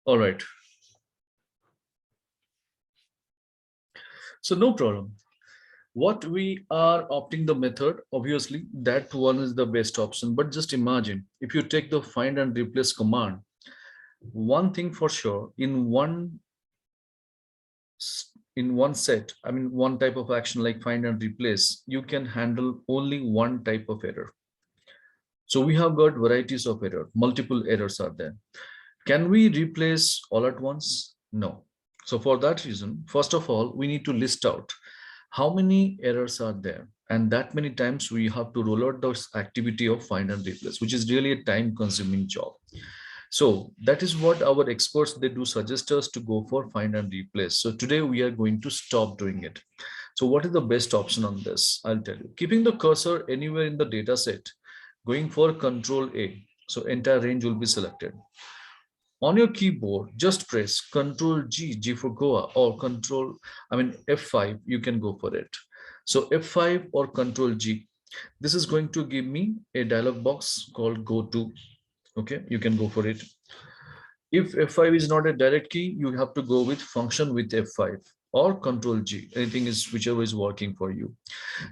All right. So no problem. What we are opting the method, obviously that one is the best option. But just imagine if you take the find and replace command, one thing for sure, in one set, I mean one type of action like find and replace, you can handle only one type of error. So we have got varieties of error, multiple errors are there. Can we replace all at once? No. So for that reason, first of all, we need to list out how many errors are there. And that many times we have to roll out this activity of find and replace, which is really a time consuming job. So that is what our experts, they do suggest us to go for find and replace. So today we are going to stop doing it. So what is the best option on this? I'll tell you. Keeping the cursor anywhere in the data set, going for Control A. So entire range will be selected. On your keyboard, just press Control G, G for Goa, or F5, you can go for it. So F5 or Control G. This is going to give me a dialog box called Go To. Okay, you can go for it. If F5 is not a direct key, you have to go with function with F5 or Control G. Anything is whichever is working for you.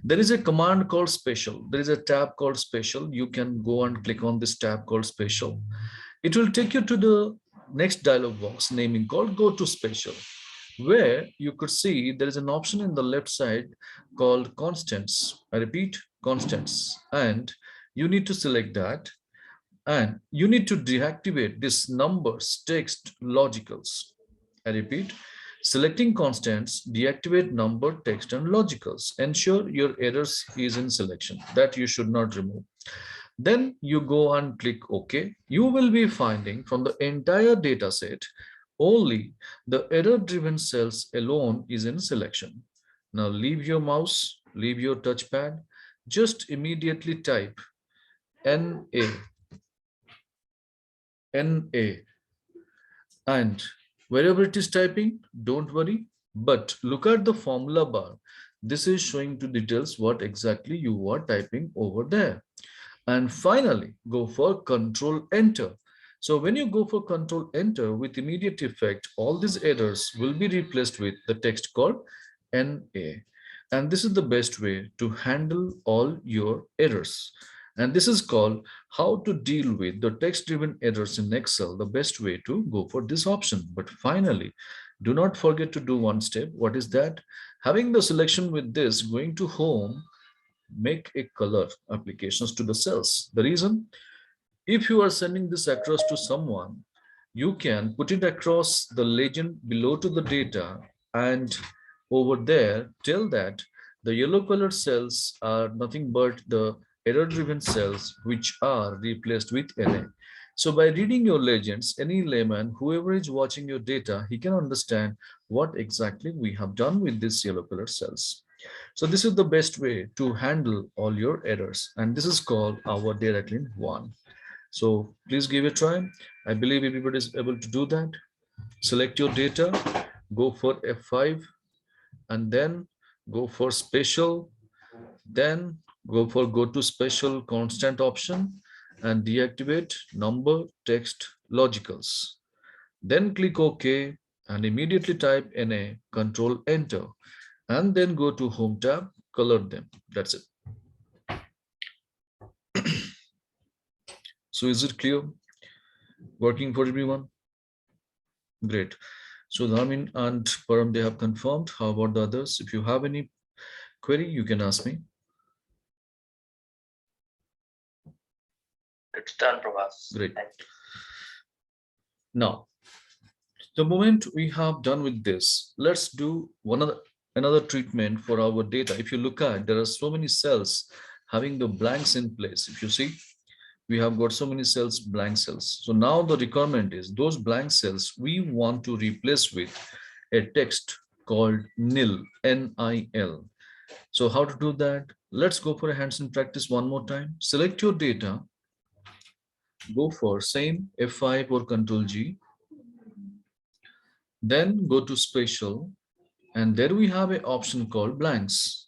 There is a command called special. There is a tab called special. You can go and click on this tab called special. It will take you to the next dialog box naming called Go to Special, where you could see there is an option in the left side called constants. I repeat, constants. And you need to select that. And you need to deactivate this numbers, text, logicals. I repeat, selecting constants, deactivate number, text, and logicals. Ensure your errors is in selection. That you should not remove. Then you go and click OK. You will be finding from the entire data set, only the error-driven cells alone is in selection. Now leave your mouse, leave your touchpad, just immediately type NA, NA. And wherever it is typing, don't worry, but look at the formula bar. This is showing to details what exactly you are typing over there. And finally, go for Control Enter. So when you go for Control Enter, with immediate effect, all these errors will be replaced with the text called NA. And this is the best way to handle all your errors. And this is called how to deal with the text-driven errors in Excel, the best way to go for this option. But finally, do not forget to do one step. What is that? Having the selection with this, going to Home, make a color applications to the cells. The reason, if you are sending this across to someone, you can put it across the legend below to the data, and over there tell that the yellow colored cells are nothing but the error driven cells which are replaced with NA. So by reading your legends, any layman, whoever is watching your data, he can understand what exactly we have done with these yellow colored cells. So this is the best way to handle all your errors. And this is called our data clean 1. So please give it a try. I believe everybody is able to do that. Select your data, go for F5, and then go for special, then go for go to special constant option and deactivate number, text, logicals. Then click OK and immediately type NA, Control Enter, and then go to Home tab, color them. That's it. So is it clear? Working for everyone? Great. So Dhamin and Param, they have confirmed. How about the others? If you have any query, you can ask me. It's done, Prabhas. Great. Now, the moment we have done with this, let's do another treatment for our data. If you look at, there are so many cells having the blanks in place. If you see, we have got so many cells, blank cells. So now the requirement is those blank cells we want to replace with a text called nil, N-I-L. So how to do that? Let's go for a hands-on practice one more time. Select your data, go for same F5 or Control G, then go to special, and there we have an option called blanks.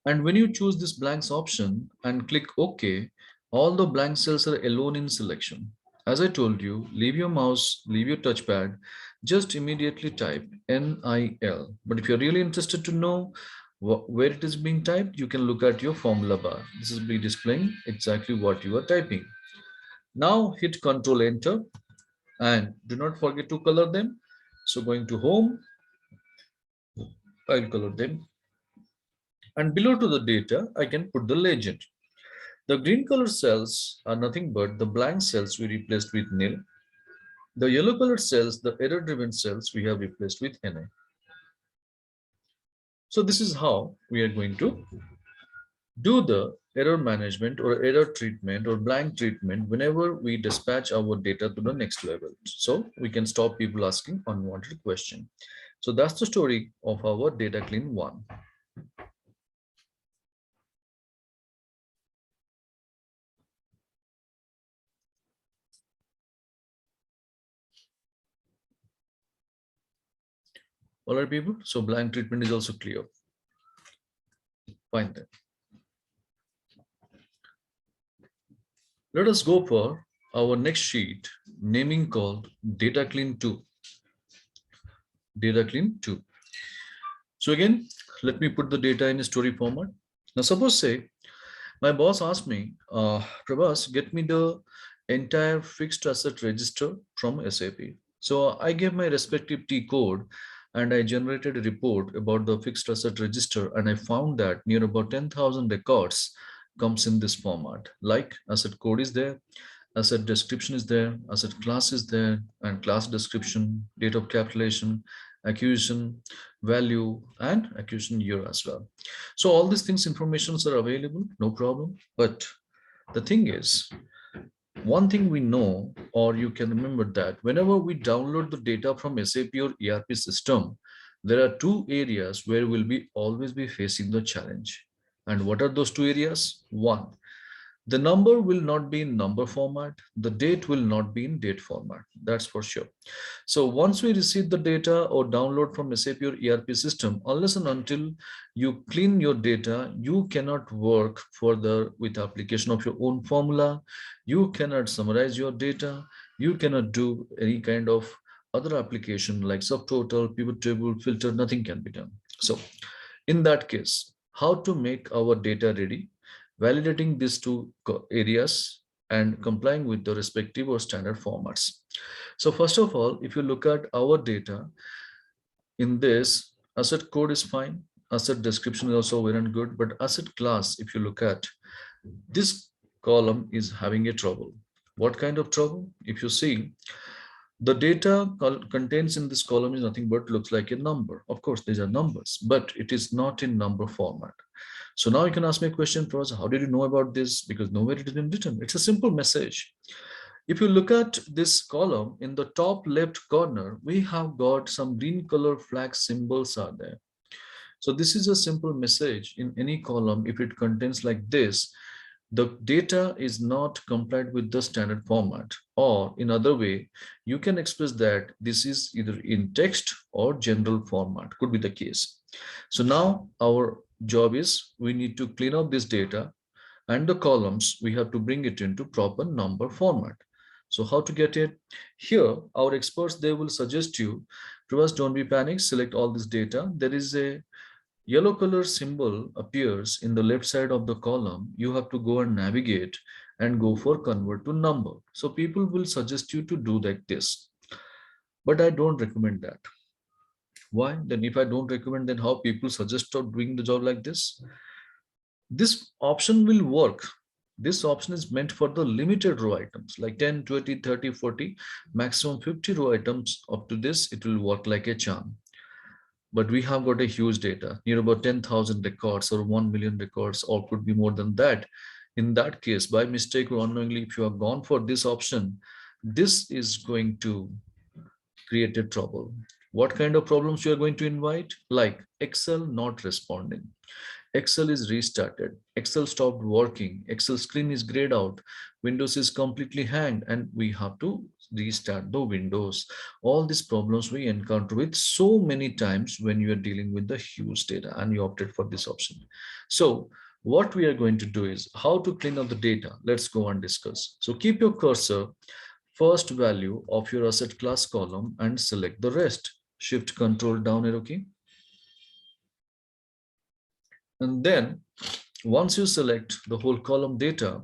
And when you choose this blanks option and click OK, all the blank cells are alone in selection. As I told you, leave your mouse, leave your touchpad, just immediately type NIL. But if you're really interested to know where it is being typed, you can look at your formula bar. This is be displaying exactly what you are typing. Now hit Control Enter and do not forget to color them. So going to Home, I'll color them. And below to the data, I can put the legend. The green color cells are nothing but the blank cells we replaced with nil. The yellow colored cells, the error driven cells, we have replaced with NA. So this is how we are going to do the error management or error treatment or blank treatment whenever we dispatch our data to the next level. So we can stop people asking unwanted question. So that's the story of our data clean one. All right, people. So blank treatment is also clear. Fine then. Let us go for our next sheet, naming called Data Clean 2. Data Clean 2. So again, let me put the data in a story format. Now suppose say my boss asked me, Prabhas, get me the entire fixed asset register from SAP. So I gave my respective T code and I generated a report about the fixed asset register, and I found that near about 10,000 records comes in this format. Like asset code is there, asset description is there, asset class is there, and class description, date of calculation, acquisition value, and acquisition year as well. So all these things informations are available, no problem. But the thing is, one thing we know, or you can remember, that whenever we download the data from SAP or ERP system, there are two areas where we'll be always be facing the challenge. And what are those two areas? One, the number will not be in number format. The date will not be in date format. That's for sure. So once we receive the data or download from SAP or ERP system, unless and until you clean your data, you cannot work further with application of your own formula. You cannot summarize your data. You cannot do any kind of other application like subtotal, pivot table, filter, nothing can be done. So in that case, how to make our data ready? Validating these two areas and complying with the respective or standard formats. So first of all, if you look at our data in this, asset code is fine. Asset description is also very good, but asset class, if you look at this column is having a trouble. What kind of trouble? If you see, the data contains in this column is nothing but looks like a number. Of course, these are numbers, but it is not in number format. So now you can ask me a question, Professor, how did you know about this? Because nowhere it has been written. It's a simple message. If you look at this column in the top left corner, we have got some green color flag symbols are there. So this is a simple message in any column. If it contains like this, the data is not complied with the standard format, or in other way, you can express that this is either in text or general format, could be the case. So now our job is we need to clean up this data, and the columns we have to bring it into proper number format. So how to get it? Here our experts, they will suggest you, first don't be panicked, select all this data. There is a yellow color symbol appears in the left side of the column. You have to go and navigate and go for convert to number. So people will suggest you to do like this, but I don't recommend that. Why? Then if I don't recommend, then how people suggest of doing the job like this? This option will work. This option is meant for the limited row items like 10, 20, 30, 40, maximum 50 row items. Up to this, it will work like a charm. But we have got a huge data, near about 10,000 records or 1 million records, or could be more than that. In that case, by mistake or unknowingly, if you have gone for this option, this is going to create a trouble. What kind of problems you are going to invite? Like Excel not responding. Excel is restarted. Excel stopped working. Excel screen is grayed out. Windows is completely hanged, and we have to restart the Windows. All these problems we encounter with so many times when you are dealing with the huge data and you opted for this option. So what we are going to do is how to clean up the data. Let's go and discuss. So keep your cursor first value of your asset class column and select the rest. Shift Control down arrow key. And then once you select the whole column data,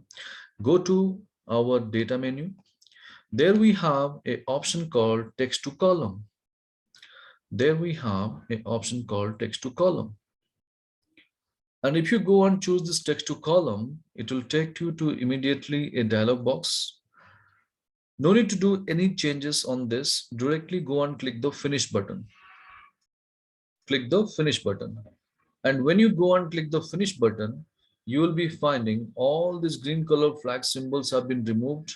go to our data menu. There we have an option called text to column. There we have an option called text to column. And if you go and choose this text to column, it will take you to immediately a dialog box. No need to do any changes on this. Directly go and click the finish button. Click the finish button. And when you go and click the finish button, you will be finding all these green color flag symbols have been removed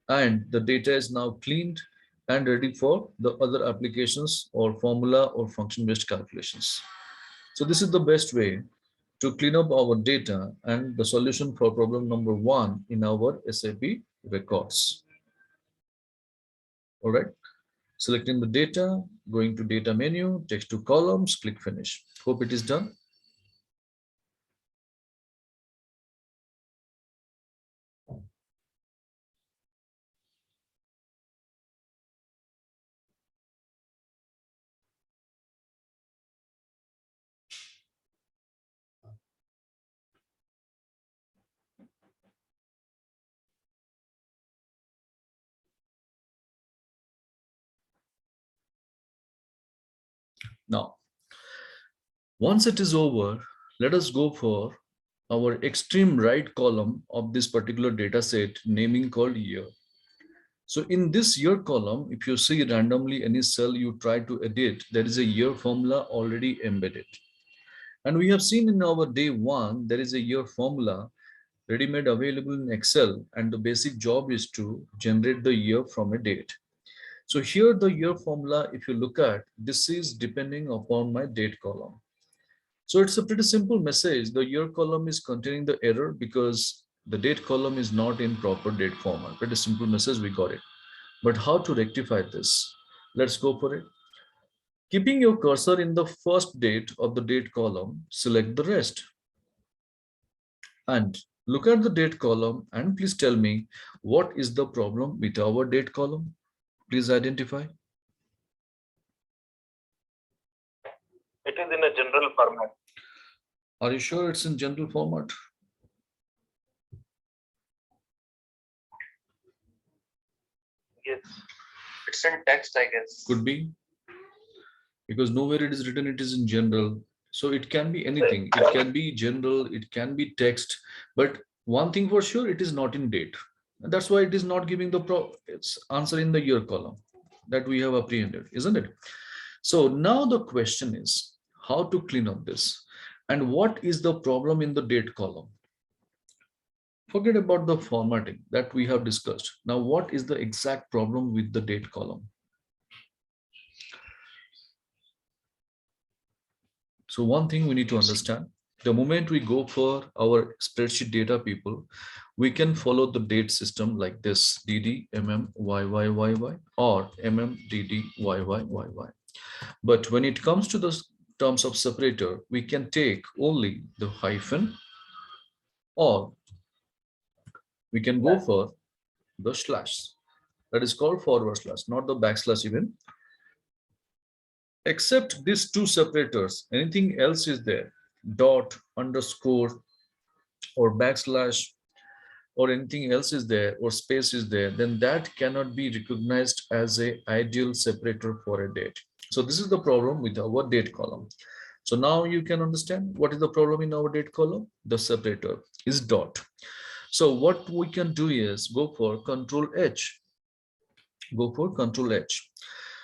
and the data is now cleaned and ready for the other applications or formula or function-based calculations. So this is the best way to clean up our data and the solution for problem number 1 in our SAP records. All right. Selecting the data, going to data menu, text to columns, click finish. Hope it is done. Now, once it is over, let us go for our extreme right column of this particular data set naming called year. So in this year column, if you see randomly any cell you try to edit, there is a year formula already embedded. And we have seen in our day 1, there is a year formula ready-made available in Excel, and the basic job is to generate the year from a date. So here the year formula, if you look at, this is depending upon my date column. So it's a pretty simple message. The year column is containing the error because the date column is not in proper date format. Pretty simple message, we got it. But how to rectify this? Let's go for it. Keeping your cursor in the first date of the date column, select the rest. And look at the date column and please tell me what is the problem with our date column. Please identify. It is in a general format. Are you sure it's in general format? Yes, it's in text, I guess. Could be, because nowhere it is written it is in general. So it can be anything. It can be general, it can be text, but one thing for sure, it is not in date. And that's why it is not giving the its answer in the year column that we have apprehended, isn't it? So now the question is how to clean up this and what is the problem in the date column? Forget about the formatting that we have discussed. Now, what is the exact problem with the date column? So one thing we need to understand, the moment we go for our spreadsheet data people, we can follow the date system like this, DD, MM, YYYY or MM, DD, YYYY. But when it comes to the terms of separator, we can take only the hyphen or we can go for the slash. That is called forward slash, not the backslash even. Except these two separators, anything else is there, dot, underscore, or backslash, or anything else is there, or space is there, then that cannot be recognized as an ideal separator for a date. So this is the problem with our date column. So now you can understand what is the problem in our date column. The separator is dot. So what we can do is go for Control H. Go for Control H.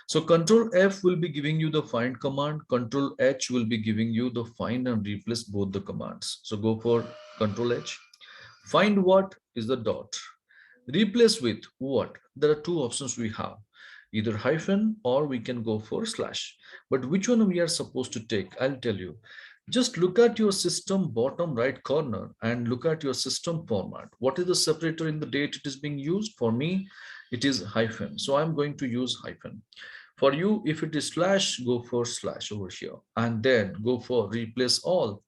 So Control F will be giving you the find command. Control H will be giving you the find and replace both the commands. So go for Control H. Find what is the dot. Replace with what? There are two options we have. Either hyphen or we can go for slash. But which one we are supposed to take? I'll tell you. Just look at your system bottom right corner and look at your system format. What is the separator in the date it is being used? For me, it is hyphen. So I'm going to use hyphen. For you, if it is slash, go for slash over here and then go for replace all.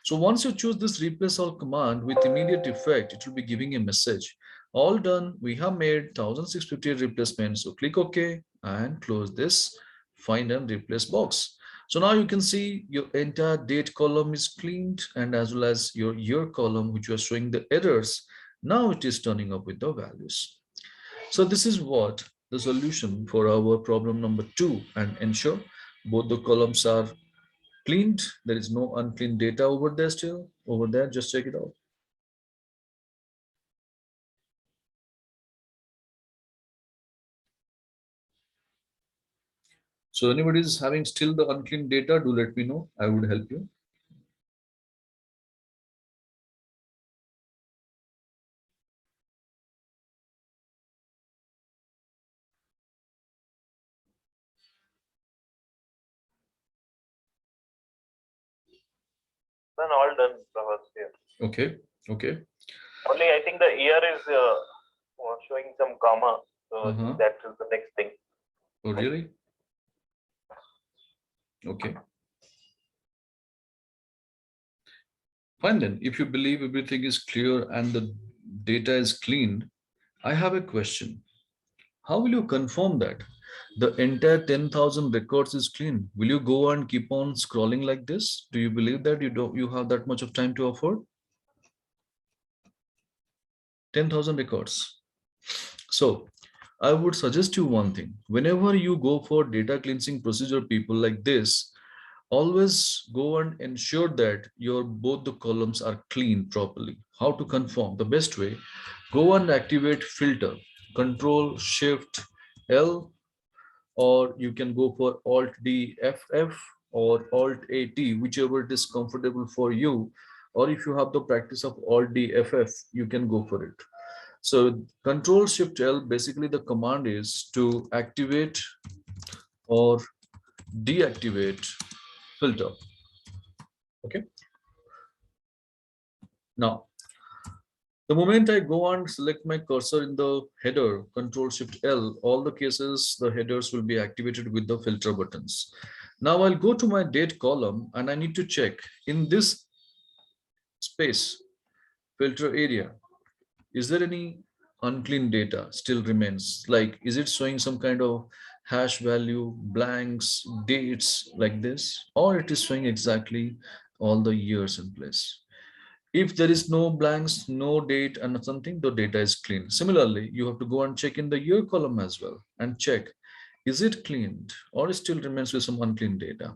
So once you choose this replace all command with immediate effect, it will be giving a message. All done. We have made 1658 replacements. So click OK and close this find and replace box. So now you can see your entire date column is cleaned, and as well as your year column, which was showing the errors. Now it is turning up with the values. So this is what the solution for our problem number 2, and ensure both the columns are cleaned. There is no unclean data over there still. Over there, just check it out. So anybody is having still the unclean data, do let me know. I would help you. Then all done, Prabhas, here. Okay. Okay. Only I think the year is showing some comma. So I Uh-huh. think that is the next thing. Oh, really? Okay. Fine then. If you believe everything is clear and the data is cleaned, I have a question. How will you confirm that the entire 10,000 records is clean? Will you go and keep on scrolling like this? Do you believe that you have that much of time to afford? 10,000 records. So I would suggest you one thing. Whenever you go for data cleansing procedure, people like this, always go and ensure that your both the columns are clean properly. How to confirm? The best way, go and activate filter, Control Shift L, or you can go for Alt D FF or Alt AT, whichever it is comfortable for you. Or if you have the practice of Alt D FF, you can go for it. So Control Shift L, basically the command is to activate or deactivate filter. Okay. Now, the moment I go and select my cursor in the header, Control Shift L, all the cases, the headers will be activated with the filter buttons. Now I'll go to my date column and I need to check in this space, filter area, is there any unclean data still remains? Like, is it showing some kind of hash value, blanks, dates like this, or it is showing exactly all the years in place? If there is no blanks, no date and something, the data is clean. Similarly, you have to go and check in the year column as well and check, is it cleaned or it still remains with some unclean data?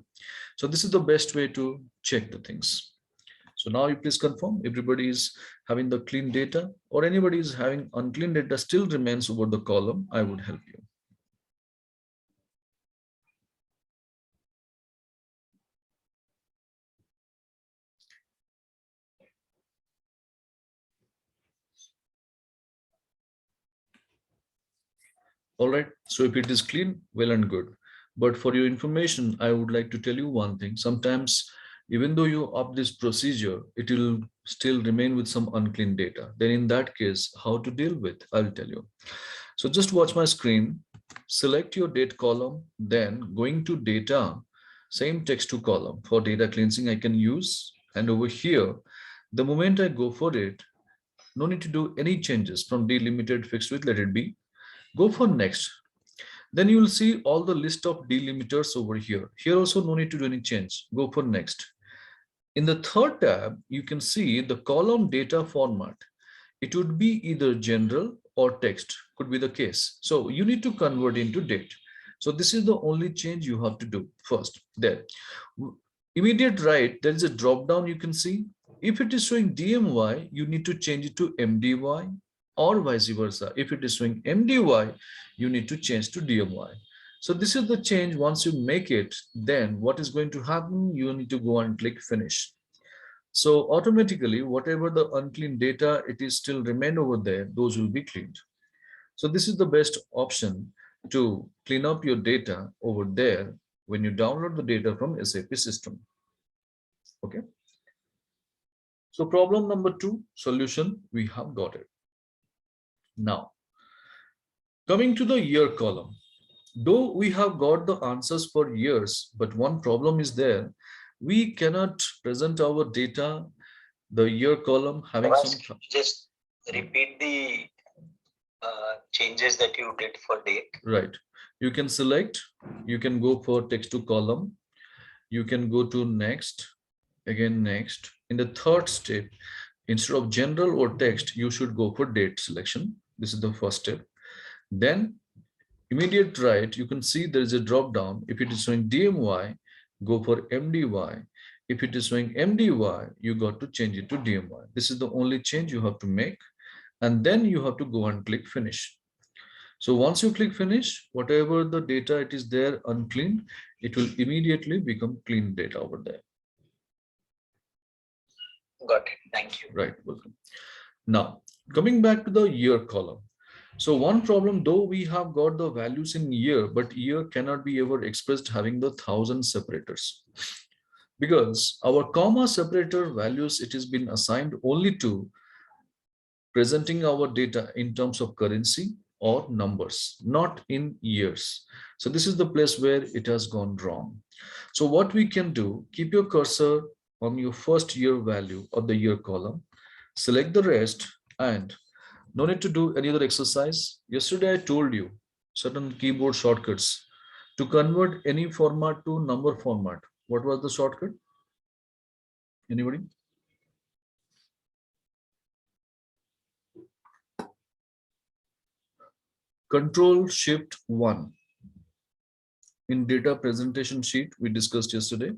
So this is the best way to check the things. So now you please confirm everybody is having the clean data, or anybody is having unclean data still remains over the column. I would help you. All right. So if it is clean, well and good. But for your information, I would like to tell you one thing. Sometimes, even though you up this procedure, it will still remain with some unclean data. Then in that case, how to deal with, I'll tell you. So just watch my screen, select your date column, then going to data, same text to column for data cleansing I can use. And over here, the moment I go for it, no need to do any changes from delimited fixed width, let it be. Go for next. Then you will see all the list of delimiters over here. Here also no need to do any change. Go for next. In the third tab, you can see the column data format. It would be either general or text, could be the case. So you need to convert into date. So this is the only change you have to do first. There. Immediate right, there is a drop down you can see. If it is showing DMY, you need to change it to MDY, or vice versa. If it is showing MDY, you need to change to DMY. So this is the change. Once you make it, then what is going to happen? You need to go and click finish. So automatically, whatever the unclean data, it is still remain over there, those will be cleaned. So this is the best option to clean up your data over there when you download the data from SAP system. Okay. So problem number 2, solution, we have got it. Now, coming to the year column, though we have got the answers for years, but one problem is there. We cannot present our data, the year column having Prabhas, some. just repeat the changes that you did for date. Right. You can select, you can go for text to column, you can go to next, again next. In the third step, instead of general or text, you should go for date selection. This is the first step. Then immediate right, you can see there is a drop down. If it is showing DMY, go for MDY. If it is showing MDY, you got to change it to DMY. This is the only change you have to make. And then you have to go and click finish. So once you click finish, whatever the data it is there unclean, it will immediately become clean data over there. Got it. Thank you. Right. Welcome. Now, coming back to the year column. So one problem, though we have got the values in year, but year cannot be ever expressed having the 1,000 separators. Because our comma separator values, it has been assigned only to presenting our data in terms of currency or numbers, not in years. So this is the place where it has gone wrong. So what we can do, keep your cursor on your first year value of the year column, select the rest, and no need to do any other exercise. Yesterday I told you certain keyboard shortcuts to convert any format to number format. What was the shortcut? Anybody? Control Shift 1. In data presentation sheet we discussed yesterday.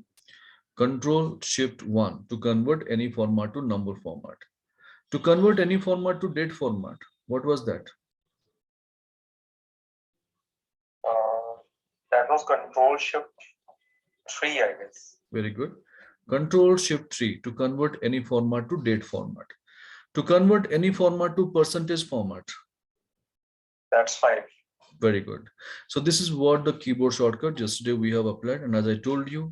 Control Shift 1 to convert any format to number format. To convert any format to date format. What was that? That was Control Shift 3, I guess. Very good. Control Shift 3 to convert any format to date format. To convert any format to percentage format. That's 5. Very good. So this is what the keyboard shortcut yesterday we have applied. And as I told you,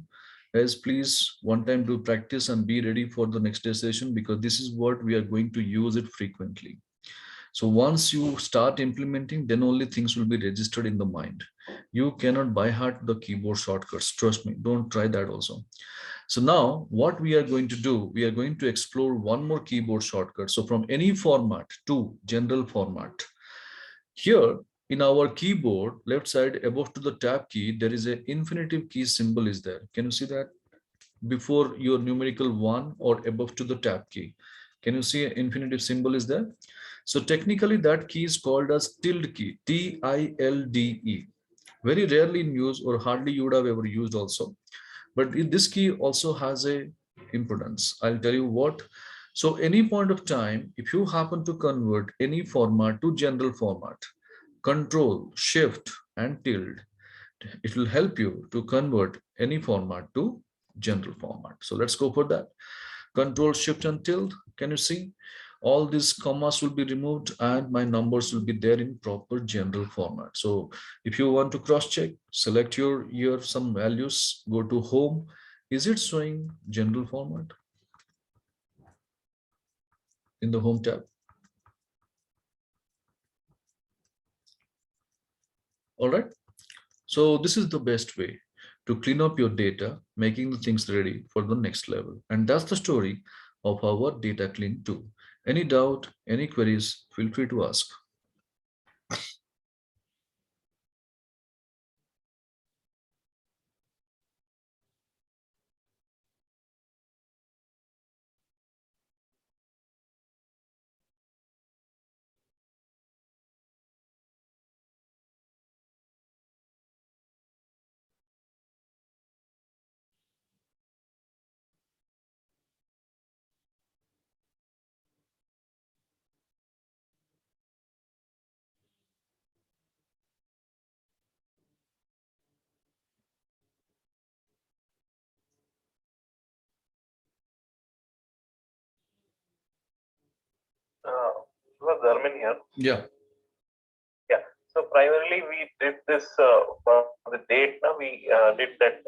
guys, please one time do practice and be ready for the next day session, because this is what we are going to use it frequently. So once you start implementing, then only things will be registered in the mind. You cannot by heart the keyboard shortcuts. Trust me, don't try that also. So now what we are going to do, we are going to explore one more keyboard shortcut. So from any format to general format. Here in our keyboard, left side above to the tab key, there is an infinitive key symbol is there. Can you see that? Before your numerical 1 or above to the tab key. Can you see an infinitive symbol is there? So technically that key is called as tilde key, Tilde. Very rarely in use, or hardly you would have ever used also. But this key also has a importance. I'll tell you what. So any point of time, if you happen to convert any format to general format, Control, Shift and tilde, it will help you to convert any format to general format. So let's go for that. Control, Shift and tilde. Can you see? All these commas will be removed and my numbers will be there in proper general format. So if you want to cross check, select your some values, go to home. Is it showing general format in the home tab? All right. So this is the best way to clean up your data, making the things ready for the next level. And that's the story of our data clean tool. Any doubt, any queries, feel free to ask. Was Dharmin here? Yeah. Yeah. So primarily we did this for the date. Now we did that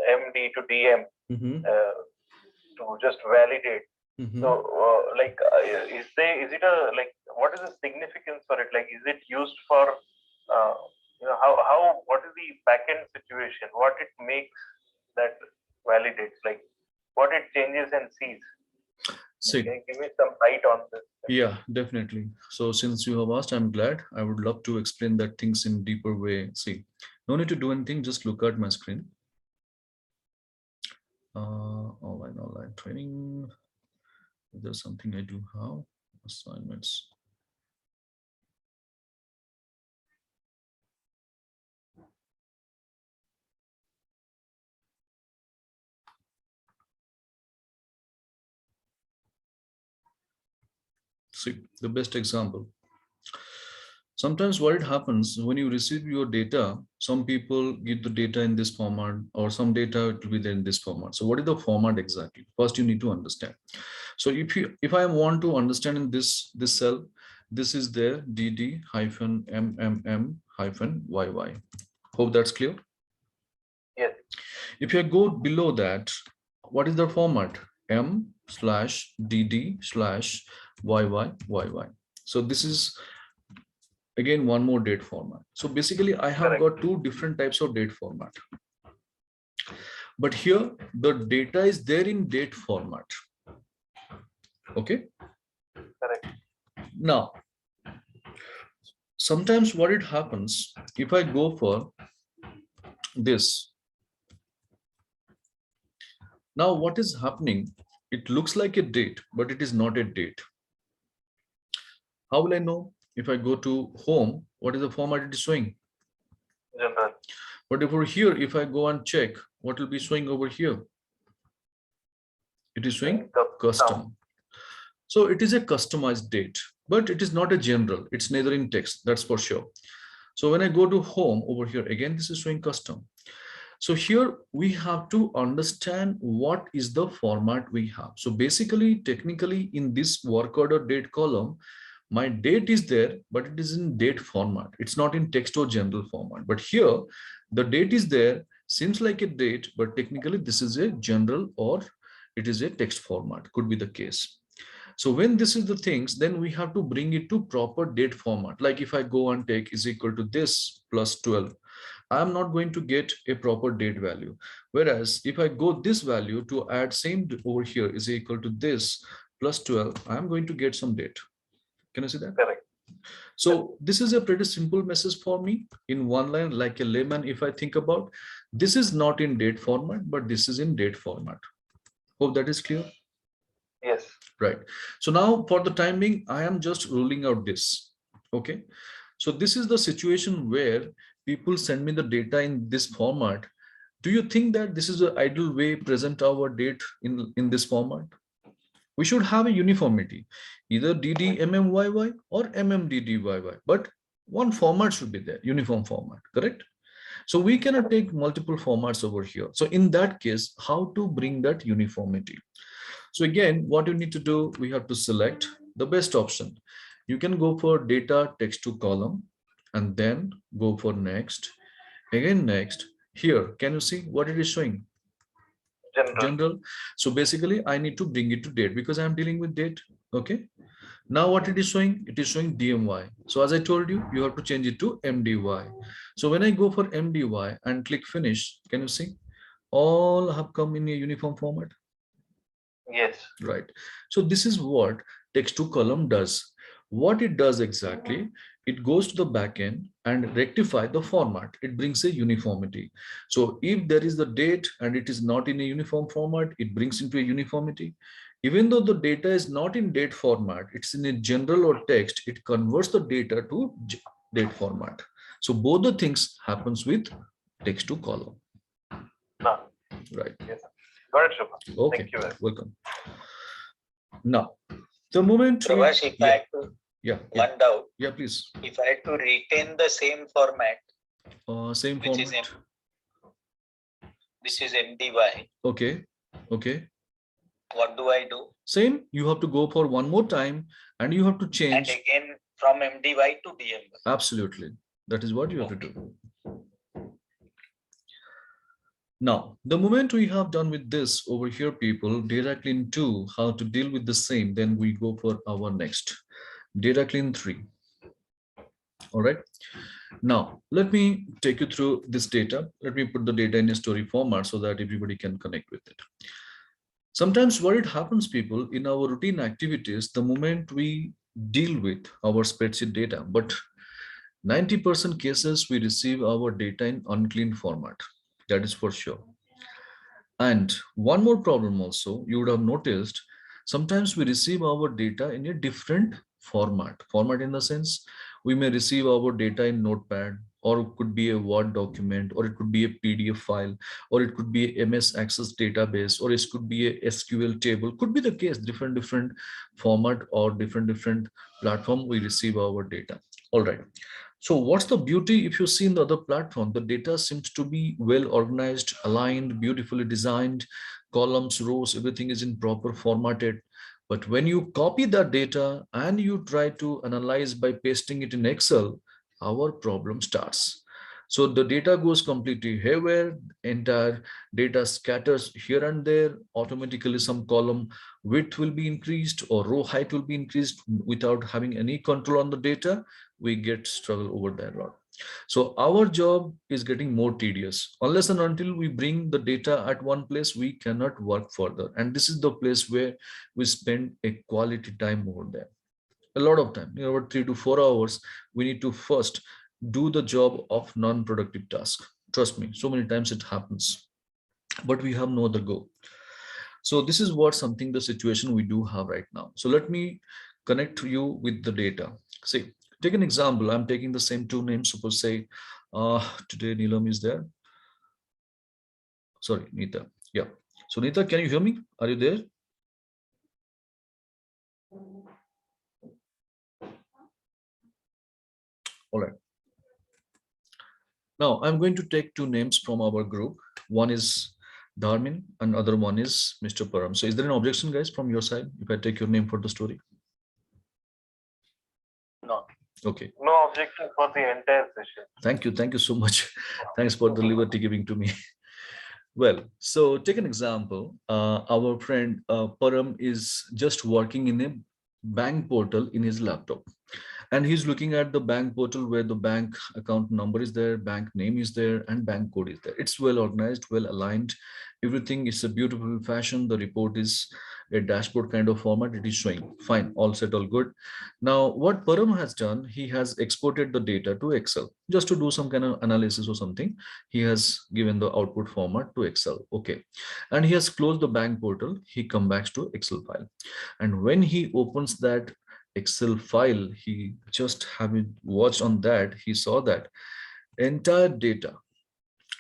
MD to DM to just validate. So is it a like, what is the significance for it? Like, is it used for how what is the backend situation? What it makes that validates? Like what it changes and sees? See, Can you give me some light on this? Yeah, definitely. So since you have asked, I'm glad. I would love to explain that things in deeper way. See, no need to do anything. Just look at my screen. Online training. There's something I do have. Assignments. See, the best example. Sometimes what it happens when you receive your data, some people get the data in this format or some data it will be there in this format. So what is the format exactly? First, you need to understand. So if I want to understand in this cell, this is there dd hyphen mmm hyphen yy. Hope that's clear. Yes. If I go below that, what is the format? m/dd/yy. So this is again one more date format. So basically I have Correct. got two different types of date format, but here the data is there in date format. Okay. Correct. Now sometimes what it happens, if I go for this, now what is happening, it looks like a date but it is not a date. How will I know? If I go to home, what is the format it is showing? General. But over here, if I go and check, what will be showing over here? It is showing custom. So it is a customized date, but it is not a general. It's neither in text, that's for sure. So when I go to home over here, again, this is showing custom. So here we have to understand what is the format we have. So basically, technically in this work order date column, my date is there, but it is in date format. It's not in text or general format. But here, the date is there, seems like a date, but technically this is a general or it is a text format, could be the case. So when this is the things, then we have to bring it to proper date format. Like if I go and take is equal to this plus 12, I'm not going to get a proper date value. Whereas if I go this value to add same over here is equal to this plus 12, I'm going to get some date. Can you see that? Correct. So this is a pretty simple message for me in one line, like a layman. If I think about, this is not in date format, but this is in date format. Hope that is clear. Yes. Right. So now for the time being, I am just ruling out this. Okay. So this is the situation where people send me the data in this format. Do you think that this is an ideal way present our date in this format? We should have a uniformity, either DDMMYY or MMDDYY, but one format should be there, uniform format, correct? So we cannot take multiple formats over here. So in that case, how to bring that uniformity? So again, what you need to do, we have to select the best option. You can go for data text to column and then go for next, again next. Here, can you see what it is showing? General. So basically I need to bring it to date because I'm dealing with date. Okay. Now what it is showing? It is showing DMY. So as I told you, you have to change it to MDY. So when I go for MDY and click finish, can you see? All have come in a uniform format. Yes. Right. So this is what text to column does. What it does exactly, it goes to the backend and rectify the format. It brings a uniformity. So if there is the date and it is not in a uniform format, it brings into a uniformity. Even though the data is not in date format, it's in a general or text, it converts the data to date format. So both the things happens with text to column. Right. Yes. Got it, Shubha. Okay. Thank you. Welcome. Now, the moment Prabhas, if I had to one doubt. Yeah, please. If I had to retain the same format, same which format. This is MDY. Okay. Okay. What do I do? Same. You have to go for one more time and you have to change. And again from MDY to DMY. Absolutely. That is what you have to do. Now, the moment we have done with this over here, people, data clean 2, how to deal with the same, then we go for our next data clean 3. All right. Now, let me take you through this data. Let me put the data in a story format so that everybody can connect with it. Sometimes what it happens, people, in our routine activities, the moment we deal with our spreadsheet data, but 90% cases we receive our data in unclean format. That is for sure. And one more problem also, you would have noticed, sometimes we receive our data in a different format. Format in the sense, we may receive our data in Notepad, or it could be a Word document, or it could be a PDF file, or it could be a MS Access database, or it could be a SQL table. Could be the case, different format or different platform we receive our data. All right. So what's the beauty? If you see in the other platform, the data seems to be well organized, aligned, beautifully designed, columns, rows, everything is in proper formatted. But when you copy that data and you try to analyze by pasting it in Excel, our problem starts. So the data goes completely haywire, entire data scatters here and there, automatically some column width will be increased or row height will be increased without having any control on the data. We get struggle over that lot. So our job is getting more tedious. Unless and until we bring the data at one place, we cannot work further. And this is the place where we spend a quality time over there. A lot of time, about 3 to 4 hours, we need to first do the job of non-productive task. Trust me, so many times it happens, but we have no other go. So this is what something the situation we do have right now. So let me connect you with the data. See, take an example. I'm taking the same two names. Suppose say today Neelam is there. Sorry, Nita. Yeah. So Nita, can you hear me? Are you there? All right. Now I'm going to take two names from our group. One is Dharmin and other one is Mr. Param. So is there an objection, guys, from your side if I take your name for the story? No. Okay. No objection for the entire session. Thank you. Thank you so much. Thanks for the liberty giving to me. Well, so take an example. Our friend Param is just working in a bank portal in his laptop. And he's looking at the bank portal where the bank account number is there, bank name is there, and bank code is there. It's well organized, well aligned. Everything is a beautiful fashion. The report is a dashboard kind of format. It is showing fine, all set, all good. Now, what Param has done, he has exported the data to Excel just to do some kind of analysis or something. He has given the output format to Excel. Okay. And he has closed the bank portal. He comes back to Excel file. And when he opens that Excel file, he just having watched on that, he saw that entire data,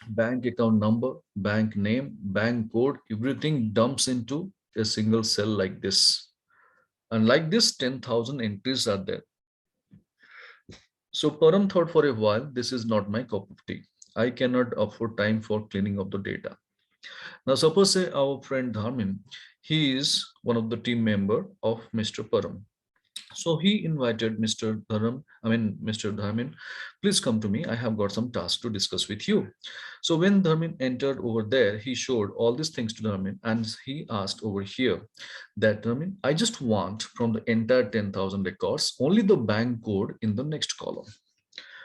bank account number, bank name, bank code, everything dumps into a single cell like this. And like this, 10,000 entries are there. So Param thought for a while, this is not my cup of tea. I cannot afford time for cleaning up the data. Now, suppose say our friend Dharmin, he is one of the team member of Mr. Param. So he invited Mr. Mr. Dharmin, please come to me. I have got some tasks to discuss with you. So when Dharmin entered over there, he showed all these things to Dharmin and he asked over here that Dharmin, I just want from the entire 10,000 records, only the bank code in the next column.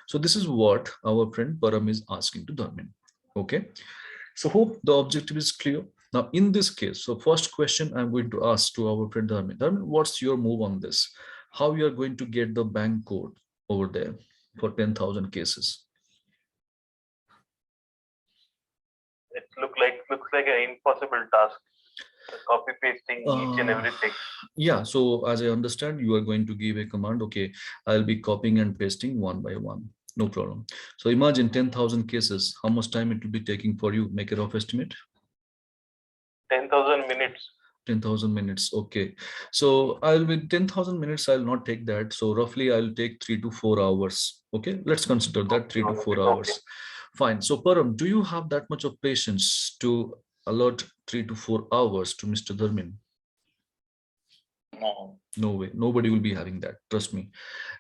So this is what our friend Param is asking to Dharmin. Okay. So hope the objective is clear. Now, in this case, so first question I'm going to ask to our friend Dharmin. Dharmin, what's your move on this? How you are going to get the bank code over there for 10,000 cases? It looks like an impossible task. Copy pasting each and everything. Yeah, so as I understand, you are going to give a command. Okay, I'll be copying and pasting one by one. No problem. So imagine 10,000 cases. How much time it will be taking for you? Make a rough estimate. 10,000 minutes. 10,000 minutes. Okay. So I'll be 10,000 minutes. I'll not take that. So roughly I'll take 3 to 4 hours. Okay. Let's consider that 3 to 4 hours. Okay. Fine. So Param, do you have that much of patience to allot 3 to 4 hours to Mr. Dharmin? No. No way. Nobody will be having that. Trust me.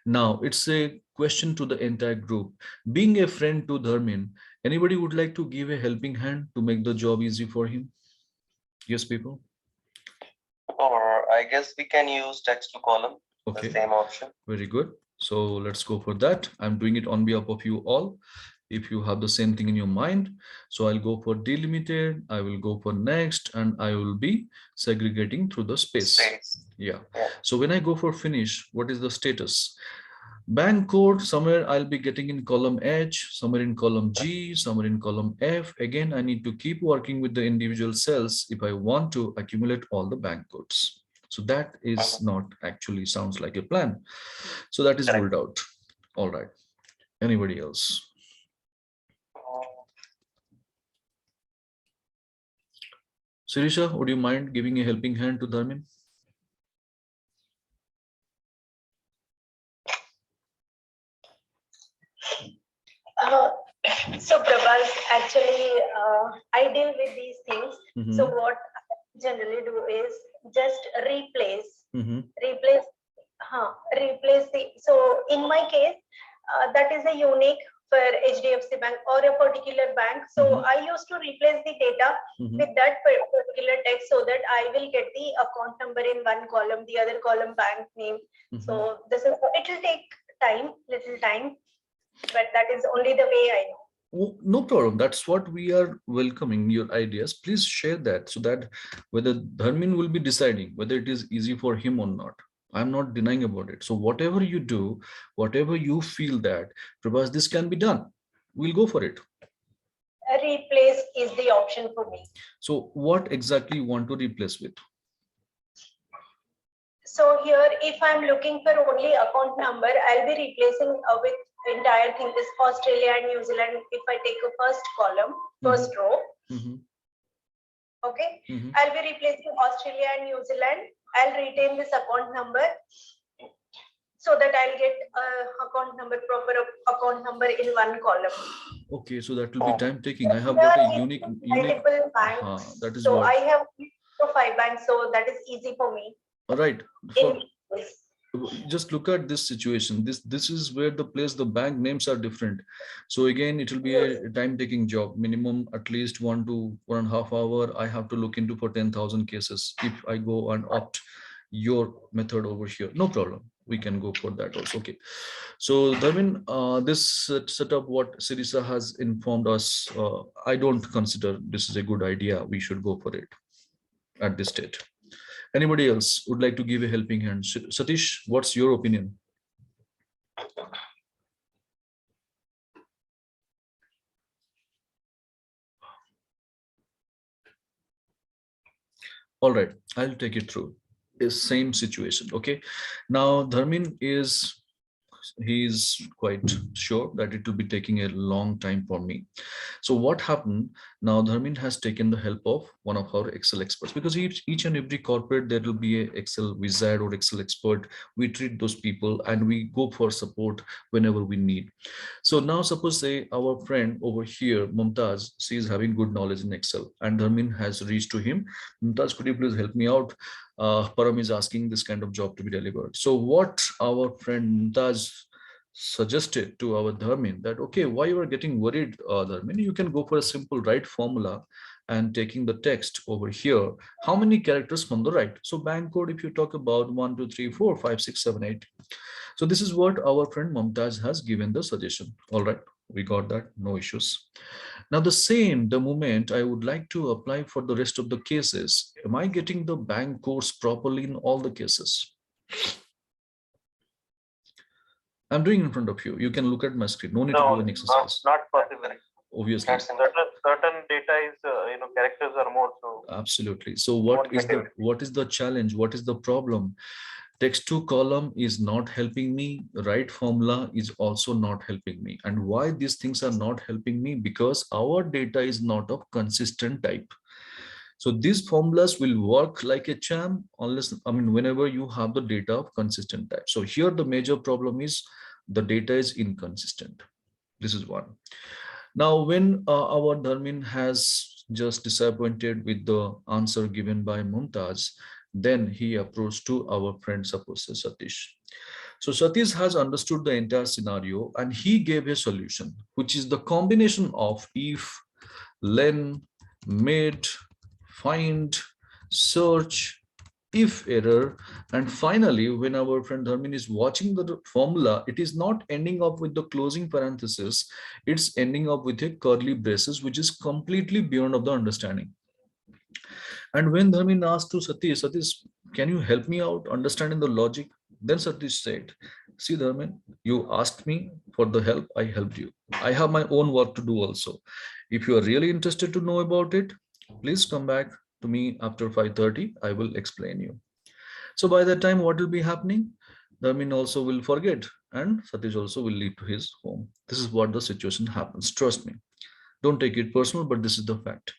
Now it's a question to the entire group. Being a friend to Dharmin, anybody would like to give a helping hand to make the job easy for him? Yes, people. Or I guess we can use text to column, Okay. the same option. Very good. So let's go for that. I'm doing it on behalf of you all. if you have the same thing in your mind. So I'll go for delimited, I will go for next, and I will be segregating through the space. Yeah. So when I go for finish, what is the status? Bank code, somewhere I'll be getting in column H, somewhere in column G, somewhere in column F. Again, I need to keep working with the individual cells if I want to accumulate all the bank codes. So that is not actually sounds like a plan. So that is ruled out. All right. Anybody else? Sirisha, would you mind giving a helping hand to Dharmin? So Prabhas, actually, I deal with these things. So what I generally do is just replace the. So in my case, that is a unique for HDFC Bank or a particular bank. So I used to replace the data with that particular text so that I will get the account number in one column, the other column bank name. So this is, it will take little time, but that is only the way I know. Oh, no problem. That's what we are welcoming your ideas. Please share that so that whether Dharmin will be deciding whether it is easy for him or not. I'm not denying about it. So whatever you do, whatever you feel that, Prabhas, this can be done, we'll go for it. Replace is the option for me. So what exactly you want to replace with? So here, if I'm looking for only account number, I'll be replacing with entire thing, this Australia and New Zealand. If I take a first column, first row, okay, I'll be replacing Australia and New Zealand. I'll retain this account number so that I'll get account number, proper account number in one column. Okay, so that will be time taking. I have got a unique multiple banks. That is so what I have 5 banks, so that is easy for me. All right. Just look at this situation. This is where the place the bank names are different. So again, it will be a time-taking job. Minimum at least 1 to 1.5 hours. I have to look into for 10,000 cases if I go and opt your method over here. No problem. We can go for that also. Okay. So Dharmin, this setup what Sirisa has informed us, I don't consider this is a good idea. We should go for it at this stage. Anybody else would like to give a helping hand? Satish, what's your opinion? All right, I'll take it through. Is same situation. Okay. Now Dharmin he's quite sure that it will be taking a long time for me. So what happened now, Dharmin has taken the help of one of our Excel experts, because each and every corporate there will be a Excel wizard or Excel expert. We treat those people and we go for support whenever we need. So now suppose say our friend over here, Mumtaz, she is having good knowledge in Excel and Dharmin has reached to him. Mumtaz, could you please help me out? Param is asking this kind of job to be delivered. So what our friend Mumtaz suggested to our Dharmin that, okay, why you are getting worried, Dharmin, you can go for a simple right formula and taking the text over here. How many characters from the right? So bank code, if you talk about 1, 2, 3, 4, 5, 6, 7, 8. So this is what our friend Mumtaz has given the suggestion. All right, we got that, no issues. Now the moment I would like to apply for the rest of the cases, am I getting the bank codes properly in all the cases? I'm doing in front of you. You can look at my screen. No need to do an exercise. Not possible. Obviously. Certain data is, characters are more. So absolutely. So what is the challenge? What is the problem? Text to column is not helping me. Right formula is also not helping me. And why these things are not helping me? Because our data is not of consistent type. So these formulas will work like a charm unless, whenever you have the data of consistent type. So here the major problem is the data is inconsistent. This is one. Now, when our Dharmin has just disappointed with the answer given by Mumtaz, then he approached to our friend, suppose Satish. So Satish has understood the entire scenario and he gave a solution, which is the combination of if, len, mid, find, search, if error. And finally, when our friend Dharmin is watching the formula, it is not ending up with the closing parenthesis, it's ending up with a curly braces, which is completely beyond of the understanding. And when Dharmin asked to Satish, Satish, can you help me out understanding the logic? Then Satish said, see Dharmin, you asked me for the help, I helped you. I have my own work to do also. If you are really interested to know about it, please come back to me after 5:30. I will explain you. So by that time, what will be happening? Dharmin also will forget and Satish also will leave to his home. This is what the situation happens. Trust me. Don't take it personal, but this is the fact.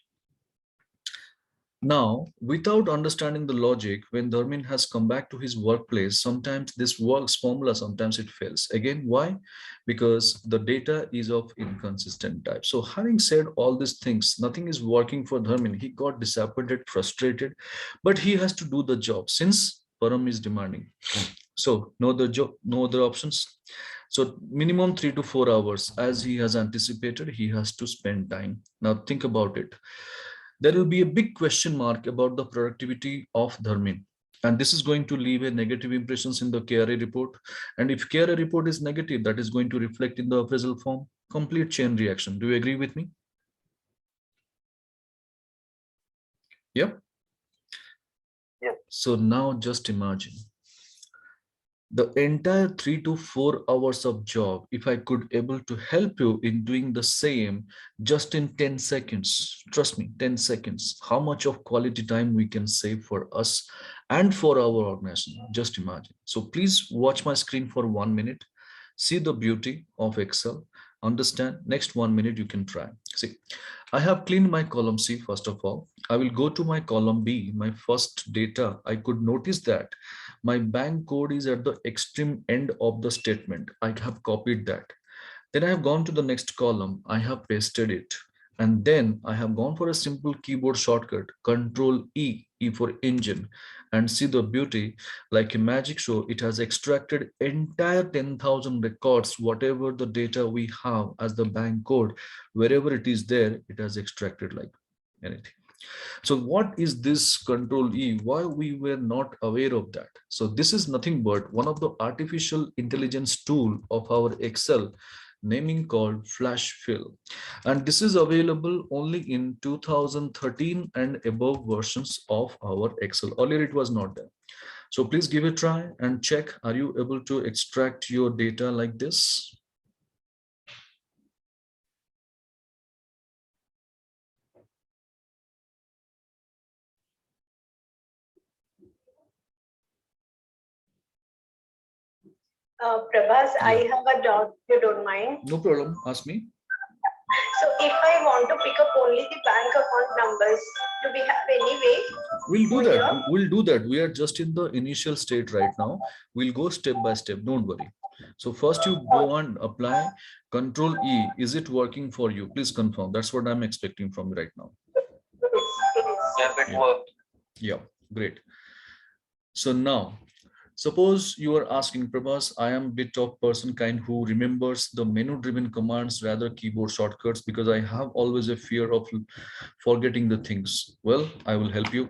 Now, without understanding the logic, when Dharmin has come back to his workplace, sometimes this works formula, sometimes it fails. Again, why? Because the data is of inconsistent type. So having said all these things, nothing is working for Dharmin. He got disappointed, frustrated, but he has to do the job since Param is demanding. So no other job, no other options. So minimum 3 to 4 hours, as he has anticipated, he has to spend time. Now think about it. There will be a big question mark about the productivity of Dharmin. And this is going to leave a negative impressions in the KRA report. And if KRA report is negative, that is going to reflect in the appraisal form. Complete chain reaction. Do you agree with me? Yep. Yes. So now just imagine the entire 3 to 4 hours of job, if I could able to help you in doing the same just in 10 seconds, trust me, 10 seconds, how much of quality time we can save for us and for our organization, just imagine. So please watch my screen for 1 minute, see the beauty of Excel, understand. Next 1 minute you can try. See, I have cleaned my column C. First of all, I will go to my column B, my first data. I could notice that my bank code is at the extreme end of the statement. I have copied that. Then I have gone to the next column. I have pasted it. And then I have gone for a simple keyboard shortcut, Control E, E for engine. And see the beauty, like a magic show, it has extracted entire 10,000 records, whatever the data we have as the bank code, wherever it is there, it has extracted like anything. So what is this Control E? Why we were not aware of that? So this is nothing but one of the artificial intelligence tool of our Excel, naming called Flash Fill. And this is available only in 2013 and above versions of our Excel. Earlier it was not there. So please give it a try and check, are you able to extract your data like this? Prabhas, Yeah. I have a doubt, if you don't mind. No problem, ask me. So if I want to pick up only the bank account numbers, do we have any way? We'll do that. We'll do that. We are just in the initial state right now. We'll go step by step. Don't worry. So first you go and apply Control E. Is it working for you? Please confirm. That's what I'm expecting from you right now. Yeah, it worked. Yeah, great. So now, suppose you are asking, Prabhas, I am a bit of person kind who remembers the menu-driven commands rather keyboard shortcuts because I have always a fear of forgetting the things. Well, I will help you.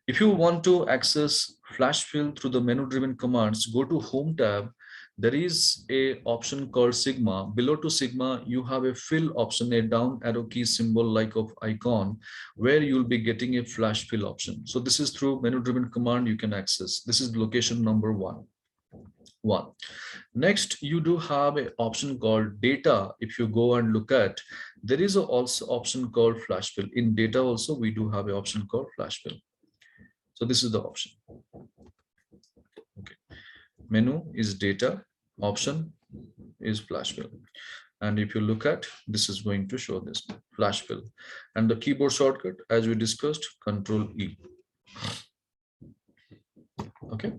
If you want to access Flash Fill through the menu-driven commands, go to Home tab. There is a option called Sigma. Below to Sigma, you have a fill option, a down arrow key symbol like of icon, where you'll be getting a Flash Fill option. So this is through menu-driven command you can access. This is location number one. Next, you do have an option called data. If you go and look at, there is also option called Flash Fill. In data also, we do have an option called Flash Fill. So this is the option. Okay. Menu is data, option is Flash Fill. And if you look at, this is going to show this Flash Fill. And the keyboard shortcut, as we discussed, Control E. Okay.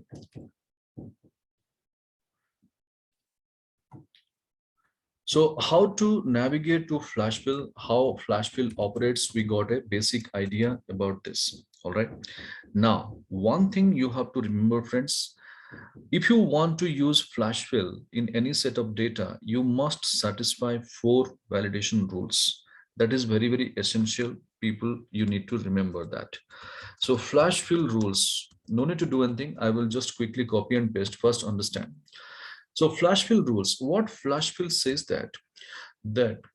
So how to navigate to Flash Fill, how Flash Fill operates, we got a basic idea about this. All right. Now, one thing you have to remember, friends, if you want to use Flash Fill in any set of data, you must satisfy 4 validation rules. That is very, very essential people, you need to remember that. So flash fill rules, no need to do anything. I will just quickly copy and paste. First understand. So flash fill rules, what flash fill says that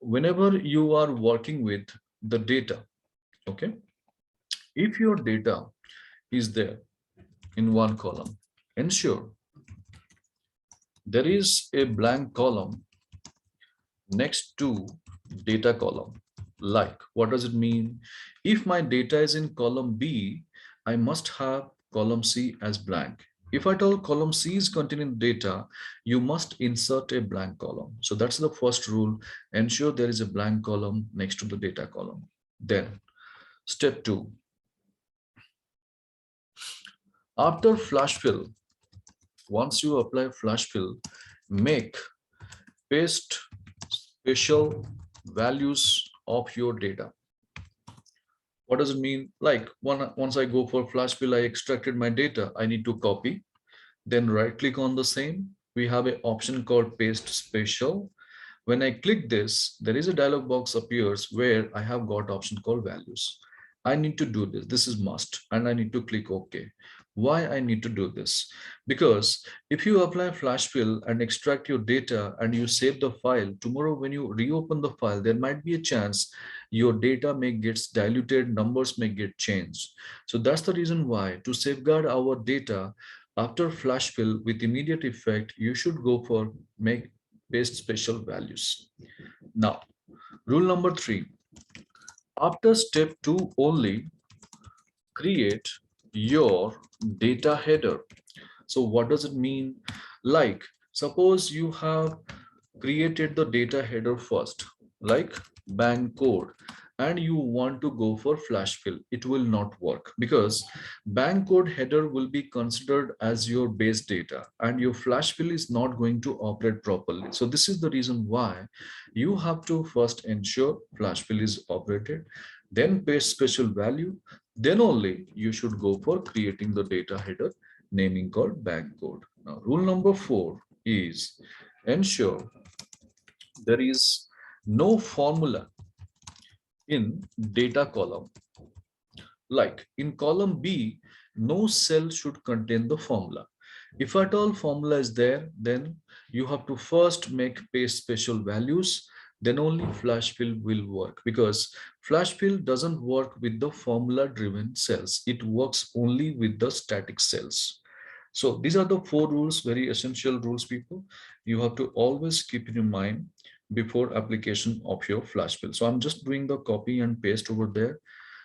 whenever you are working with the data, okay, if your data is there in one column, ensure there is a blank column next to data column. Like, what does it mean? If my data is in column B, I must have column C as blank. If I tell column C is containing data, you must insert a blank column. So that's the first rule. Ensure there is a blank column next to the data column. Then step 2. After flash fill, once you apply flash fill, make paste special values of your data. What does it mean? Like once I go for flash fill, I extracted my data, I need to copy, then right click on the same. We have an option called paste special. When I click this, there is a dialog box appears where I have got option called values. I need to do this. This is must, and I need to click OK. Why I need to do this? Because if you apply flash fill and extract your data and you save the file, tomorrow when you reopen the file, there might be a chance your data may get diluted, numbers may get changed. So that's the reason why, to safeguard our data after flash fill with immediate effect, you should go for make paste special values. Now, rule number 3, after step 2 only, create your data header. So what does it mean? Like, suppose you have created the data header first, like bank code, and you want to go for flash fill. It will not work because bank code header will be considered as your base data and your flash fill is not going to operate properly. So this is the reason why you have to first ensure flash fill is operated, then paste special value, then only you should go for creating the data header naming called bank code. Now, rule number 4 is ensure there is no formula in data column. Like in column B, no cell should contain the formula. If at all formula is there, then you have to first make paste special values, then only flash fill will work, because flash fill doesn't work with the formula driven cells. It works only with the static cells. So these are the 4 rules, very essential rules, people. You have to always keep in your mind before application of your flash fill. So I'm just doing the copy and paste over there.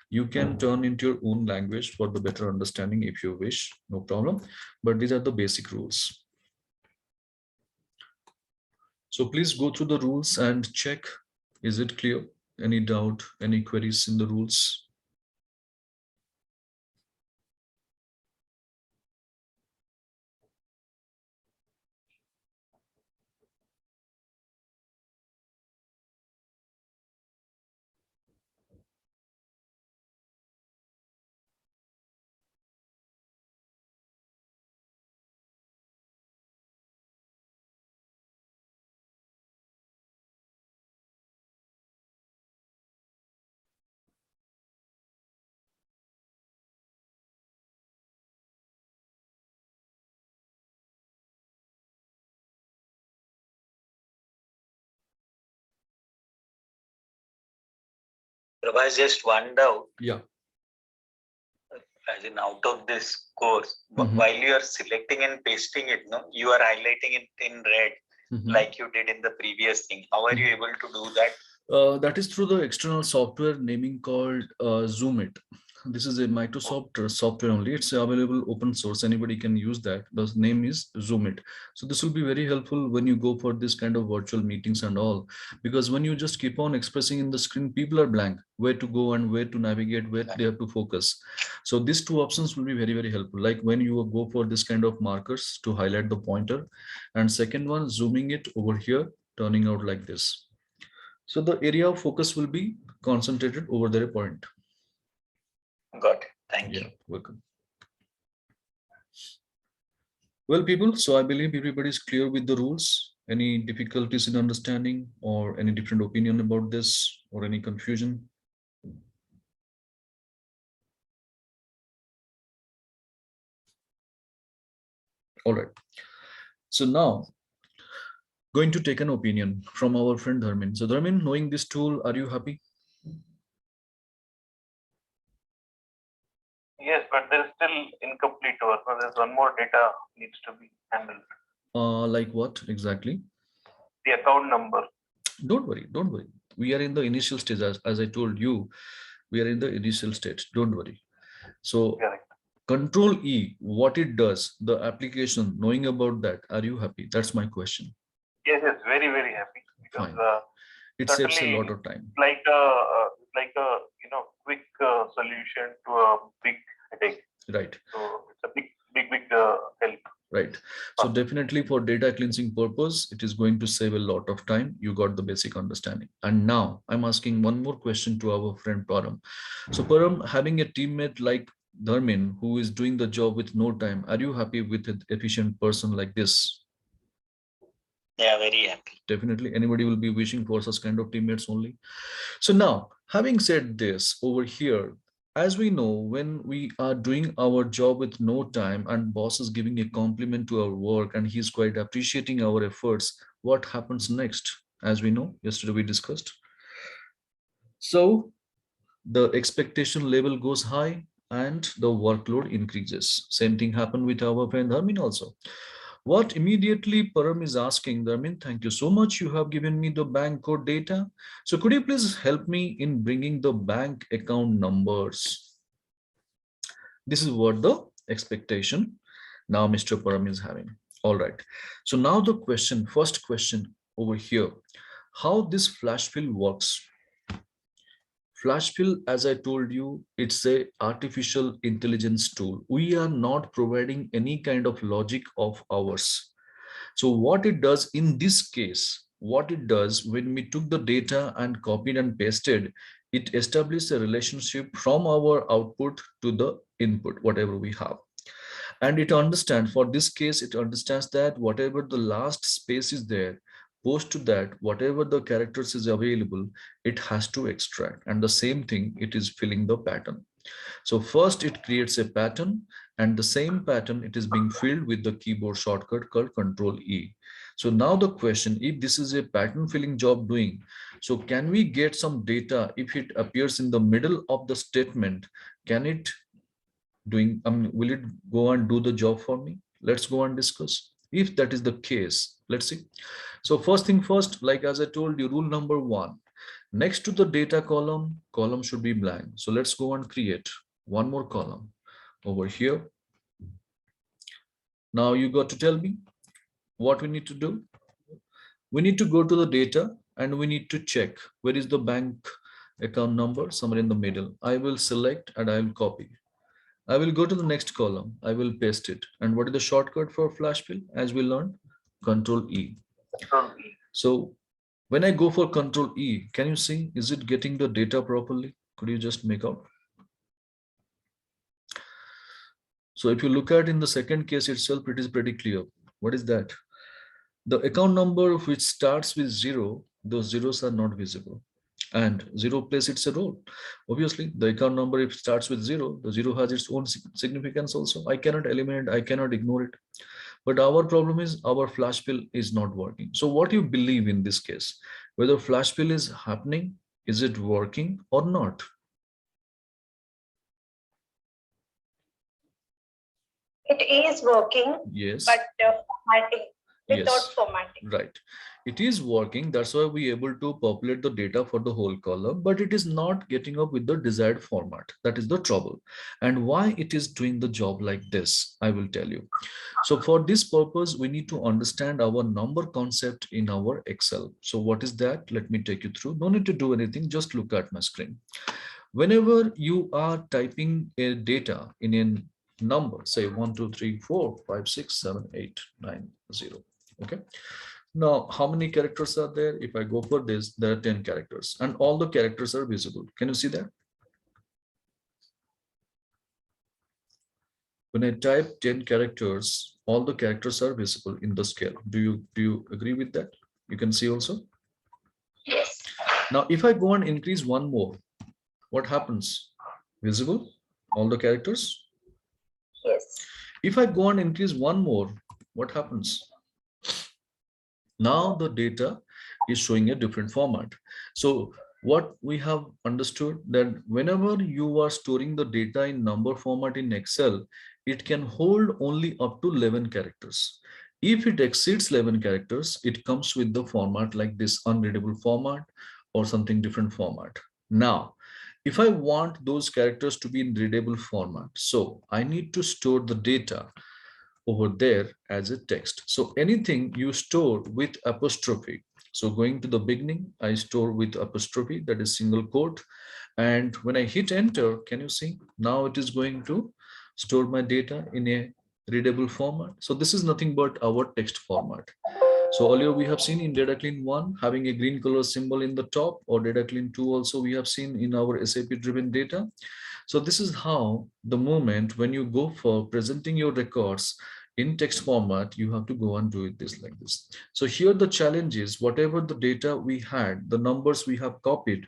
You can turn into your own language for the better understanding if you wish, no problem. But these are the basic rules. So please go through the rules and check, is it clear? Any doubt, any queries in the rules? Prabhas, just one doubt. Yeah. As in out of this course, while you are selecting and pasting it, no, you are highlighting it in red, like you did in the previous thing. How are you able to do that? That is through the external software naming called Zoomit. This is a Microsoft software only. It's available open source. Anybody can use that. The name is Zoomit. So this will be very helpful when you go for this kind of virtual meetings and all, because when you just keep on expressing in the screen, people are blank, where to go and where to navigate, where they have to focus. So these 2 options will be very, very helpful. Like when you go for this kind of markers to highlight the pointer, and second one, zooming it over here, turning out like this. So the area of focus will be concentrated over their point. Got it. Thank you. Welcome. Well, people, so I believe everybody is clear with the rules. Any difficulties in understanding or any different opinion about this or any confusion? All right. So now going to take an opinion from our friend Dharmin. So Dharmin, knowing this tool, are you happy? Yes, but there is still incomplete work. So there's one more data needs to be handled. Like what exactly? The account number. Don't worry, don't worry. We are in the initial stage, as I told you, we are in the initial stage. Don't worry. So Correct. Control E, what it does, the application, knowing about that, are you happy? That's my question. Yes, yes, very, very happy because Fine. It saves a lot of time. Like a quick solution to a big headache. Right. So it's a big help. Right. So definitely for data cleansing purpose, it is going to save a lot of time. You got the basic understanding. And now I'm asking one more question to our friend Param. So Param, having a teammate like Dharmin, who is doing the job with no time, are you happy with an efficient person like this? Yeah, very happy. Definitely. Anybody will be wishing for such kind of teammates only. So now, having said this over here, as we know, when we are doing our job with no time and boss is giving a compliment to our work and he's quite appreciating our efforts, what happens next? As we know, yesterday we discussed. So the expectation level goes high and the workload increases. Same thing happened with our friend Dharmin also. What immediately Param is asking, Dharmin, thank you so much. You have given me the bank code data. So could you please help me in bringing the bank account numbers? This is what the expectation now Mr. Param is having. All right. So now the question, first question over here, how this flash fill works. Flash fill, as I told you, it's a artificial intelligence tool. We are not providing any kind of logic of ours. So what it does in this case, what it does when we took the data and copied and pasted, it established a relationship from our output to the input, whatever we have. And it understands, for this case, it understands that whatever the last space is there, post to that, whatever the characters is available, it has to extract. And the same thing, it is filling the pattern. So first it creates a pattern, and the same pattern, it is being filled with the keyboard shortcut called Control E. So now the question, if this is a pattern filling job doing, so can we get some data if it appears in the middle of the statement? Can it doing, will it go and do the job for me? Let's go and discuss. If that is the case, let's see. So first thing first, like as I told you, rule number one, next to the data column, column should be blank. So let's go and create one more column over here. Now you got to tell me what we need to do. We need to go to the data and we need to check where is the bank account number, somewhere in the middle. I will select and I will copy. I will go to the next column. I will paste it. And what is the shortcut for flash fill? As we learned, Control E. So when I go for Control E, can you see, is it getting the data properly? Could you just make out? So if you look at in the second case itself, it is pretty clear. What is that? The account number which starts with 0, those zeros are not visible. And 0 plays its role. Obviously, the account number, if it starts with 0, the 0 has its own significance also. I cannot eliminate, I cannot ignore it. But our problem is our flash fill is not working. So what you believe in this case, whether flash fill is happening, is it working or not? It is working. Yes. But formatting, without formatting. Right. It is working. That's why we are able to populate the data for the whole column, but it is not getting up with the desired format. That is the trouble. And why it is doing the job like this, I will tell you. So for this purpose, we need to understand our number concept in our Excel. So what is that? Let me take you through. No need to do anything. Just look at my screen. Whenever you are typing a data in a number, say 1, 2, 3, 4, 5, 6, 7, 8, 9, 0. Okay. Now, how many characters are there? If I go for this, there are 10 characters and all the characters are visible. Can you see that? When I type 10 characters, all the characters are visible in the scale. Do you agree with that? You can see also. Yes. Now, if I go and increase one more, what happens? Visible, all the characters. Yes. If I go and increase one more, what happens? Now the data is showing a different format. So what we have understood that whenever you are storing the data in number format in Excel, it can hold only up to 11 characters. If it exceeds 11 characters, it comes with the format like this unreadable format or something different format. Now, if I want those characters to be in readable format, so I need to store the data over there as a text. So anything you store with apostrophe. So going to the beginning, I store with apostrophe, that is single quote. And when I hit enter, can you see? Now it is going to store my data in a readable format. So this is nothing but our text format. So earlier we have seen in data clean 1 having a green color symbol in the top, or data clean 2 also we have seen in our SAP driven data. So this is how the moment when you go for presenting your records in text format, you have to go and do it this like this. So here the challenge is whatever the data we had, the numbers we have copied,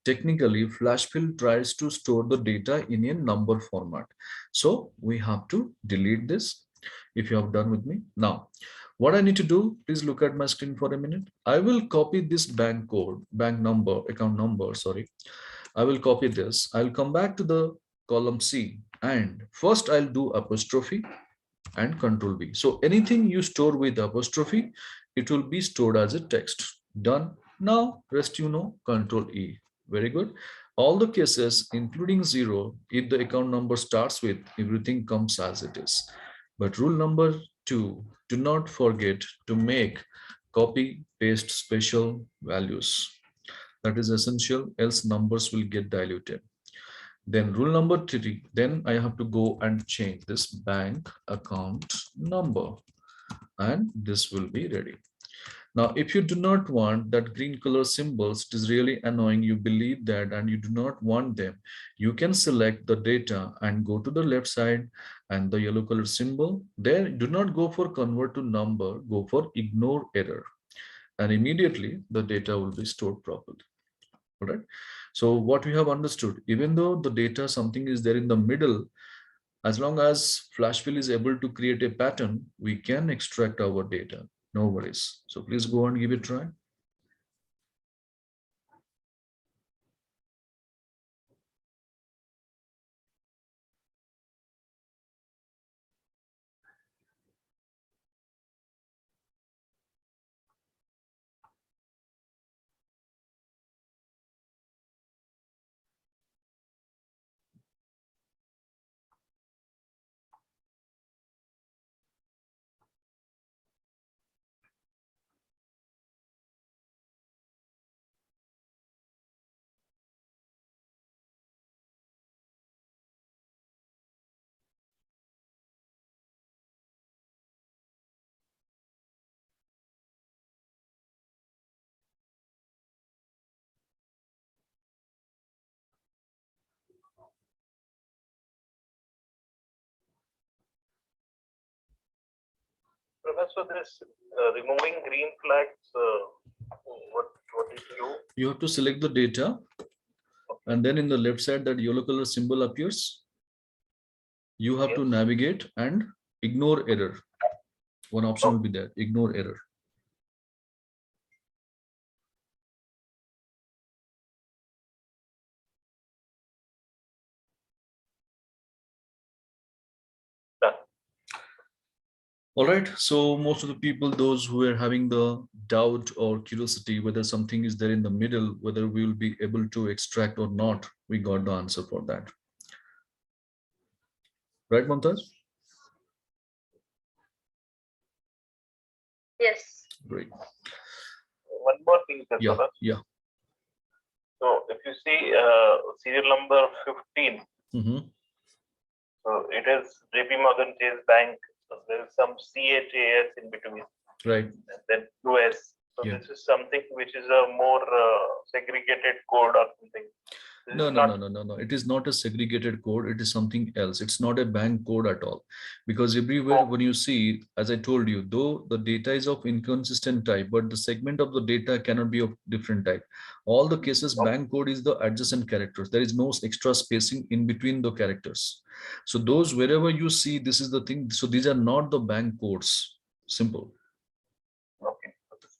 technically Flashfill tries to store the data in a number format. So we have to delete this if you have done with me. Now, what I need to do, please look at my screen for a minute. I will copy this bank code, bank number, account number, sorry. I will copy this. I'll come back to the column C and first I'll do apostrophe and control V. So anything you store with apostrophe, it will be stored as a text. Done. Now rest you know, control E. Very good. All the cases including 0, if the account number starts with, everything comes as it is. But rule number 2, do not forget to make copy paste special values. That is essential, else numbers will get diluted. Then rule number 3, then I have to go and change this bank account number and this will be ready. Now, if you do not want that green color symbols, it is really annoying. You believe that and you do not want them. You can select the data and go to the left side and the yellow color symbol. There, do not go for convert to number, go for ignore error. And immediately the data will be stored properly. All right. So what we have understood, even though the data something is there in the middle, as long as Flashfill is able to create a pattern, we can extract our data. No worries. So please go and give it a try. Professor, this removing green flags, what did you? You have to select the data, and then in the left side that yellow color symbol appears. You have to navigate and ignore error. One option will be there, ignore error. All right, so most of the people, those who are having the doubt or curiosity whether something is there in the middle, whether we will be able to extract or not, we got the answer for that. Right, Mumtaz? Yes. Great. One more thing, Yeah, yeah. So if you see serial number 15, so it is JP Morgan Chase Bank. So there is some CHAS in between. Right. And then 2S. So this is something which is a more segregated code or something. No. It is not a segregated code. It is something else. It's not a bank code at all. Because everywhere when you see, as I told you, though the data is of inconsistent type, but the segment of the data cannot be of different type. All the cases, bank code is the adjacent characters. There is no extra spacing in between the characters. So those wherever you see, this is the thing. So these are not the bank codes. Simple. Okay.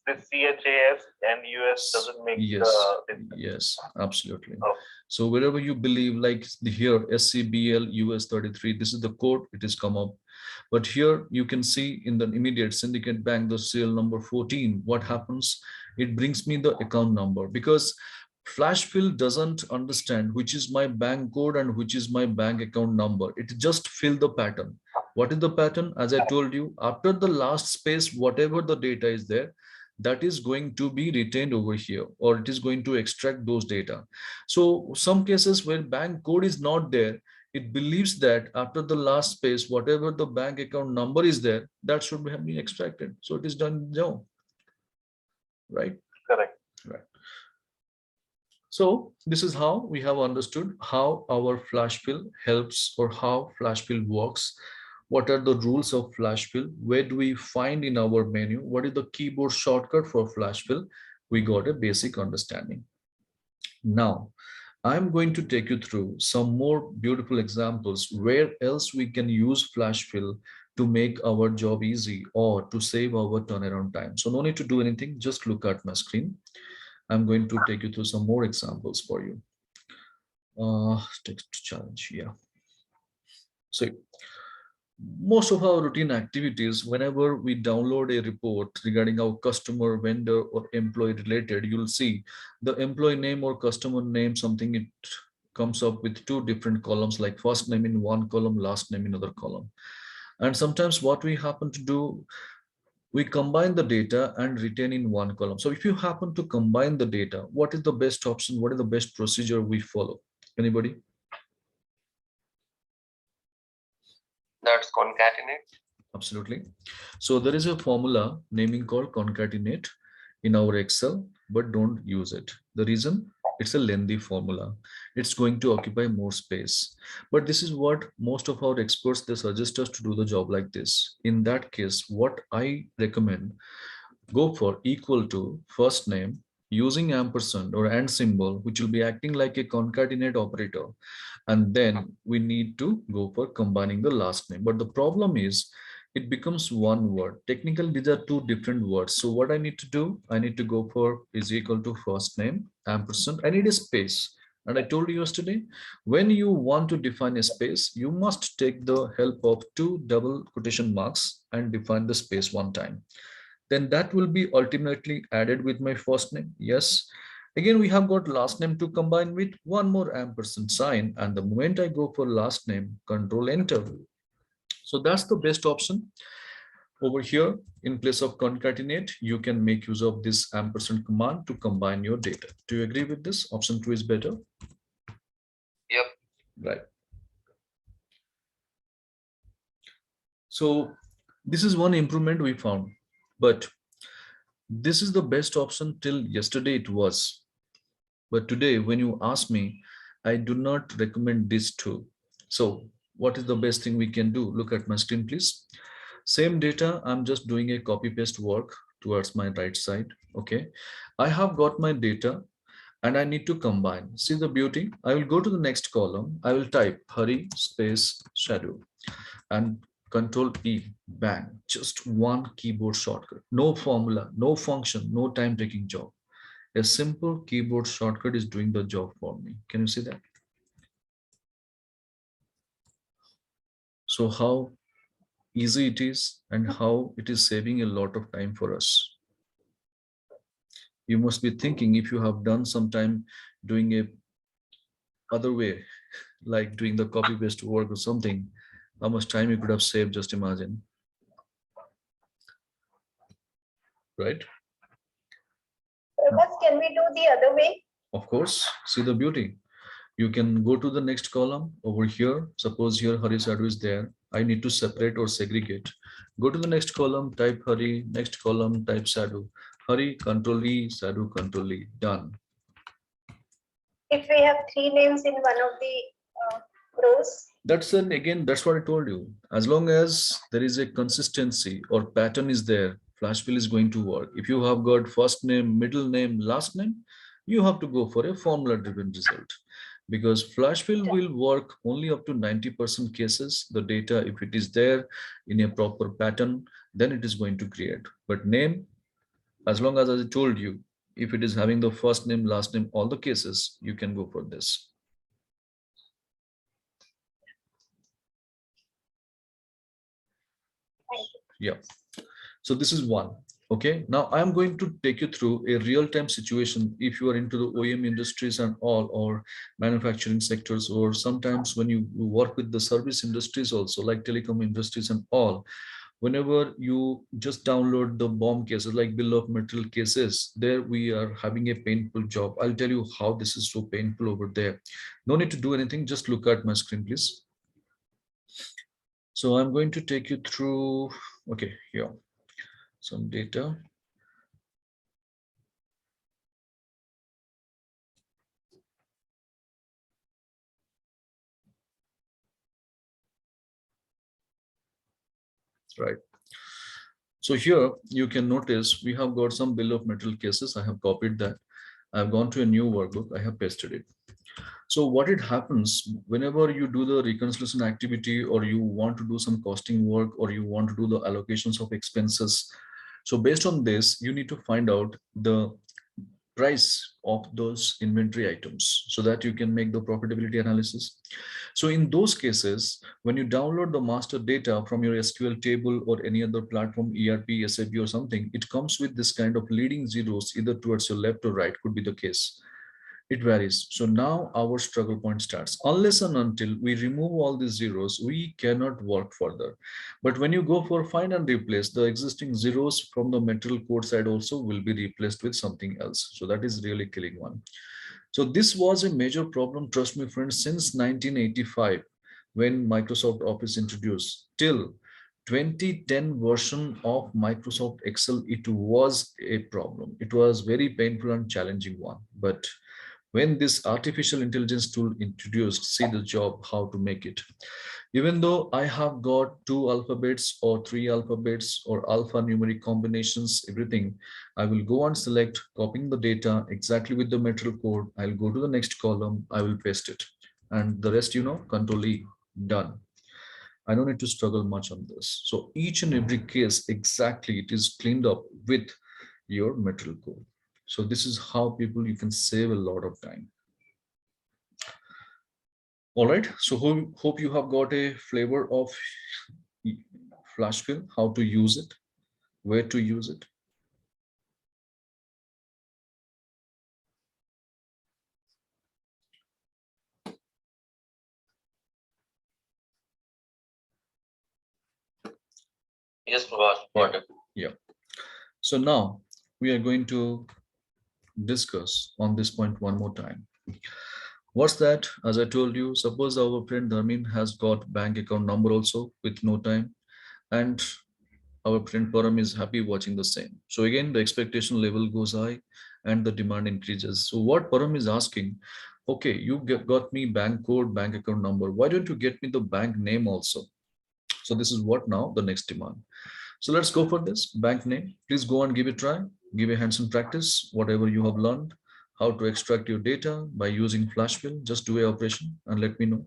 This CHAS and US doesn't make yes the difference. yes, absolutely. Oh. So wherever you believe, like here SCBL US 33, this is the code, it is come up. But here you can see in the immediate syndicate bank, the serial number 14, what happens? It brings me the account number, because flash fill doesn't understand which is my bank code and which is my bank account number. It just fill the pattern. What is the pattern? As I told you, after the last space, whatever the data is there, that is going to be retained over here, or it is going to extract those data. So some cases where bank code is not there, it believes that after the last space, whatever the bank account number is there, that should have been extracted. So it is done now, right? Correct. Right. So this is how we have understood how our flash fill helps, or how flash fill works. What are the rules of flash fill? Where do we find in our menu? What is the keyboard shortcut for flash fill? We got a basic understanding. Now, I'm going to take you through some more beautiful examples where else we can use flash fill to make our job easy or to save our turnaround time. So no need to do anything, just look at my screen. I'm going to take you through some more examples for you. Text challenge, yeah. So most of our routine activities, whenever we download a report regarding our customer, vendor, or employee related, you'll see the employee name or customer name, something it comes up with two different columns, like first name in one column, last name in another column. And sometimes what we happen to do, we combine the data and retain in one column. So if you happen to combine the data, what is the best option? What is the best procedure we follow? Anybody? That's concatenate. Absolutely. So there is a formula naming called concatenate in our Excel, but don't use it. The reason? It's a lengthy formula. It's going to occupy more space. But this is what most of our experts, they suggest us to do the job like this. In that case, what I recommend, go for equal to first name using ampersand or and symbol, which will be acting like a concatenate operator. And then we need to go for combining the last name. But the problem is it becomes one word. Technically, these are two different words. So what I need to do, I need to go for is equal to first name, ampersand. I need a space. And I told you yesterday, when you want to define a space, you must take the help of two double quotation marks and define the space one time. Then that will be ultimately added with my first name. Yes. Again, we have got last name to combine with one more ampersand sign. And the moment I go for last name, control enter. So that's the best option. Over here, in place of concatenate, you can make use of this ampersand command to combine your data. Do you agree with this? Option 2 is better. Yep. Right. So this is one improvement we found, but this is the best option till yesterday it was. But today, when you ask me, I do not recommend this too. So what is the best thing we can do? Look at my screen, please. Same data, I'm just doing a copy paste work towards my right side. Okay, I have got my data and I need to combine. See the beauty? I will go to the next column. I will type Hari space shadow and control E, bang, just one keyboard shortcut. No formula, no function, no time taking job. A simple keyboard shortcut is doing the job for me. Can you see that? So how easy it is and how it is saving a lot of time for us. You must be thinking, if you have done some time doing a other way, like doing the copy paste work or something, how much time you could have saved, just imagine. Right? Prabhas, can we do the other way? Of course, see the beauty. You can go to the next column over here. Suppose here Hari Sadhu is there. I need to separate or segregate. Go to the next column, type Hari, next column, type Sadhu. Hari, control E, Sadhu, control E, done. If we have three names in one of the rows. That's again, that's what I told you. As long as there is a consistency or pattern is there, flash fill is going to work. If you have got first name, middle name, last name, you have to go for a formula driven result, because flash fill will work only up to 90% cases. The data, if it is there in a proper pattern, then it is going to create. But name, as long as I told you, if it is having the first name, last name, all the cases, you can go for this. Yeah. So this is one. Okay. Now I'm going to take you through a real-time situation if you are into the OEM industries and all, or manufacturing sectors, or sometimes when you work with the service industries also, like telecom industries and all. Whenever you just download the BOM cases, like bill of material cases, there we are having a painful job. I'll tell you how this is so painful over there. No need to do anything. Just look at my screen, please. So I'm going to take you through, okay, here, some data. Right. So here you can notice we have got some bill of material cases. I have copied that. I've gone to a new workbook. I have pasted it. So what it happens whenever you do the reconciliation activity, or you want to do some costing work, or you want to do the allocations of expenses. So based on this, you need to find out the price of those inventory items so that you can make the profitability analysis. So in those cases, when you download the master data from your SQL table or any other platform, ERP, SAP or something, it comes with this kind of leading zeros either towards your left or right, could be the case. It varies. So now our struggle point starts. Unless and until we remove all these zeros, we cannot work further. But when you go for find and replace, the existing zeros from the material code side also will be replaced with something else. So that is really killing one. So this was a major problem, trust me friends, since 1985, when Microsoft Office introduced, till 2010 version of Microsoft Excel, it was a problem. It was very painful and challenging one. But when this artificial intelligence tool introduced, see the job how to make it. Even though I have got 2 alphabets or 3 alphabets or alphanumeric combinations, everything, I will go and select copying the data exactly with the material code. I'll go to the next column, I will paste it, and the rest, Control E, done. I don't need to struggle much on this. So each and every case, exactly, it is cleaned up with your material code. So this is how people, you can save a lot of time. All right, so hope you have got a flavor of flash fill, how to use it, where to use it. Yes, Prabhas, got it. Yeah. So now we are going to discuss on this point one more time. What's that? As I told you, suppose our friend Dharmin has got bank account number also with no time, and our friend Param is happy watching the same. So again, the expectation level goes high and the demand increases. So what Param is asking, okay, you got me bank code, bank account number. Why don't you get me the bank name also? So this is what now the next demand. So let's go for this bank name. Please go and give it a try. Give a hands-on practice, whatever you have learned, how to extract your data by using flash fill. Just do a operation and let me know.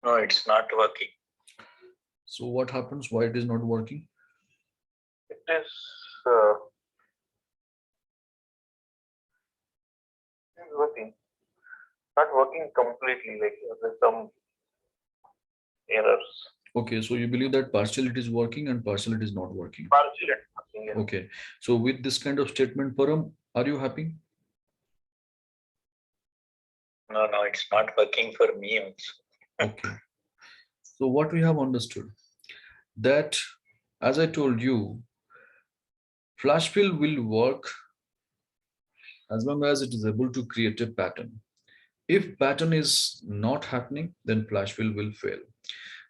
No, it's not working. So what happens? Why it is not working? It is working, not working completely. Like there's some errors. Okay, so you believe that partial it is working and partial it is not working. Partially it's working. Yeah. Okay, so with this kind of statement, Param, are you happy? No, it's not working for me also. Okay. So what we have understood, that as I told you, flash fill will work as long as it is able to create a pattern. If pattern is not happening, then flash fill will fail.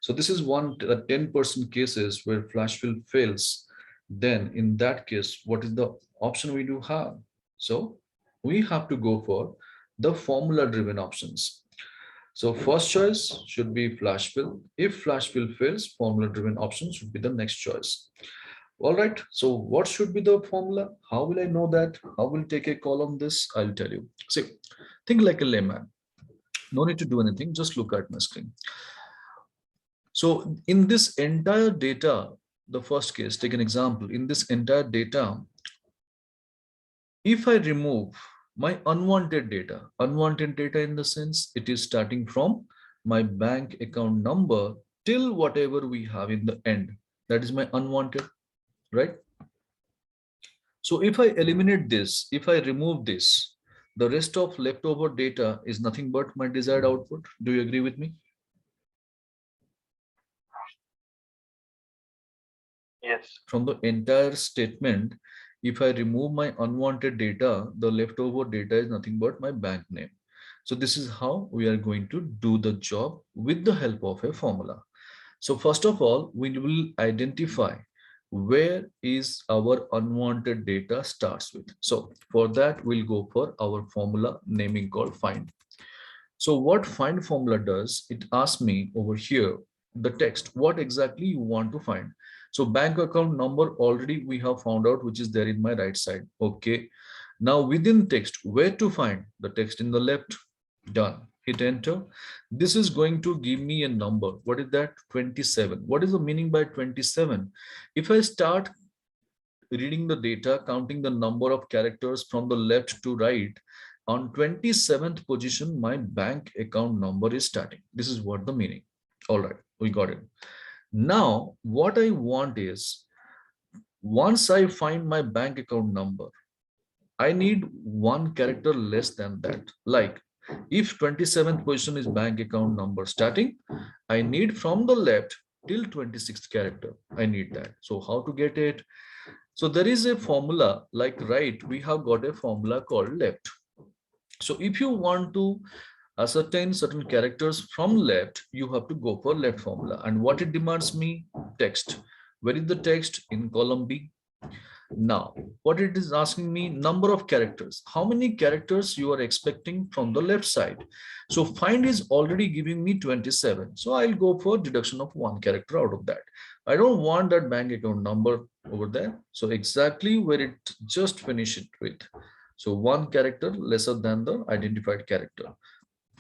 So this is 10% cases where flash fill fails. Then in that case, what is the option we do have? So we have to go for the formula driven options. So first choice should be flash fill. If flash fill fails, formula driven option should be the next choice. All right. So what should be the formula? How will I know that? How will I take a call on this? I'll tell you. See, think like a layman. No need to do anything. Just look at my screen. So in this entire data, the first case, take an example. In this entire data, if I remove my unwanted data in the sense it is starting from my bank account number till whatever we have in the end, that is my unwanted, right? So if I eliminate this, if I remove this, the rest of leftover data is nothing but my desired output. Do you agree with me? Yes. From the entire statement, if I remove my unwanted data, the leftover data is nothing but my bank name. So this is how we are going to do the job with the help of a formula. So first of all, we will identify where is our unwanted data starts with. So for that, we'll go for our formula naming called find. So what find formula does, it asks me over here, the text, what exactly you want to find. So bank account number already we have found out, which is there in my right side. Okay. Now within text, where to find the text in the left? Done. Hit enter. This is going to give me a number. What is that? 27. What is the meaning by 27? If I start reading the data, counting the number of characters from the left to right, on 27th position, my bank account number is starting. This is what the meaning. All right, we got it. Now, what I want is, once I find my bank account number, I need one character less than that. Like if 27th position is bank account number starting, I need from the left till 26th character. I need that. So how to get it? So there is a formula like right, we have got a formula called left. So if you want to ascertain certain characters from left, you have to go for left formula. And what it demands me? Text. Where is the text? In column B. Now, what it is asking me, number of characters. How many characters you are expecting from the left side? So find is already giving me 27. So I'll go for deduction of one character out of that. I don't want that bank account number over there. So exactly where it just finished it with. So one character lesser than the identified character.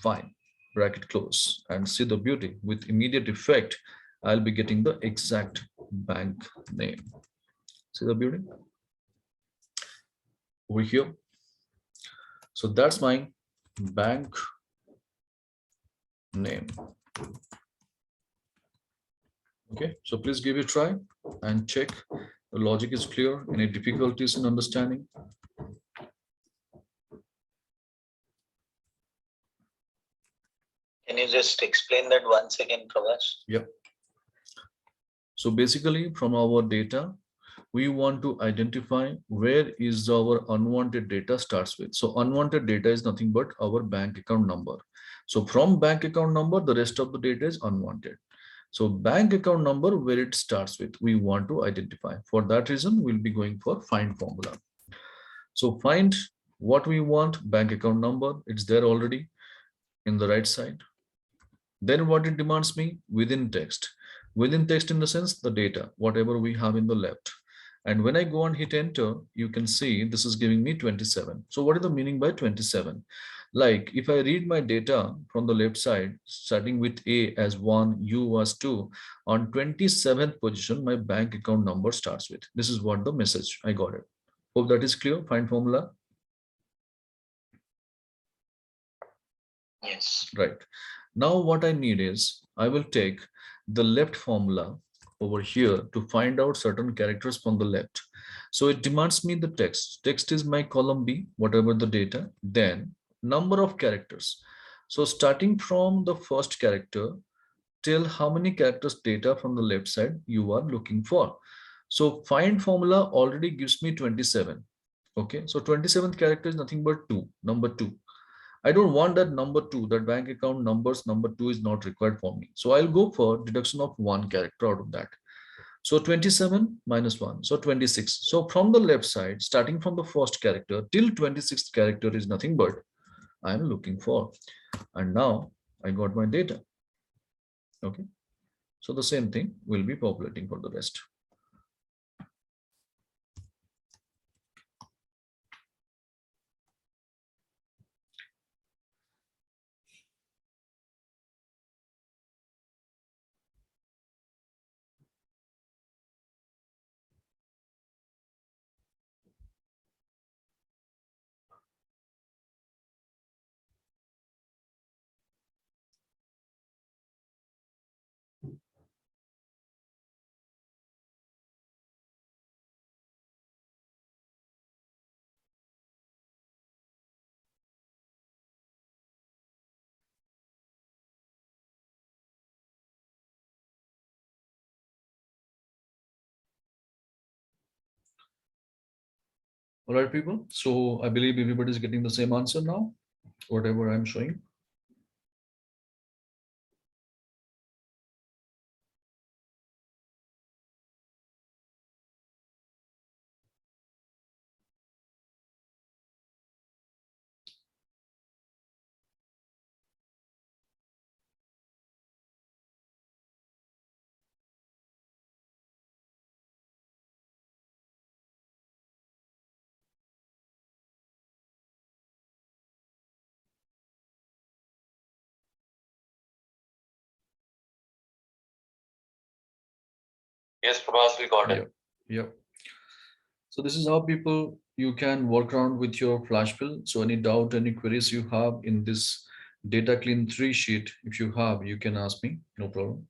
Fine. Bracket close. And see the beauty. With immediate effect, I'll be getting the exact bank name. See the beauty over here. So that's my bank name. Okay, so please give it a try and check the logic is clear. Any difficulties in understanding? Can you just explain that once again, Prakash? Yep. So basically from our data, we want to identify where is our unwanted data starts with. So unwanted data is nothing but our bank account number. So from bank account number, the rest of the data is unwanted. So bank account number, where it starts with, we want to identify. For that reason, we'll be going for find formula. So find what we want, bank account number, it's there already in the right side. Then what it demands me? Within text. Within text in the sense, the data, whatever we have in the left. And when I go and hit enter, you can see this is giving me 27. So what is the meaning by 27? Like if I read my data from the left side, starting with A as 1, U as 2, on 27th position, my bank account number starts with. This is what the message I got it. Hope that is clear. Find formula. Yes. Right. Now what I need is, I will take the left formula over here to find out certain characters from the left. So it demands me the text. Text is my column B, whatever the data, then number of characters. So starting from the first character till how many characters data from the left side you are looking for. So find formula already gives me 27. Okay, so 27th character is nothing but 2, number 2. I don't want that number 2, that bank account numbers number 2 is not required for me. So I'll go for deduction of one character out of that. So 27 minus 1, so 26. So from the left side, starting from the first character till 26th character is nothing but I'm looking for. And now I got my data. Okay. So the same thing will be populating for the rest. All right, people. So I believe everybody is getting the same answer now, whatever I'm showing. Yes, Prabhas, we got it. Yep. Yep. So this is how people you can work around with your flash fill. So any doubt, any queries you have in this data clean 3 sheet, if you have, you can ask me, no problem.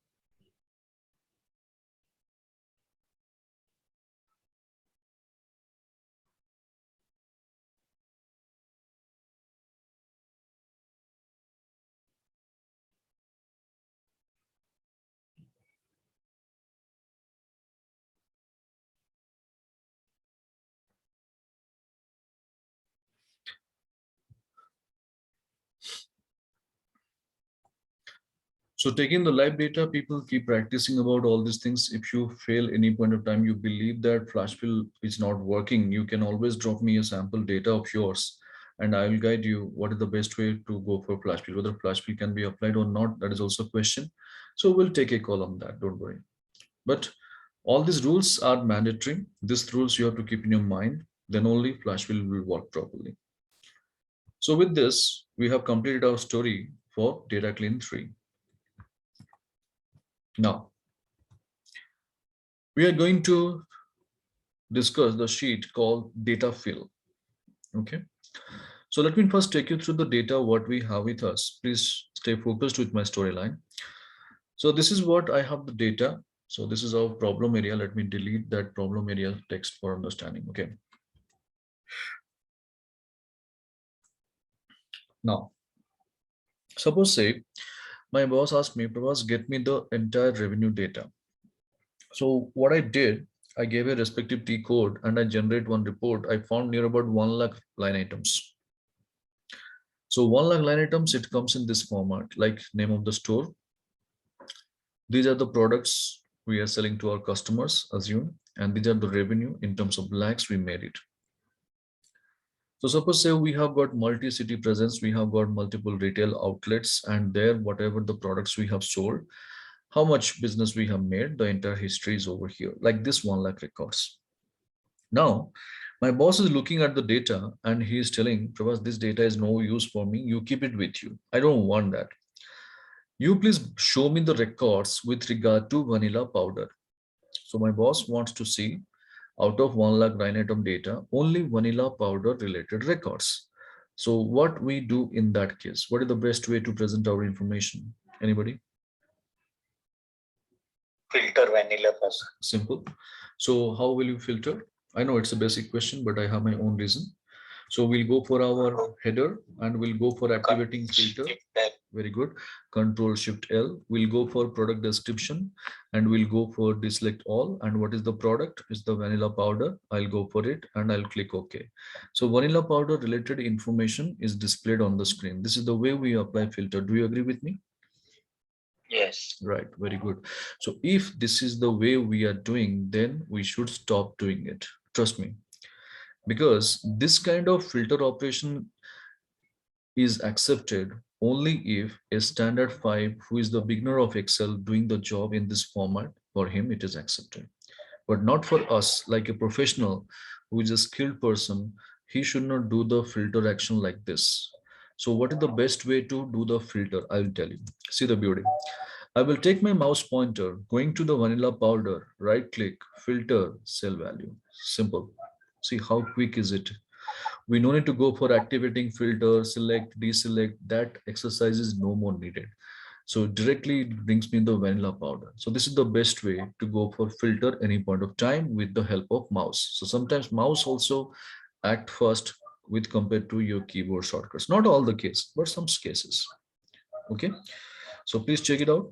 So taking the live data, people keep practicing about all these things. If you fail any point of time, you believe that flash fill is not working, you can always drop me a sample data of yours and I will guide you what is the best way to go for flash fill. Whether flash fill can be applied or not, that is also a question. So we'll take a call on that, don't worry. But all these rules are mandatory. These rules you have to keep in your mind, then only flash fill will work properly. So with this, we have completed our story for data clean 3. Now, we are going to discuss the sheet called data fill. Okay. So let me first take you through the data, what we have with us. Please stay focused with my storyline. So this is what I have the data. So this is our problem area. Let me delete that problem area text for understanding. Okay. Now, suppose say my boss asked me, Prabhas, get me the entire revenue data. So what I did, I gave a respective T code and I generate one report. I found near about 1 lakh line items. So 1 lakh line items, it comes in this format, like name of the store. These are the products we are selling to our customers, assume, and these are the revenue in terms of lakhs we made it. So suppose say we have got multi-city presence, we have got multiple retail outlets, and there whatever the products we have sold, how much business we have made, the entire history is over here, like this 1 lakh records. Now, my boss is looking at the data and he is telling, Prabhas, this data is no use for me. You keep it with you. I don't want that. You please show me the records with regard to vanilla powder. So my boss wants to see out of 1 lakh line item data, only vanilla powder related records. So what we do in that case, what is the best way to present our information? Anybody? Filter vanilla first. Simple. So how will you filter? I know it's a basic question, but I have my own reason. So we'll go for our header and we'll go for activating filter. Very good. Control Shift L. We'll go for product description and we'll go for deselect all. And what is the product? Is the vanilla powder. I'll go for it and I'll click OK. So vanilla powder related information is displayed on the screen. This is the way we apply filter. Do you agree with me? Yes. Right. Very good. So if this is the way we are doing, then we should stop doing it. Trust me. Because this kind of filter operation is accepted only if a standard 5 who is the beginner of Excel doing the job in this format, for him it is accepted. But not for us, like a professional who is a skilled person, he should not do the filter action like this. So what is the best way to do the filter? I will tell you. See the beauty. I will take my mouse pointer, going to the vanilla powder, right click, filter, cell value. Simple. See how quick is it? We no need to go for activating filter, select, deselect. That exercise is no more needed. So directly it brings me the vanilla powder. So this is the best way to go for filter any point of time with the help of mouse. So sometimes mouse also act first with compared to your keyboard shortcuts. Not all the case, but some cases. Okay. So please check it out.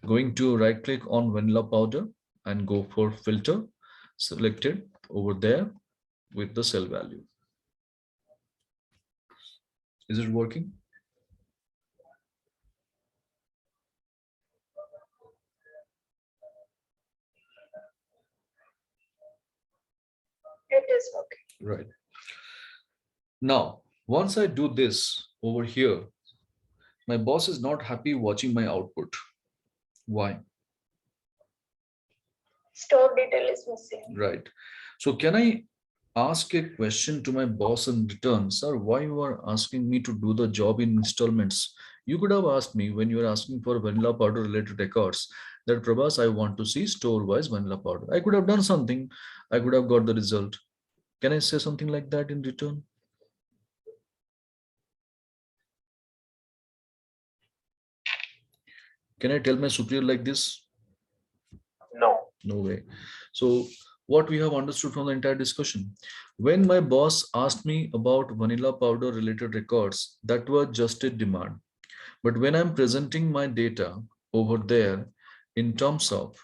Going to right click on vanilla powder and go for filter, selected over there with the cell value. Is it working? It is working. Right. Now, once I do this over here, my boss is not happy watching my output. Why? Store detail is missing. Right. So can I ask a question to my boss in return? Sir, why you are asking me to do the job in installments? You could have asked me when you are asking for vanilla powder related records that Prabhas, I want to see store wise vanilla powder. I could have done something. I could have got the result. Can I say something like that in return? Can I tell my superior like this? No. No way. So what we have understood from the entire discussion, when my boss asked me about vanilla powder related records, that was just a demand. But when I'm presenting my data over there in terms of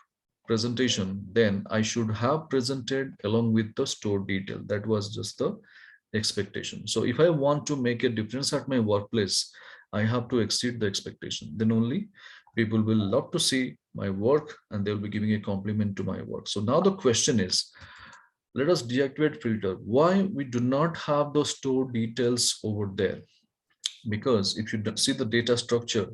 presentation, then I should have presented along with the store detail. That was just the expectation. So if I want to make a difference at my workplace, I have to exceed the expectation. Then only people will love to see my work and they'll be giving a compliment to my work. So now the question is, let us deactivate filter. Why we do not have the store details over there? Because if you see the data structure,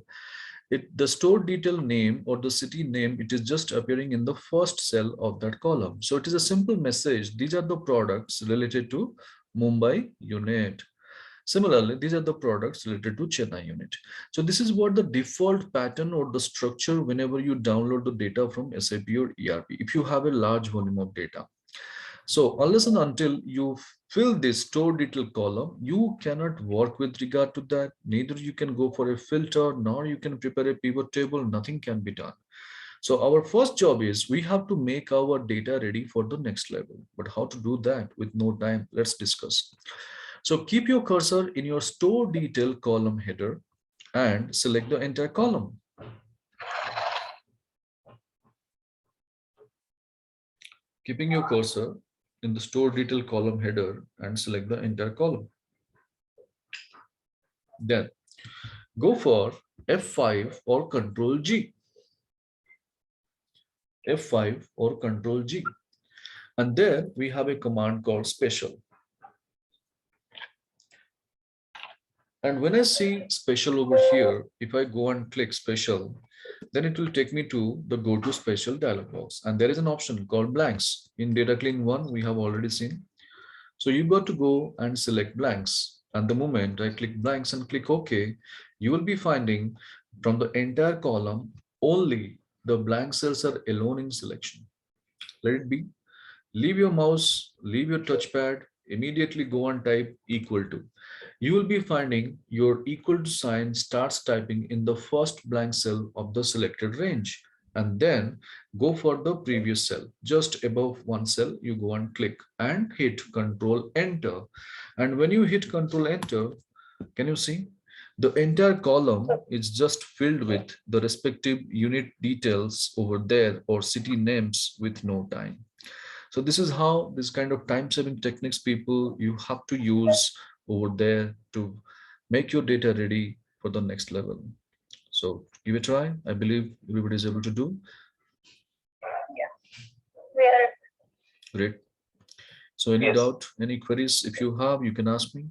the store detail name or the city name, it is just appearing in the first cell of that column. So it is a simple message. These are the products related to Mumbai unit. Similarly, these are the products related to Chennai unit. So this is what the default pattern or the structure whenever you download the data from SAP or ERP, if you have a large volume of data. So unless and until you fill this store detail column, you cannot work with regard to that. Neither you can go for a filter, nor you can prepare a pivot table. Nothing can be done. So our first job is we have to make our data ready for the next level. But how to do that with no time? Let's discuss. So keep your cursor in your store detail column header and select the entire column. Keeping your cursor in the store detail column header and select the entire column. Then go for F5 or Control G. F5 or Control G. And there we have a command called special. And when I see special over here, if I go and click special, then it will take me to the go to special dialog box. And there is an option called blanks. In data clean 1, we have already seen. So you got to go and select blanks. And the moment I click blanks and click OK, you will be finding from the entire column, only the blank cells are alone in selection. Let it be. Leave your mouse, leave your touchpad, immediately go and type equal to. You will be finding your equal to sign starts typing in the first blank cell of the selected range, and then go for the previous cell. Just above one cell, you go and click and hit Control Enter. And when you hit Control Enter, can you see? The entire column is just filled with the respective unit details over there or city names with no time. So this is how this kind of time-saving techniques people you have to use over there to make your data ready for the next level. So give it a try. I believe everybody is able to do. Yeah, we are Great. So any Yes. doubt, any queries, if you have, you can ask me.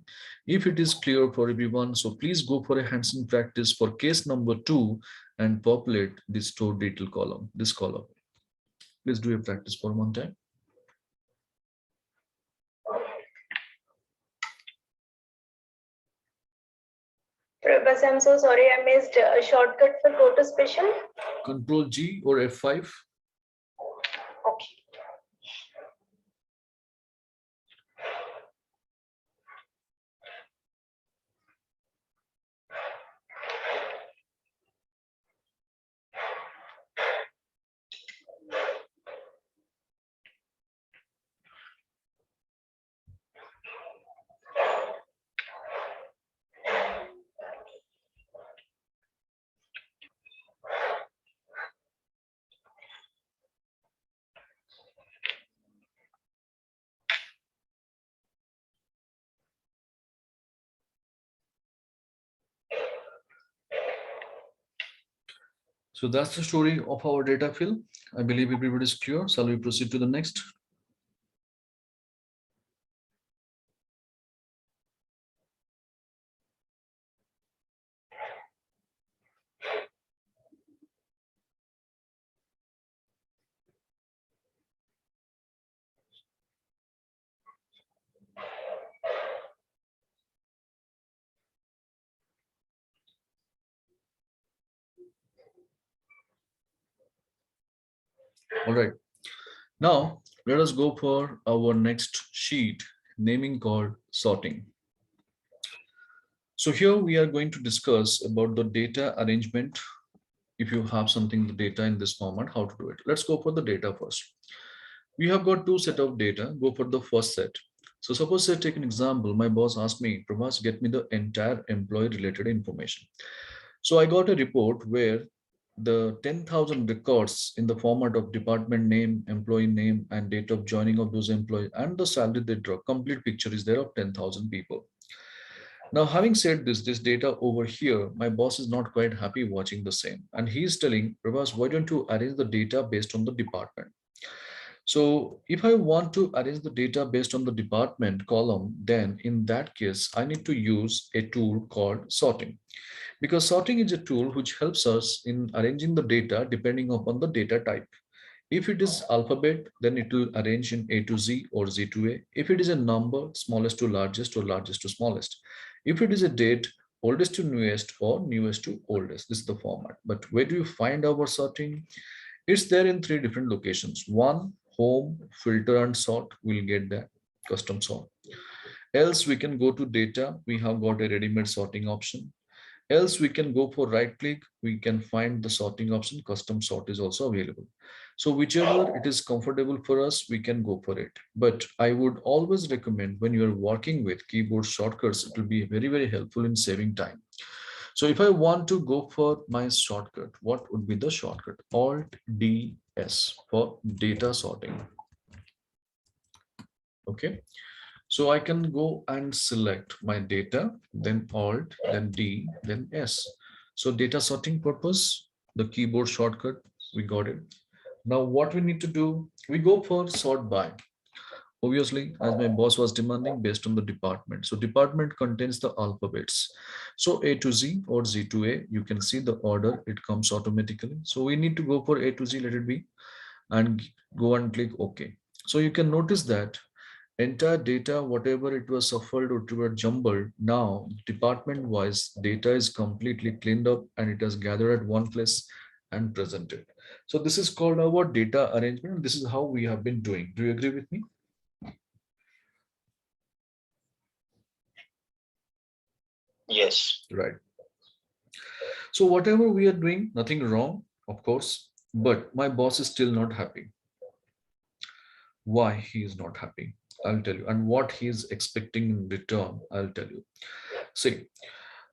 If it is clear for everyone, so please go for a hands-on practice for case number 2 and populate the stored detail column, this column. Please do a practice for one time. Prabhas, I'm so sorry, I missed a shortcut for go to special. Control G or F5. Okay. So that's the story of our data fill. I believe everybody is clear. Shall we proceed to the next? All right. Now let us go for our next sheet, naming called sorting. So here we are going to discuss about the data arrangement. If you have something, the data in this format, how to do it. Let's go for the data first. We have got two set of data. Go for the first set. So suppose I take an example. My boss asked me, Prabhas, get me the entire employee related information. So I got a report where the 10,000 records in the format of department name, employee name, and date of joining of those employees and the salary they draw. Complete picture is there of 10,000 people. Now, having said this data over here, my boss is not quite happy watching the same. And he's telling, Prabhas, why don't you arrange the data based on the department? So if I want to arrange the data based on the department column, then in that case, I need to use a tool called sorting. Because sorting is a tool which helps us in arranging the data depending upon the data type. If it is alphabet, then it will arrange in A to Z or Z to A. If it is a number, smallest to largest or largest to smallest. If it is a date, oldest to newest or newest to oldest. This is the format. But where do you find our sorting? It's there in 3 different locations. One, home, filter and sort. We'll get that custom sort. Else we can go to data. We have got a ready-made sorting option. Else we can go for right click. We can find the sorting option. Custom sort is also available. So whichever it is comfortable for us, we can go for it. But I would always recommend when you're working with keyboard shortcuts, it will be very, very helpful in saving time. So if I want to go for my shortcut, what would be the shortcut? Alt D S for data sorting. Okay. So I can go and select my data, then Alt, then D, then S. So data sorting purpose, the keyboard shortcut, we got it. Now what we need to do, we go for sort by. Obviously, as my boss was demanding based on the department. So department contains the alphabets. So A to Z or Z to A, you can see the order, it comes automatically. So we need to go for A to Z, let it be, and go and click OK. So you can notice that entire data, whatever it was shuffled or it was jumbled, now department-wise data is completely cleaned up and it has gathered at one place and presented. So this is called our data arrangement. This is how we have been doing. Do you agree with me? Yes. Right. So whatever we are doing, nothing wrong, of course, but my boss is still not happy. Why he is not happy? I'll tell you. And what he is expecting in return, I'll tell you. See,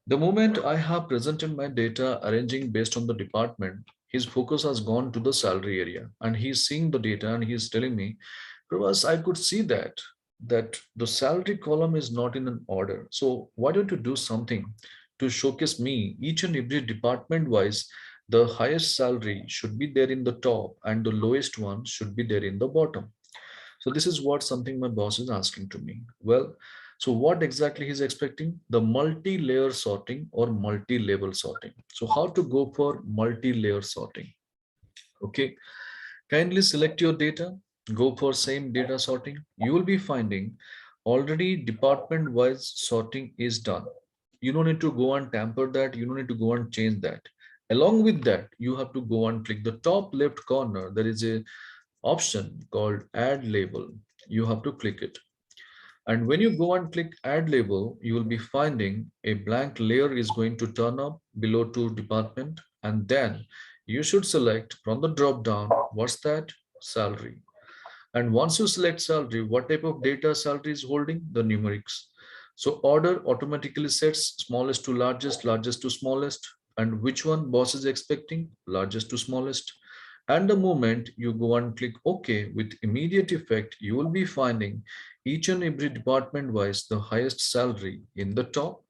the moment I have presented my data arranging based on the department, his focus has gone to the salary area and he's seeing the data and he's telling me, Prabhas, I could see that the salary column is not in an order. So why don't you do something to showcase me each and every department wise, the highest salary should be there in the top and the lowest one should be there in the bottom. So this is what something my boss is asking to me. Well, so what exactly he's expecting? The multi-layer sorting or multi-level sorting. So how to go for multi-layer sorting? Okay, kindly select your data, go for same data sorting. You will be finding already department-wise sorting is done. You don't need to go and tamper that. You don't need to go and change that. Along with that, you have to go and click the top left corner. There is a option called add label. You have to click it. And when you go and click add label, you will be finding a blank layer is going to turn up below to department. And then you should select from the drop down, what's that? Salary. And once you select salary, what type of data salary is holding? The numerics. So order automatically sets smallest to largest, largest to smallest. And which one boss is expecting? Largest to smallest. And the moment you go and click OK with immediate effect, you will be finding each and every department wise the highest salary in the top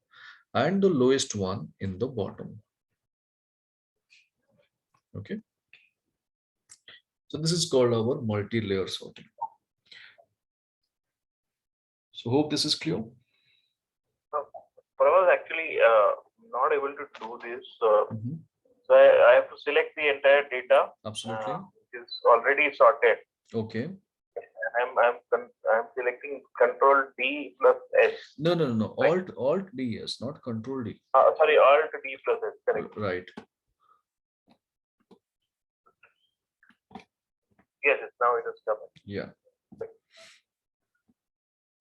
and the lowest one in the bottom. Okay. So this is called our multi-layer sorting. So hope this is clear. But I was actually not able to do this. So I have to select the entire data. Absolutely. It's already sorted. Okay. I'm selecting Control D plus S. No. Right. Alt D, yes, not Control D. Sorry, Alt D plus S. Correct. Right. Yes, now it is coming. Yeah.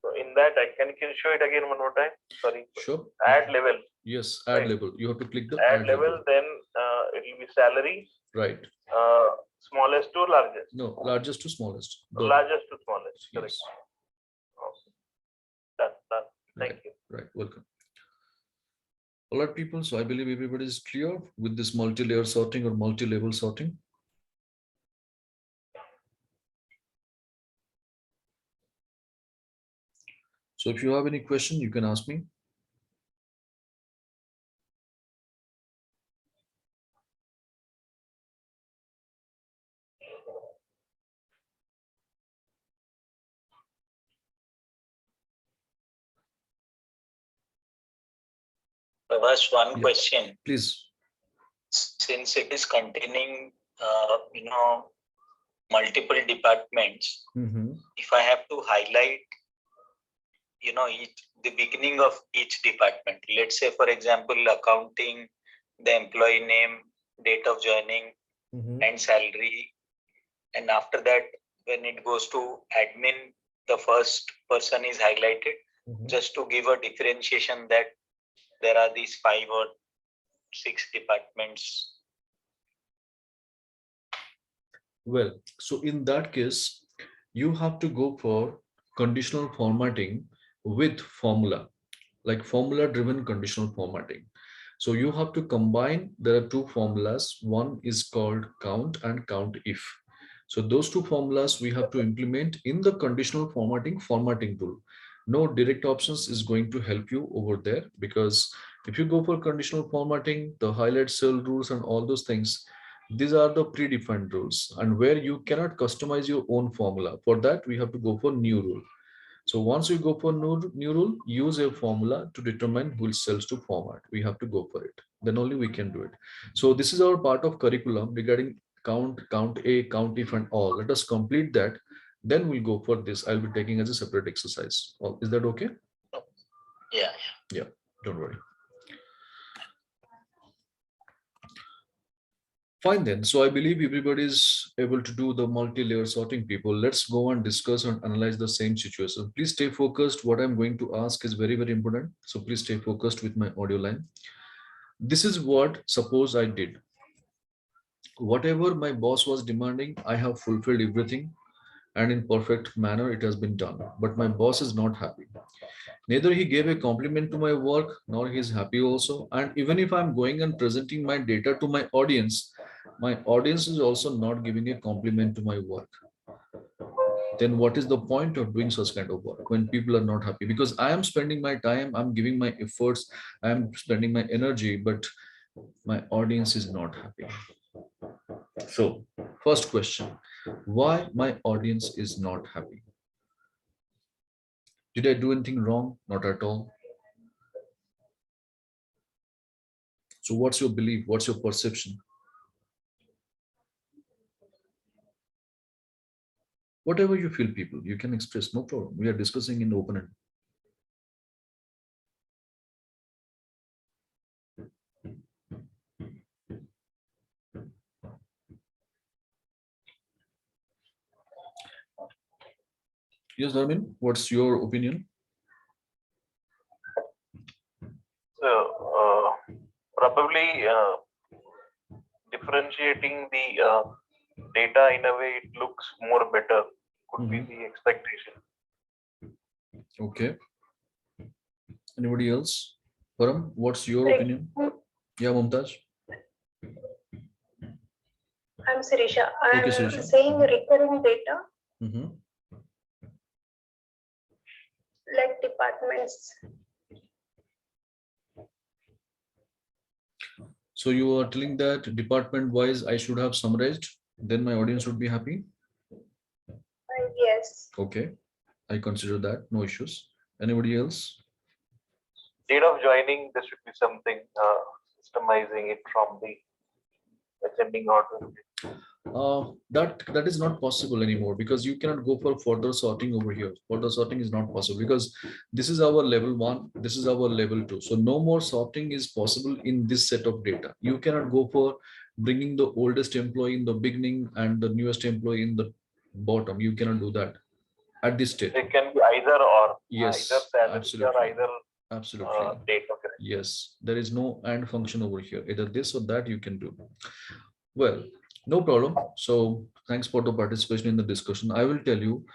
So in that, can you show it again one more time? Sorry. Sure. Add level. Yes, add label. You have to click the add level. Then it will be salary. Right. Smallest to largest. No, largest to smallest. Largest to smallest. Correct. Yes. Awesome. Done. Thank you. Right. Welcome. All right, people. So I believe everybody is clear with this multi-layer sorting or multi-level sorting. So if you have any question, you can ask me. Prabhas, one question. Please. Since it is containing, multiple departments, if I have to highlight, the beginning of each department, let's say, for example, accounting, the employee name, date of joining, and salary. And after that, when it goes to admin, the first person is highlighted, just to give a differentiation that there are these 5 or 6 departments. Well, so in that case, you have to go for conditional formatting with formula, like formula driven conditional formatting. So you have to combine, there are 2 formulas. One is called count and count if. So those 2 formulas we have to implement in the conditional formatting tool. No direct options is going to help you over there, because if you go for conditional formatting, the highlight cell rules and all those things, these are the predefined rules, and where you cannot customize your own formula. For that, we have to go for new rule. So once you go for new rule, use a formula to determine which cells to format. We have to go for it. Then only we can do it. So this is our part of curriculum regarding count A, count if, and all. Let us complete that. Then we'll go for this. I'll be taking as a separate exercise. Is that okay? Yeah. Don't worry. Fine then. So I believe everybody is able to do the multi-layer sorting, people. Let's go and discuss and analyze the same situation. Please stay focused. What I'm going to ask is very, very important. So please stay focused with my audio line. This is what suppose I did. Whatever my boss was demanding, I have fulfilled everything, and in perfect manner it has been done. But my boss is not happy. Neither he gave a compliment to my work, nor he is happy also. And even if I'm going and presenting my data to my audience is also not giving a compliment to my work. Then what is the point of doing such kind of work when people are not happy? Because I am spending my time, I'm giving my efforts, I'm spending my energy, but my audience is not happy. So first question, why my audience is not happy? Did I do anything wrong? Not at all. So what's your belief? What's your perception? Whatever you feel, people, you can express, no problem. We are discussing in the open end. Yes, Dharmin, what's your opinion? So probably differentiating the data in a way it looks more better could be the expectation. Okay. Anybody else? Param, what's your opinion? Yeah, Mumtaz. I'm Sirisha. I'm Okay, Sirisha. saying recurring data like departments. So you are telling that department-wise, I should have summarized, then my audience would be happy? Yes. Okay, I consider that, no issues. Anybody else? Date of joining, there should be something systemizing it from the ascending order. That is not possible anymore, because you cannot go for further sorting over here. Further sorting is not possible because this is our level 1, this is our level 2. So no more sorting is possible in this set of data. You cannot go for bringing the oldest employee in the beginning and the newest employee in the bottom. You cannot do that at this stage. It can be either or. Yes, either salary absolutely. or either Absolutely. date of Yes, there is no and function over here. Either this or that you can do. Well, no problem. So thanks for the participation in the discussion. I will tell you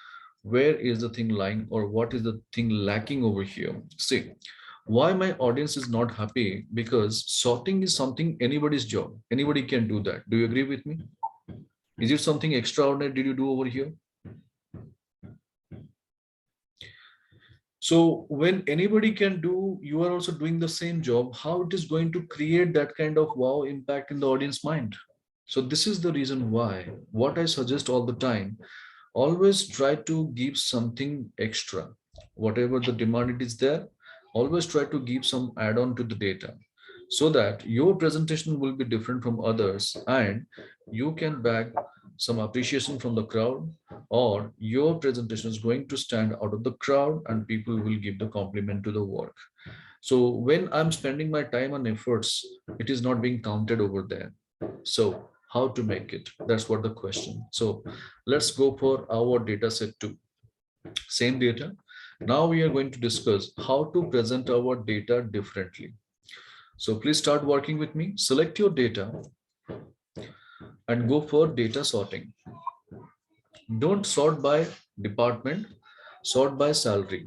where is the thing lying or what is the thing lacking over here. See, why my audience is not happy, because sorting is something anybody's job. Anybody can do that. Do you agree with me? Is it something extraordinary did you do over here? So when anybody can do, you are also doing the same job, how it is going to create that kind of wow impact in the audience mind? So this is the reason why, what I suggest all the time, always try to give something extra. Whatever the demand it is there, always try to give some add-on to the data so that your presentation will be different from others and you can bag some appreciation from the crowd, or your presentation is going to stand out of the crowd and people will give the compliment to the work. So when I'm spending my time and efforts, it is not being counted over there. So how to make it? That's what the question. So let's go for our data set 2. Same data. Now we are going to discuss how to present our data differently. So please start working with me. Select your data and go for data sorting. Don't sort by department, sort by salary.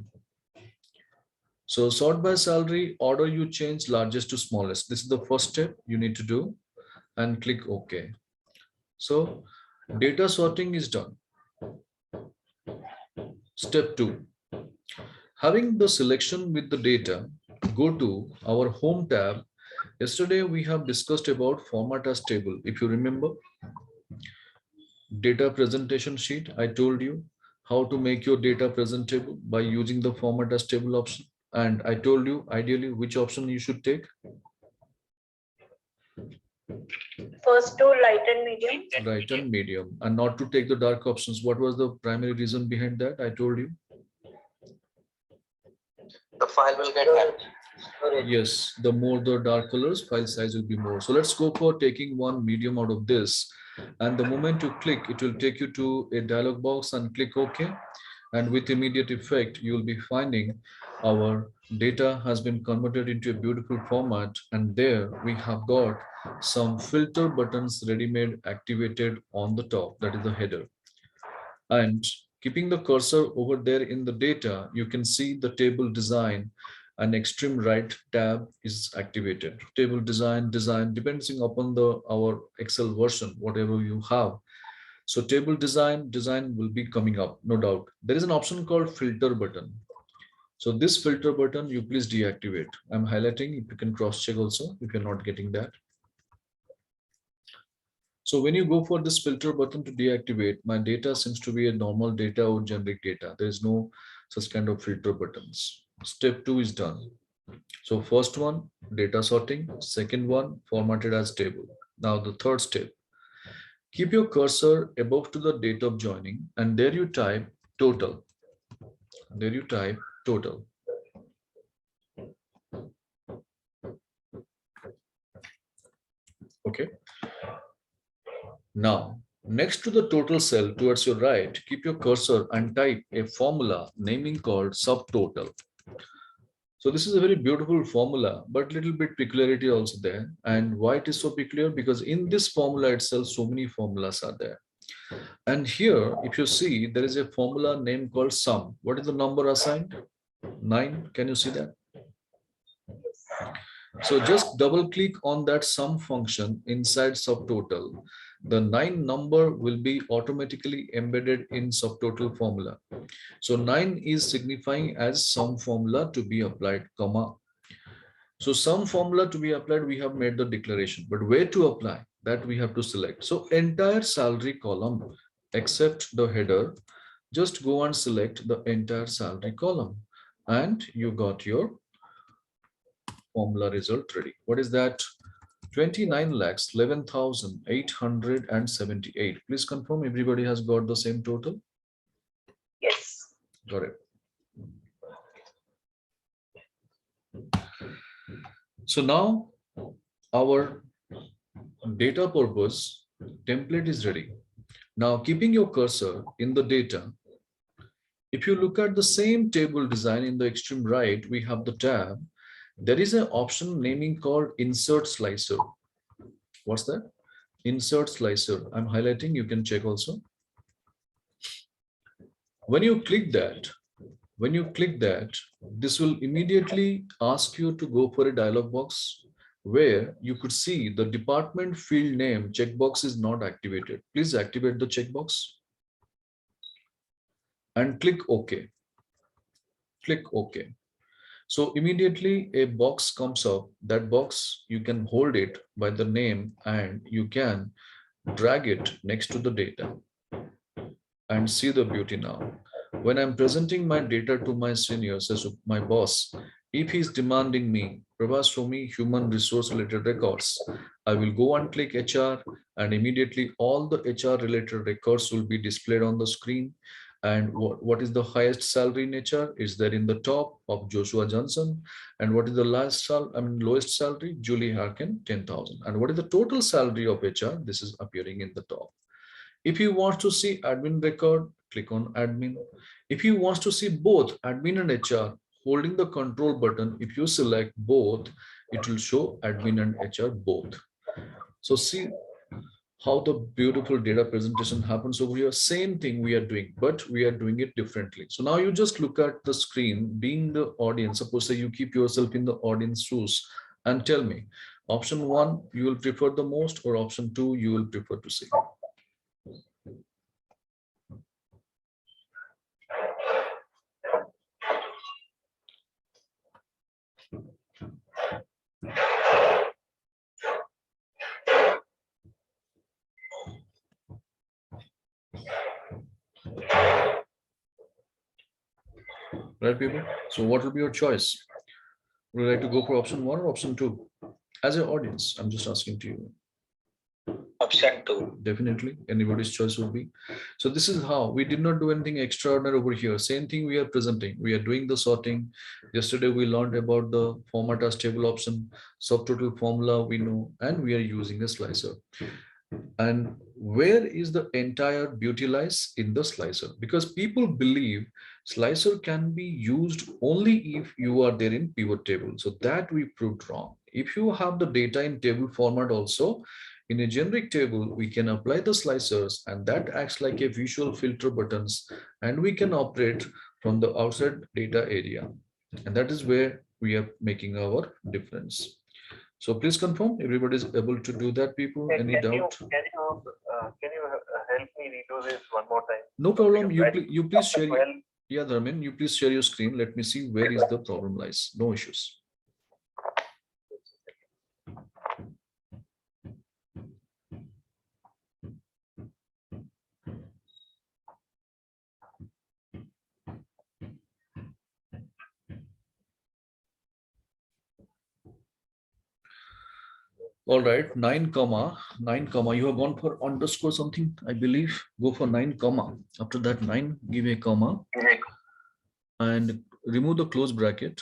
So sort by salary, order you change largest to smallest. This is the first step you need to do and click OK. So data sorting is done. Step 2. Having the selection with the data, go to our home tab. Yesterday we have discussed about format as table. If you remember, data presentation sheet, I told you how to make your data presentable by using the format as table option. And I told you ideally which option you should take. First to light and medium. Light and medium, and not to take the dark options. What was the primary reason behind that? I told you. The file will get empty. Yes, the more the dark colors, file size will be more. So let's go for taking one medium out of this. And the moment you click, it will take you to a dialog box and click OK. And with immediate effect, you will be finding our data has been converted into a beautiful format. And there we have got some filter buttons ready-made activated on the top. That is the header. And keeping the cursor over there in the data, you can see the table design. An extreme right tab is activated. Table design, depending upon our Excel version, whatever you have. So table design will be coming up, no doubt. There is an option called filter button. So this filter button, you please deactivate. I'm highlighting, if you can cross check also, if you're not getting that. So when you go for this filter button to deactivate, my data seems to be a normal data or generic data. There is no such kind of filter buttons. Step 2 is done. So first one, data sorting. Second one, formatted as table. Now the third step, keep your cursor above to the date of joining, and there you type total. There you type total. Okay. Now, next to the total cell towards your right, keep your cursor and type a formula naming called subtotal. So this is a very beautiful formula, but little bit peculiarity also there. And why it is so peculiar? Because in this formula itself, so many formulas are there. And here, if you see, there is a formula name called sum. What is the number assigned? 9. Can you see that? So just double click on that sum function inside subtotal. The 9 number will be automatically embedded in subtotal formula. So 9 is signifying as sum formula to be applied, comma. So sum formula to be applied, we have made the declaration, but where to apply that we have to select. So entire salary column except the header, just go and select the entire salary column and you got your formula result ready. What is that? 29,11,878. Please confirm everybody has got the same total. Yes. Got it. So now our data purpose template is ready. Now keeping your cursor in the data, if you look at the same table design in the extreme right, we have the tab. There is an option naming called insert slicer. What's that? Insert slicer. I'm highlighting, you can check also. When you click that, this will immediately ask you to go for a dialog box where you could see the department field name checkbox is not activated. Please activate the checkbox and click OK. Click OK. So immediately a box comes up. That box, you can hold it by the name and you can drag it next to the data and see the beauty now. When I'm presenting my data to my seniors, as my boss, if he's demanding me, Prabhas, show me human resource related records, I will go and click HR and immediately all the HR related records will be displayed on the screen. And what is the highest salary in HR is there in the top of Joshua Johnson. And what is the lowest salary? Julie Harkin, 10,000. And what is the total salary of HR? This is appearing in the top. If you want to see admin record, click on admin. If you want to see both admin and HR, holding the control button, if you select both, it will show admin and HR both. So see how the beautiful data presentation happens over here. Same thing we are doing, but we are doing it differently. So now you just look at the screen, being the audience. Suppose say you keep yourself in the audience shoes and tell me, option 1, you will prefer the most, or option 2, you will prefer to see. Right, people? So what will be your choice? Would you like to go for option 1 or option 2? As an audience, I'm just asking to you. Option 2. Definitely, anybody's choice will be. So this is how we did not do anything extraordinary over here. Same thing we are presenting. We are doing the sorting. Yesterday we learned about the format as table option, subtotal formula we know, and we are using a slicer. And where is the entire beauty lies? In the slicer, because people believe slicer can be used only if you are there in pivot table. So that we proved wrong. If you have the data in table format also, in a generic table, we can apply the slicers and that acts like a visual filter buttons, and we can operate from the outside data area. And that is where we are making our difference. So please confirm everybody is able to do that, people. Any doubt? Can you help me redo this one more time? No problem. You please share. Yeah, Dharmin, you please share your screen. Let me see where is the problem lies. No issues. All right, 9 comma, 9 comma. You have gone for underscore something, I believe. Go for 9 comma. After that 9, give a comma and remove the close bracket.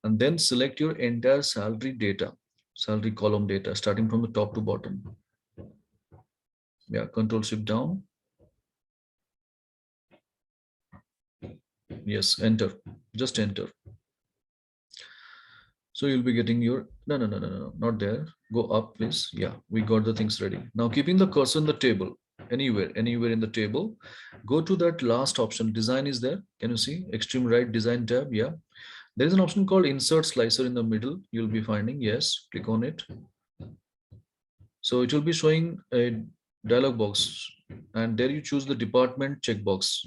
And then select your entire salary data, salary column data, starting from the top to bottom. Yeah, Control Shift down. Yes, enter. Just enter. So you'll be getting your, no, not there. Go up, please. Yeah, we got the things ready. Now keeping the cursor in the table, anywhere in the table, go to that last option. Design is there. Can you see? Extreme right, design tab. Yeah. There is an option called insert slicer in the middle. You'll be finding, yes, click on it. So it will be showing a dialog box and there you choose the department checkbox.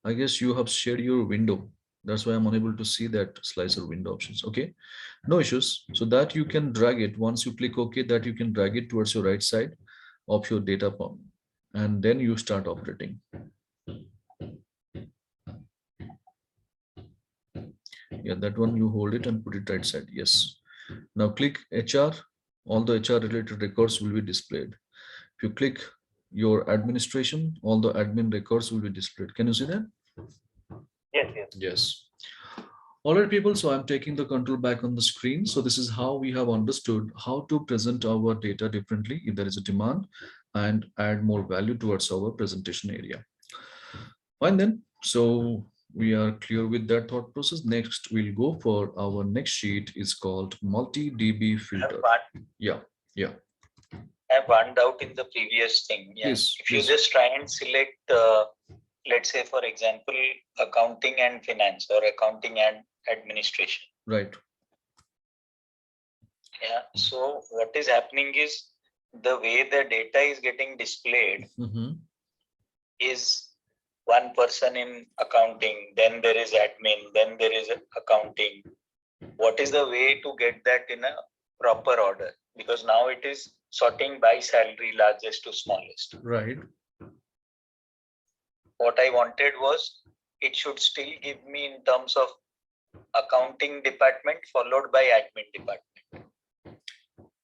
I guess you have shared your window. That's why I'm unable to see that slicer window options. Okay, no issues. So that you can drag it. Once you click OK, that you can drag it towards your right side of your data form. And then you start operating. Yeah, that one you hold it and put it right side. Yes. Now click HR. All the HR related records will be displayed. If you click your administration, all the admin records will be displayed. Can you see that? Yes, yes. Yes. All right, people. So I'm taking the control back on the screen. So this is how we have understood how to present our data differently if there is a demand and add more value towards our presentation area. Fine then. So we are clear with that thought process. Next, we'll go for our next sheet is called multi-DB filter. Yeah. I have one doubt in the previous thing. Yeah. Please, if you just try and select, let's say, for example, accounting and finance or accounting and administration. Right. Yeah. So what is happening is the way the data is getting displayed is one person in accounting, then there is admin, then there is accounting. What is the way to get that in a proper order? Because now it is sorting by salary, largest to smallest. Right. What I wanted was it should still give me in terms of accounting department followed by admin department.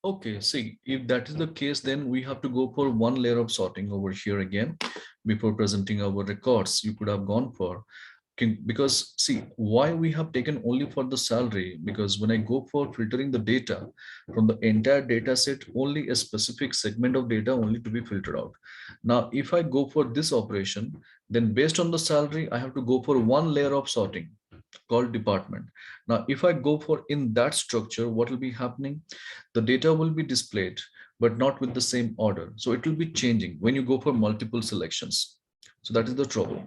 Okay, see, if that is the case, then we have to go for one layer of sorting over here again before presenting our records. You could have gone for, because see, why we have taken only for the salary, because when I go for filtering the data from the entire data set, only a specific segment of data only to be filtered out. Now, if I go for this operation, then based on the salary, I have to go for one layer of sorting called department. Now, if I go for in that structure, what will be happening? The data will be displayed, but not with the same order. So it will be changing when you go for multiple selections. So that is the trouble.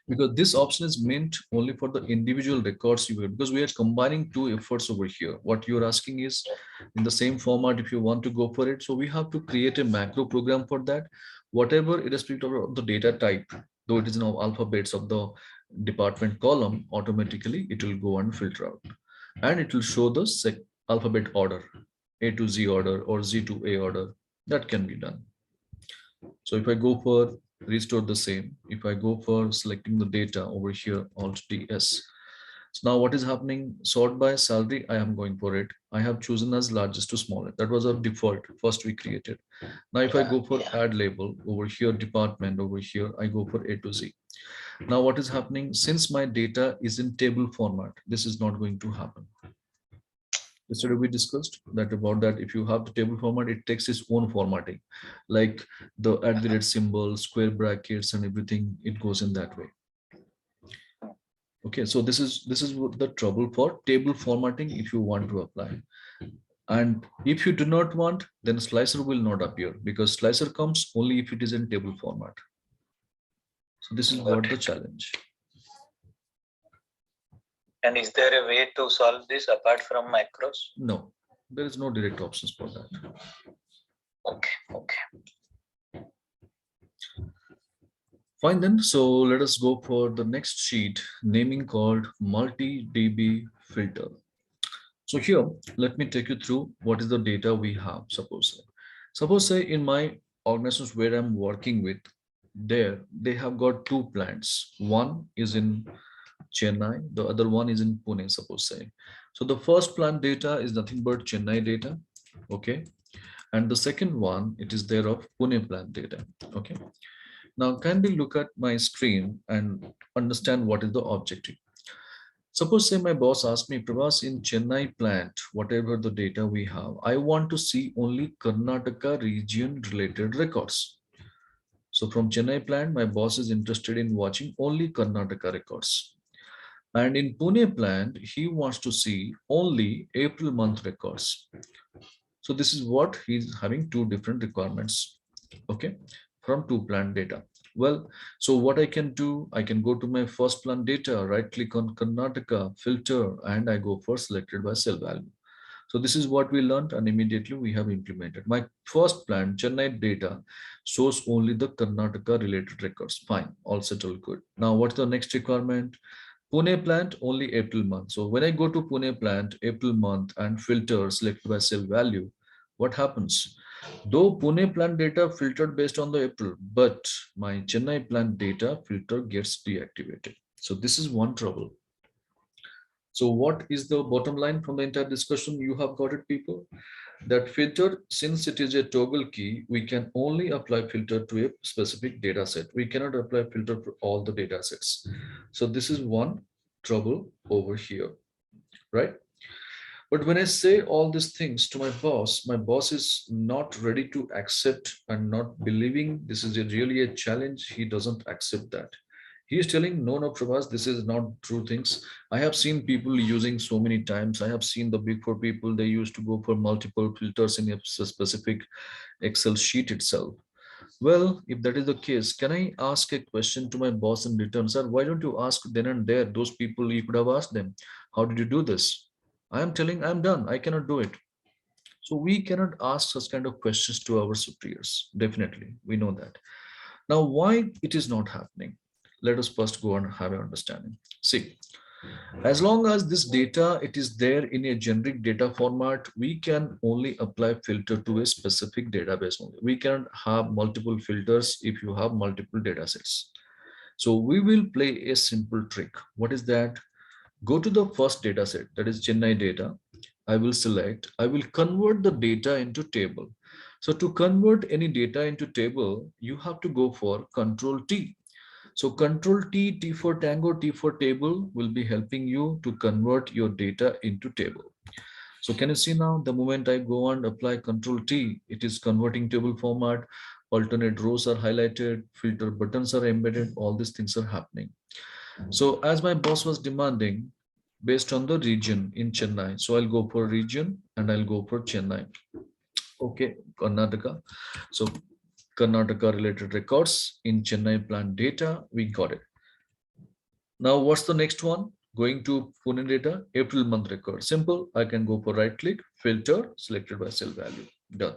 Because this option is meant only for the individual records you have, because we are combining two efforts over here. What you're asking is in the same format, if you want to go for it. So we have to create a macro program for that. Whatever irrespective of the data type, though it is now alphabets of the department column, automatically it will go and filter out. And it will show the alphabet order, A to Z order or Z to A order. That can be done. So if I go for restore the same, if I go for selecting the data over here, Alt DS. So now what is happening? Sort by salary, I am going for it. I have chosen as largest to smallest. That was our default first we created. Now if I go for add label over here, department over here, I go for A to Z. Now what is happening? Since my data is in table format, this is not going to happen. Yesterday we discussed that about that if you have the table format, it takes its own formatting, like the @ symbol, square brackets and everything, it goes in that way. Okay, so this is the trouble for table formatting if you want to apply. And if you do not want, then slicer will not appear, because slicer comes only if it is in table format. So this is what the challenge. And is there a way to solve this apart from macros? No, there is no direct options for that. Okay. Fine then. So let us go for the next sheet, naming called multi-DB filter. So here, let me take you through what is the data we have. Suppose say in my organizations where I'm working with, there they have got two plants. One is in Chennai, the other one is in Pune, suppose say. So the first plant data is nothing but Chennai data. Okay. And the second one, it is there of Pune plant data. Okay. Now kindly look at my screen and understand what is the objective. Suppose say my boss asked me, Prabhas, in Chennai plant, whatever the data we have, I want to see only Karnataka region related records. So from Chennai plant, my boss is interested in watching only Karnataka records. And in Pune plant, he wants to see only April month records. So this is what he's having two different requirements, okay, from two plant data. Well, so what I can do, I can go to my first plant data, right click on Karnataka, filter, and I go for selected by cell value. So this is what we learned and immediately we have implemented. My first plant, Chennai data, shows only the Karnataka related records. Fine, all settled, good. Now what's the next requirement? Pune plant, only April month. So when I go to Pune plant, April month and filter selected by cell value, what happens? Though Pune plant data filtered based on the April, but my Chennai plant data filter gets deactivated. So this is one trouble. So what is the bottom line from the entire discussion? You have got it, people. That filter, since it is a toggle key, we can only apply filter to a specific data set. We cannot apply filter for all the data sets. So this is one trouble over here, right? But when I say all these things to my boss is not ready to accept and not believing this is really a challenge. He doesn't accept that. He is telling, no, no, Prabhas, this is not true things. I have seen people using so many times. I have seen the big four people, they used to go for multiple filters in a specific Excel sheet itself. Well, if that is the case, can I ask a question to my boss in return? Sir, why don't you ask then and there? Those people, you could have asked them, how did you do this? I am telling I'm done. I cannot do it. So we cannot ask such kind of questions to our superiors. Definitely, we know that. Now, why it is not happening? Let us first go and have an understanding. See, as long as this data, it is there in a generic data format, we can only apply filter to a specific database only. We can have multiple filters if you have multiple data sets. So we will play a simple trick. What is that? Go to the first data set, that is Chennai data. I will select, I will convert the data into table. So to convert any data into table, you have to go for Control T. So Control T, T for Tango, T for table will be helping you to convert your data into table. So can you see now, the moment I go and apply Control T, it is converting table format, alternate rows are highlighted, filter buttons are embedded, all these things are happening. So as my boss was demanding, based on the region in Chennai, so I'll go for region and I'll go for Chennai. Okay, Karnataka. So Karnataka related records in Chennai plant data, we got it. Now what's the next one? Going to Pune data, April month record. Simple, I can go for right click, filter, selected by cell value, done.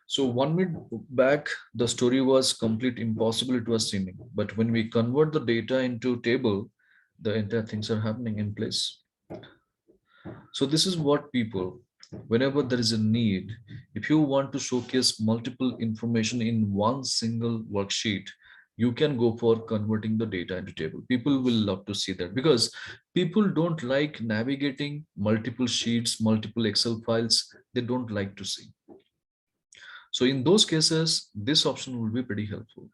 So 1 minute back, the story was complete impossible, it was seeming. But when we convert the data into table, the entire things are happening in place. So this is what people, whenever there is a need, if you want to showcase multiple information in one single worksheet, you can go for converting the data into table. People will love to see that because people don't like navigating multiple sheets, multiple Excel files. They don't like to see. So in those cases, this option will be pretty helpful.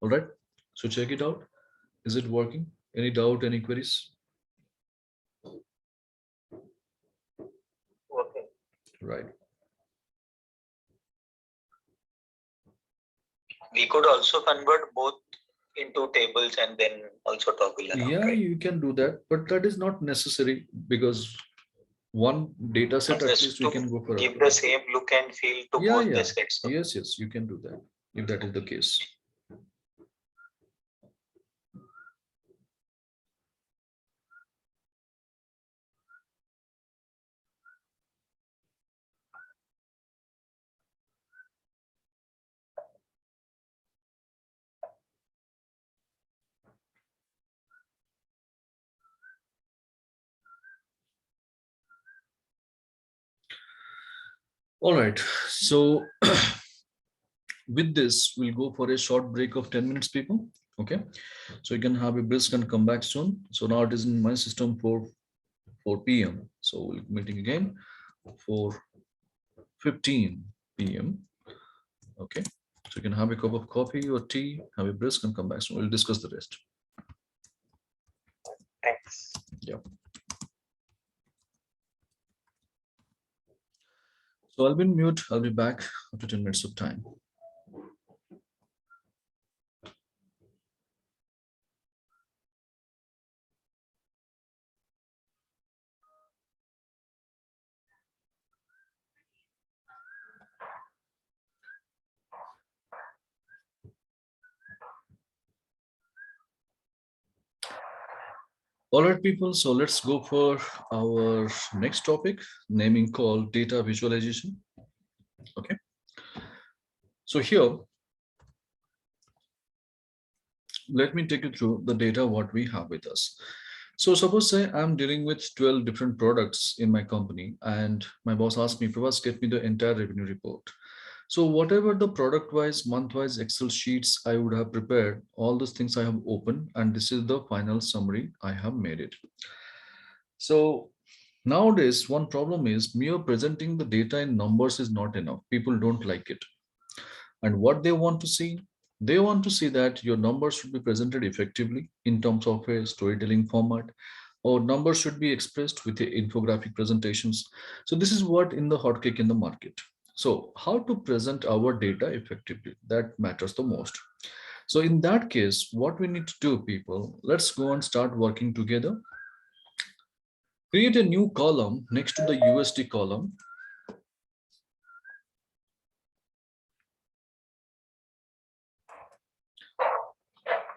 All right, so check it out. Is it working? Any doubt, any queries? Working. Right. We could also convert both into tables and then also toggle around, Yeah, right? you can do that, but that is not necessary because one data set at Just least we to can go for. give the same look and feel to Yeah, both yeah. the sets. Yes, yes, you can do that if that is the case. All right, so with this, we'll go for a short break of 10 minutes, people. Okay, so you can have a brisk and come back soon. So now it is in my system for 4 p.m. So we'll be meeting again 4:15 p.m. Okay, so you can have a cup of coffee or tea, have a brisk and come back soon. We'll discuss the rest. Thanks. Yeah. So I'll be in mute. I'll be back after 10 minutes of time. All right, people. So let's go for our next topic, naming called data visualization. Okay. So here, let me take you through the data what we have with us. So suppose say I'm dealing with 12 different products in my company and my boss asked me, first get me the entire revenue report. So whatever the product wise, month wise Excel sheets I would have prepared, all those things I have opened and this is the final summary I have made it. So nowadays one problem is mere presenting the data in numbers is not enough. People don't like it. And what they want to see that your numbers should be presented effectively in terms of a storytelling format, or numbers should be expressed with the infographic presentations. So this is what in the hotcake in the market. So how to present our data effectively, that matters the most. So in that case, what we need to do, people, let's go and start working together. Create a new column next to the USD column.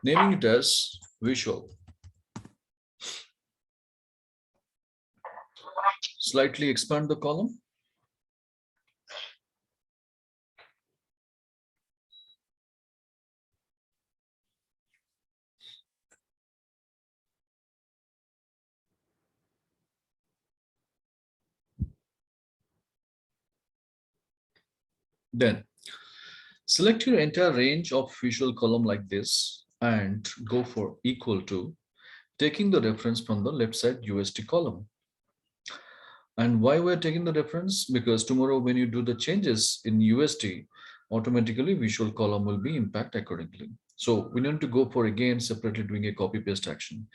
Naming it as visual. Slightly expand the column. Then select your entire range of visual column like this and go for equal to, taking the reference from the left side USD column. And why we're taking the reference? Because tomorrow when you do the changes in USD, automatically visual column will be impact accordingly. So we need to go for again separately doing a copy paste action.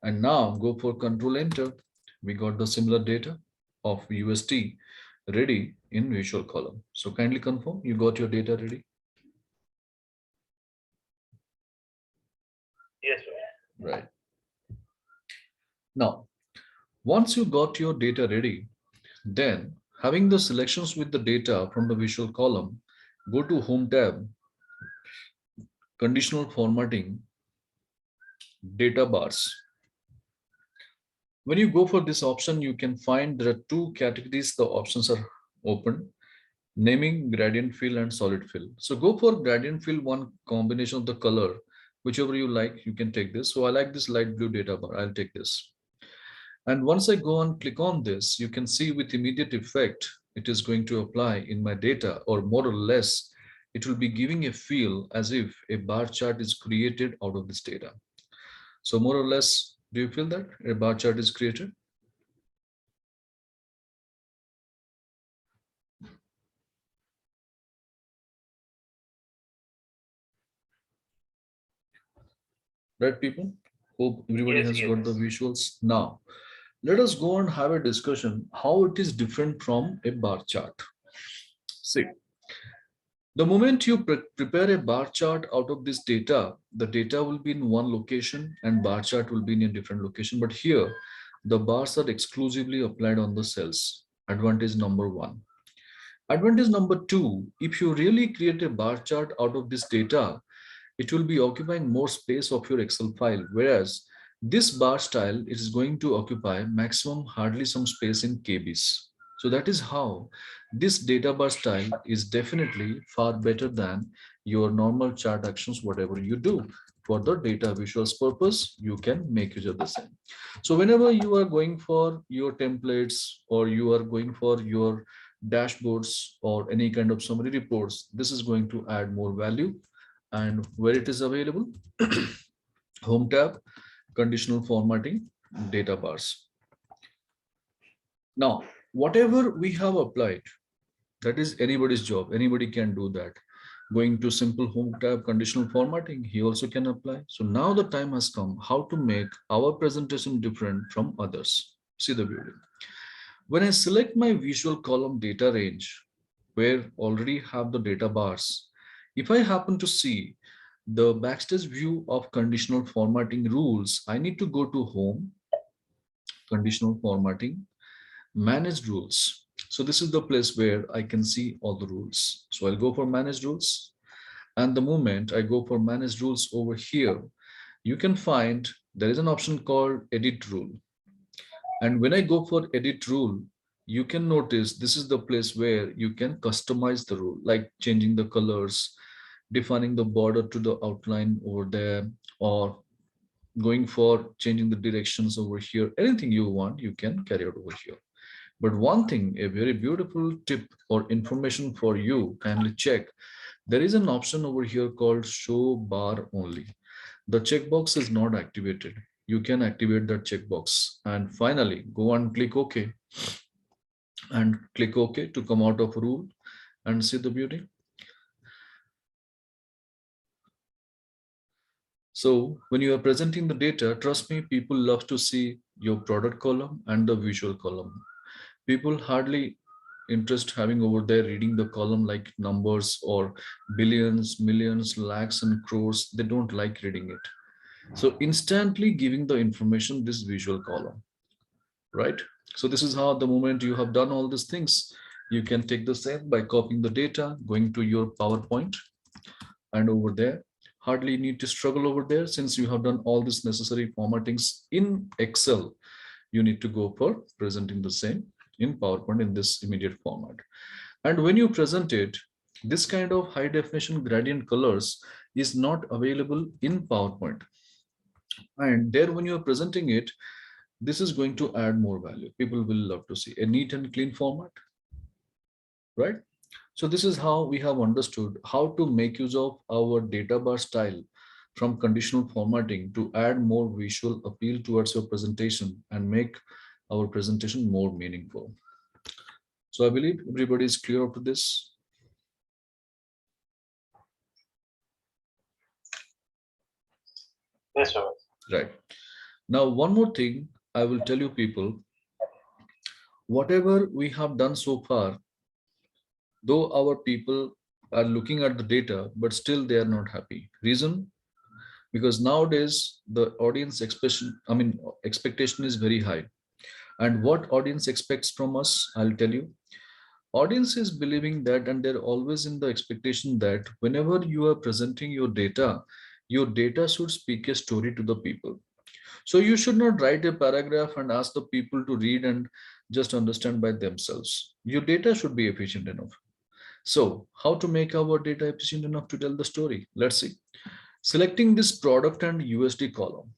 And now go for Control Enter. We got the similar data of USD ready in visual column. So kindly confirm you got your data ready. Yes. Right. Now, once you got your data ready, then having the selections with the data from the visual column, go to Home tab, Conditional Formatting, Data Bars. When you go for this option, you can find there are two categories. The options are open: naming, gradient fill, and solid fill. So go for gradient fill, one combination of the color, whichever you like, you can take this. So I like this light blue data bar. I'll take this. And once I go and click on this, you can see with immediate effect, it is going to apply in my data, or more or less, it will be giving a feel as if a bar chart is created out of this data. So more or less, do you feel that a bar chart is created? Right, people? Hope everybody Yes, has got the yes. visuals. Now, let us go and have a discussion how it is different from a bar chart. See, the moment you prepare a bar chart out of this data, the data will be in one location and bar chart will be in a different location. But here, the bars are exclusively applied on the cells. Advantage number one. Advantage number two, if you really create a bar chart out of this data, it will be occupying more space of your Excel file. Whereas this bar style is going to occupy maximum hardly some space in KBs. So that is how this data bar style is definitely far better than your normal chart actions, whatever you do. For the data visuals purpose, you can make use of the same. So whenever you are going for your templates or you are going for your dashboards or any kind of summary reports, this is going to add more value And where it is available? Home tab, conditional formatting, data bars. Now, whatever we have applied, that is anybody's job. Anybody can do that. Going to simple home tab, conditional formatting, he also can apply. So now the time has come how to make our presentation different from others. See the beauty. When I select my visual column data range, where already have the data bars, if I happen to see the backstage view of conditional formatting rules, I need to go to home, conditional formatting, manage rules. So this is the place where I can see all the rules. So I'll go for manage rules. And the moment I go for manage rules over here, you can find there is an option called edit rule. And when I go for edit rule, you can notice this is the place where you can customize the rule, like changing the colors, defining the border to the outline over there, or going for changing the directions over here. Anything you want, you can carry out over here. But one thing, a very beautiful tip or information for you, kindly check. There is an option over here called show bar only. The checkbox is not activated. You can activate that checkbox. And finally, go and click OK. And click OK to come out of rule and see the beauty. So when you are presenting the data, trust me, people love to see your product column and the visual column. People hardly interest having over there reading the column like numbers or billions, millions, lakhs and crores. They don't like reading it. So instantly giving the information this visual column, right? So this is how the moment you have done all these things, you can take the same by copying the data, going to your PowerPoint, and over there, hardly need to struggle over there since you have done all these necessary formattings in Excel. You need to go for presenting the same in PowerPoint in this immediate format. And when you present it, this kind of high definition gradient colors is not available in PowerPoint. And there, when you are presenting it, this is going to add more value. People will love to see a neat and clean format, right? So this is how we have understood how to make use of our data bar style from conditional formatting to add more visual appeal towards your presentation and make our presentation more meaningful. So I believe everybody is clear up to this. Yes, sir. Right. Now, one more thing I will tell you people, whatever we have done so far, though our people are looking at the data, but still they are not happy. Reason? Because nowadays the audience expectation is very high. And what audience expects from us, I'll tell you. Audience is believing that, and they're always in the expectation that whenever you are presenting your data should speak a story to the people. So you should not write a paragraph and ask the people to read and just understand by themselves. Your data should be efficient enough. So how to make our data efficient enough to tell the story? Let's see. Selecting this product and USD column,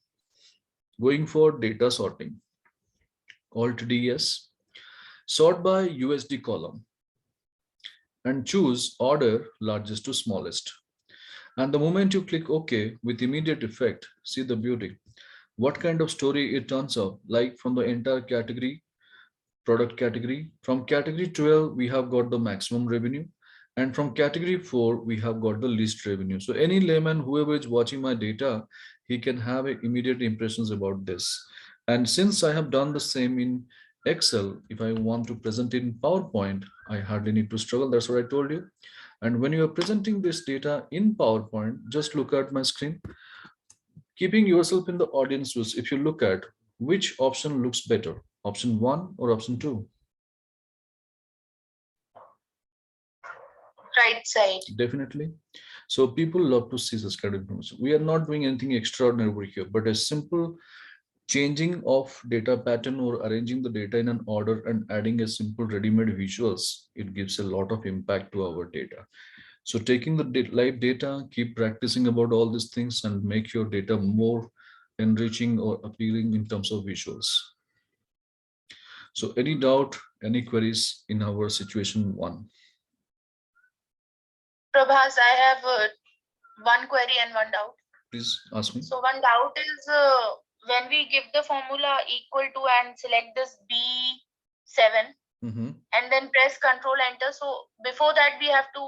going for data sorting, Alt DS, sort by USD column, and choose order largest to smallest. And the moment you click OK with immediate effect, see the beauty. What kind of story it turns up, like from the entire category, product category. From category 12, we have got the maximum revenue. And from category 4, we have got the least revenue. So any layman, whoever is watching my data, he can have immediate impressions about this. And since I have done the same in Excel, if I want to present it in PowerPoint, I hardly need to struggle. That's what I told you. And when you are presenting this data in PowerPoint, just look at my screen. Keeping yourself in the audience, if you look at which option looks better, option 1 or option 2? Right side. Definitely. So people love to see this kind of information. We are not doing anything extraordinary over here, but a simple changing of data pattern or arranging the data in an order and adding a simple ready-made visuals, it gives a lot of impact to our data. So taking the live data, keep practicing about all these things and make your data more enriching or appealing in terms of visuals. So any doubt, any queries in our situation 1? Prabhas, I have one query and one doubt. Please ask me. So one doubt is when we give the formula equal to and select this B7 and then press Control Enter. So before that we have to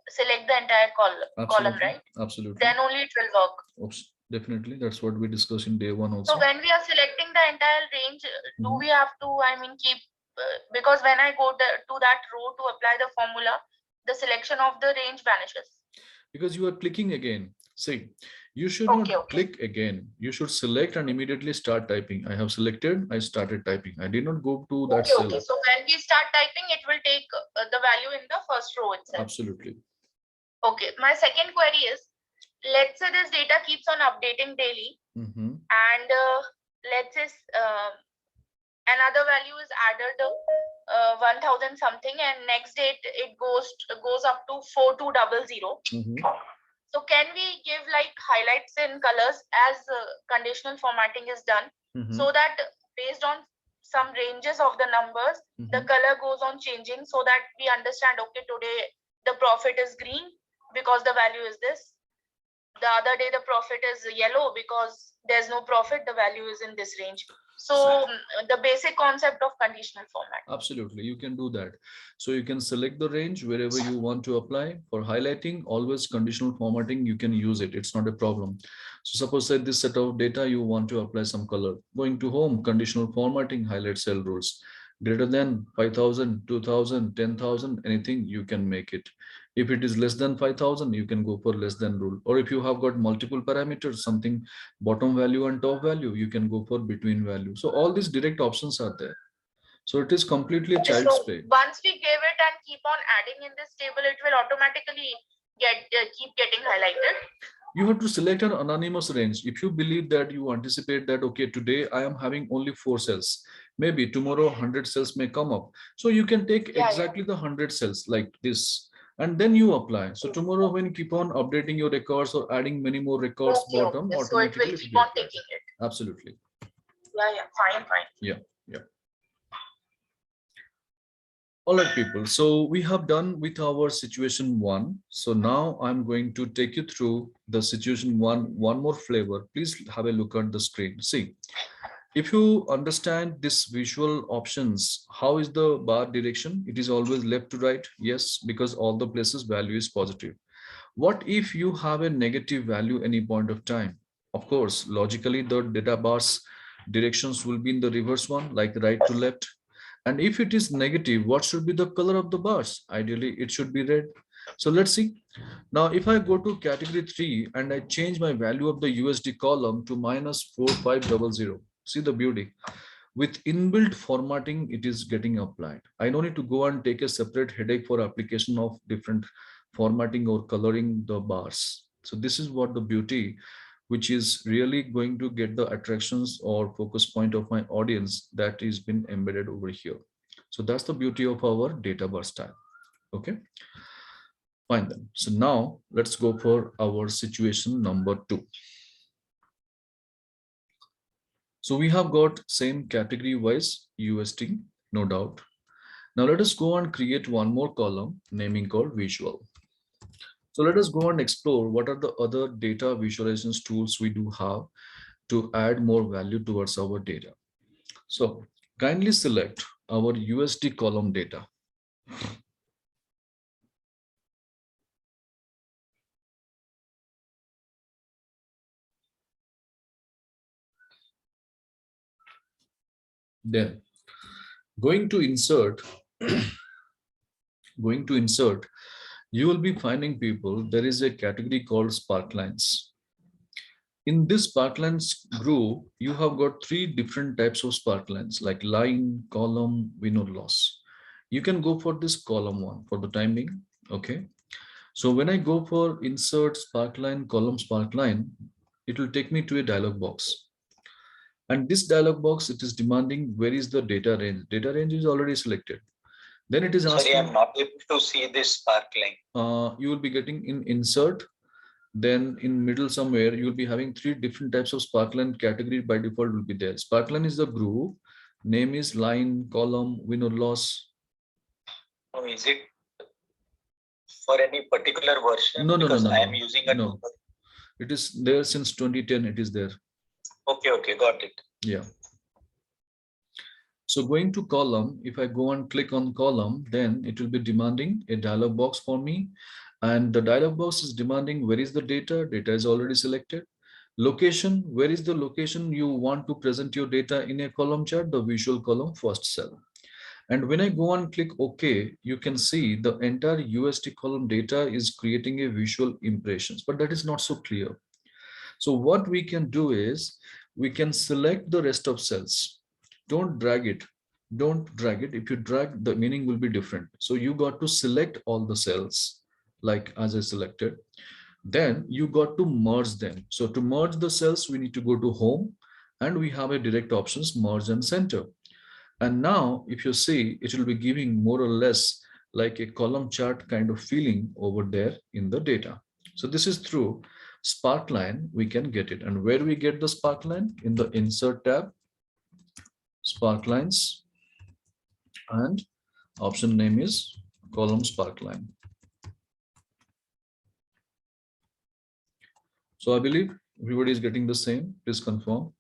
select the entire column, right? Absolutely. Then only it will work. Oops. Definitely, that's what we discussed in day one also. So when we are selecting the entire range, do we have to, keep, because when I go to that row to apply the formula, the selection of the range vanishes. Because you are clicking again. See, you should not click again. You should select and immediately start typing. I have selected, I started typing. I did not go to that cell. Okay. So when we start typing, it will take the value in the first row itself. Absolutely. Okay. My second query is, let's say this data keeps on updating daily, and let's say another value is added 1000 something, and next date it goes up to 4200. So can we give like highlights in colors as conditional formatting is done, so that based on some ranges of the numbers, the color goes on changing, so that we understand, okay, today the profit is green because the value is this. The other day the profit is yellow because there's no profit, the value is in this range. So the basic concept of conditional format. Absolutely, you can do that. So you can select the range wherever you want to apply. For highlighting, always conditional formatting, you can use it. It's not a problem. So suppose that this set of data, you want to apply some color. Going to home, conditional formatting, highlight cell rules. Greater than 5,000, 2,000, 10,000, anything, you can make it. If it is less than 5,000, you can go for less than rule. Or if you have got multiple parameters, something bottom value and top value, you can go for between value. So all these direct options are there. So it is completely child's play. Once we give it and keep on adding in this table, it will automatically keep getting highlighted. You have to select an anonymous range. If you believe that you anticipate that, okay, today I am having only 4 cells. Maybe tomorrow 100 cells may come up. So you can take exactly the 100 cells like this. And then you apply. So tomorrow when you keep on updating your records or adding many more records bottom, automatically so it will keep on taking it. Absolutely. Yeah, fine. Yeah. All right, people. So we have done with our situation 1. So now I'm going to take you through the situation 1, one more flavor. Please have a look at the screen. See, if you understand this visual options, how is the bar direction? It is always left to right. Yes, because all the places value is positive. What if you have a negative value any point of time? Of course, logically, the data bars directions will be in the reverse one, like right to left. And if it is negative, what should be the color of the bars? Ideally, it should be red. So let's see. Now, if I go to category 3 and I change my value of the USD column to -4500, see the beauty. With inbuilt formatting, it is getting applied. I don't need to go and take a separate headache for application of different formatting or coloring the bars. So this is what the beauty, which is really going to get the attractions or focus point of my audience that is been embedded over here. So that's the beauty of our data bar style. Okay, fine then. So now let's go for our situation number 2. So we have got same category wise USD, no doubt. Now let us go and create one more column naming called visual. So let us go and explore what are the other data visualizations tools we do have to add more value towards our data. So kindly select our USD column data. Then going to insert, you will be finding people, there is a category called Sparklines. In this Sparklines group, you have got 3 different types of Sparklines like line, column, win or loss. You can go for this column one for the time being. Okay. So when I go for insert Sparkline, column Sparkline, it will take me to a dialog box. And this dialog box, it is demanding where is the data range. Data range is already selected. Then it is asking. Sorry, I'm not able to see this Sparkline. You will be getting in insert. Then in middle somewhere, you will be having 3 different types of Sparkline category by default will be there. Sparkline is the group, name is line, column, win or loss. Oh, is it? for any particular version? No, Because I am using a no. It is there since 2010. It is there. Okay, got it. Yeah. So going to column, if I go and click on column, then it will be demanding a dialog box for me. And the dialog box is demanding where is the data? Data is already selected. Location, where is the location you want to present your data in a column chart? The visual column, first cell. And when I go and click OK, you can see the entire USD column data is creating a visual impressions, but that is not so clear. So what we can do is we can select the rest of cells. Don't drag it. Don't drag it. If you drag, the meaning will be different. So you got to select all the cells like as I selected. Then you got to merge them. So to merge the cells, we need to go to home and we have a direct options, merge and center. And now if you see, it will be giving more or less like a column chart kind of feeling over there in the data. So this is through Sparkline, we can get it. And where we get the Sparkline? In the insert tab, Sparklines, and option name is column Sparkline. So I believe everybody is getting the same. Please confirm.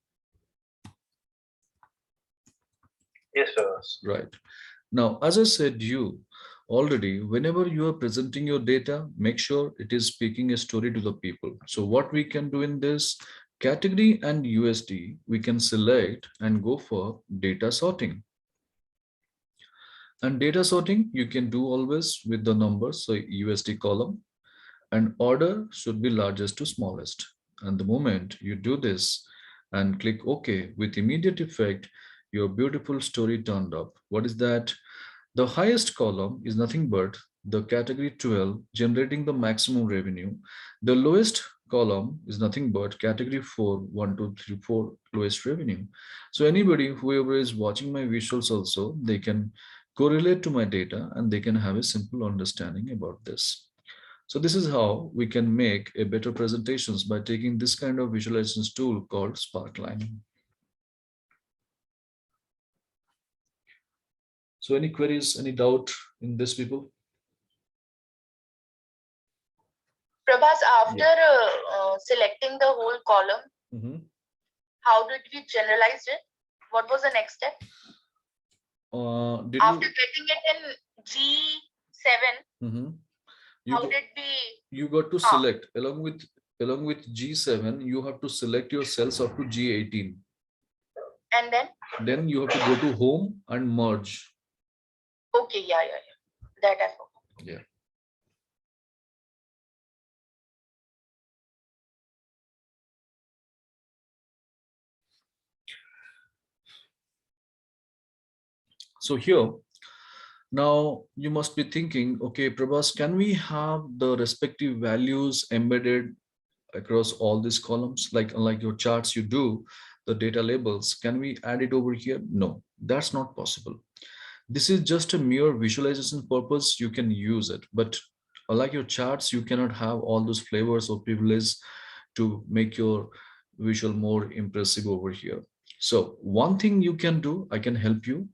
Yes, sir. Right. Now, as I said you already, whenever you are presenting your data, make sure it is speaking a story to the people. So what we can do in this category and USD, we can select and go for data sorting. And data sorting, you can do always with the numbers, so USD column, and order should be largest to smallest. And the moment you do this and click OK, with immediate effect, your beautiful story turned up. What is that? The highest column is nothing but the category 12 generating the maximum revenue. The lowest column is nothing but category 4, 1, 2, 3, 4 lowest revenue. So anybody, whoever is watching my visuals also, they can correlate to my data and they can have a simple understanding about this. So this is how we can make a better presentations by taking this kind of visualizations tool called Sparkline. So any queries, any doubt in this, people? Prabhas, after selecting the whole column, how did we generalize it? What was the next step? After getting it in G7, you got to select along with G7, you have to select your cells up to G18. And then you have to go to home and merge. Okay, yeah. That I forgot. Yeah. So here, now you must be thinking, okay, Prabhas, can we have the respective values embedded across all these columns? Like your charts you do, the data labels, can we add it over here? No, that's not possible. This is just a mere visualization purpose. You can use it, but like your charts, you cannot have all those flavors or privileges to make your visual more impressive over here. So one thing you can do, I can help you.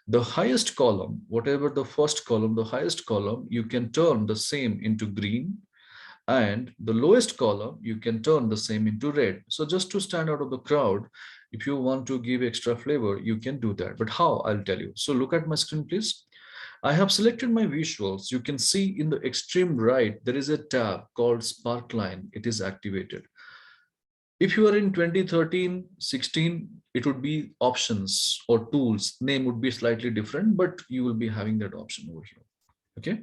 The highest column, whatever the first column, the highest column, you can turn the same into green, and the lowest column, you can turn the same into red. So just to stand out of the crowd, if you want to give extra flavor, you can do that. But how? I'll tell you. So look at my screen, please. I have selected my visuals. You can see in the extreme right, there is a tab called Sparkline. It is activated. If you are in 2013, 16, it would be options or tools. Name would be slightly different, but you will be having that option over here. Okay.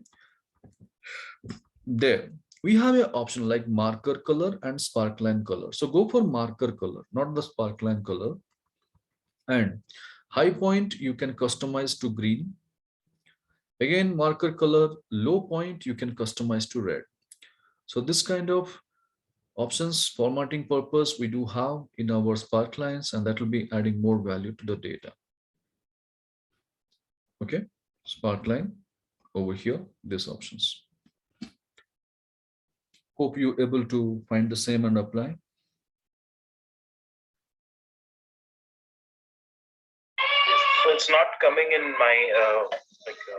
There we have an option like marker color and Sparkline color. So go for marker color, not the Sparkline color. And high point, you can customize to green. Again, marker color, low point, you can customize to red. So this kind of options, formatting purpose, we do have in our Sparklines, and that will be adding more value to the data. Okay, Sparkline over here, these options. Hope you're able to find the same and apply. So it's not coming in my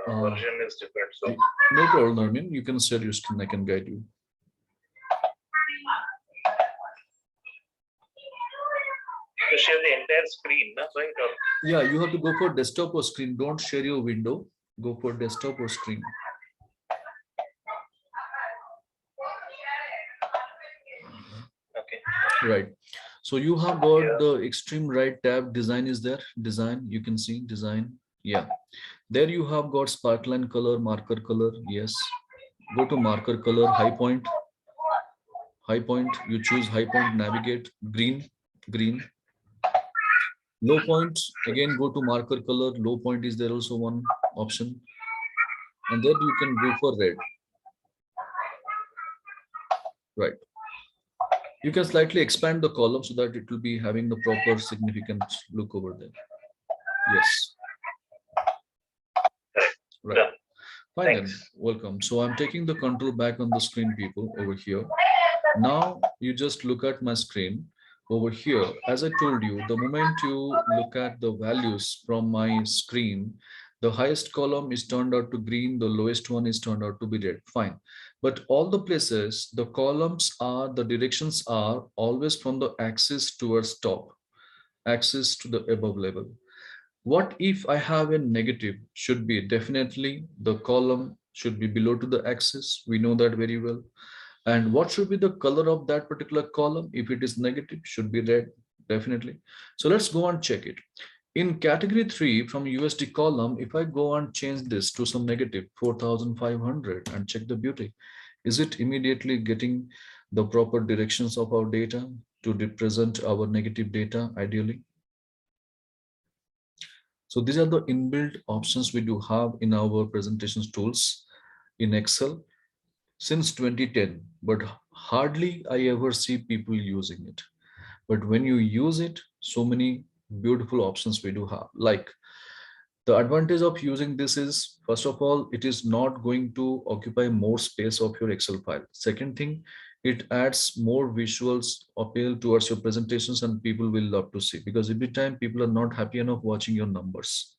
version is different. So no problem, Armin. You can share your screen. I can guide you. to share the entire screen, right? Or yeah, you have to go for desktop or screen. Don't share your window. Go for desktop or screen. okay. Right. So you have got the extreme right tab. Design is there. Design. You can see design. Yeah. There you have got sparkline color, marker color. Yes. Go to marker color, high point. High point. You choose high point. Navigate. Green. Green. Low point. Again, go to marker color. Low point is there also one option. And then you can go for red. Right. You can slightly expand the column so that it will be having the proper significant look over there. Yes. Right. Yeah. Fine then. Welcome. So I'm taking the control back on the screen, people, over here. Now you just look at my screen over here. As I told you, the moment you look at the values from my screen, the highest column is turned out to green, the lowest one is turned out to be red. Fine. But all the places, the columns are, the directions are always from the axis towards top, axis to the above level. What if I have a negative? Should be definitely the column should be below to the axis. We know that very well. And what should be the color of that particular column? If it is negative, should be red, definitely. So let's go and check it. In category 3 from USD column, if I go and change this to some negative 4,500 and check the beauty, is it immediately getting the proper directions of our data to represent our negative data ideally? So these are the inbuilt options we do have in our presentations tools in Excel since 2010, but hardly I ever see people using it. But when you use it, so many beautiful options we do have. Like the advantage of using this is, first of all, it is not going to occupy more space of your Excel file. Second thing, it adds more visuals appeal towards your presentations and people will love to see, because every time people are not happy enough watching your numbers.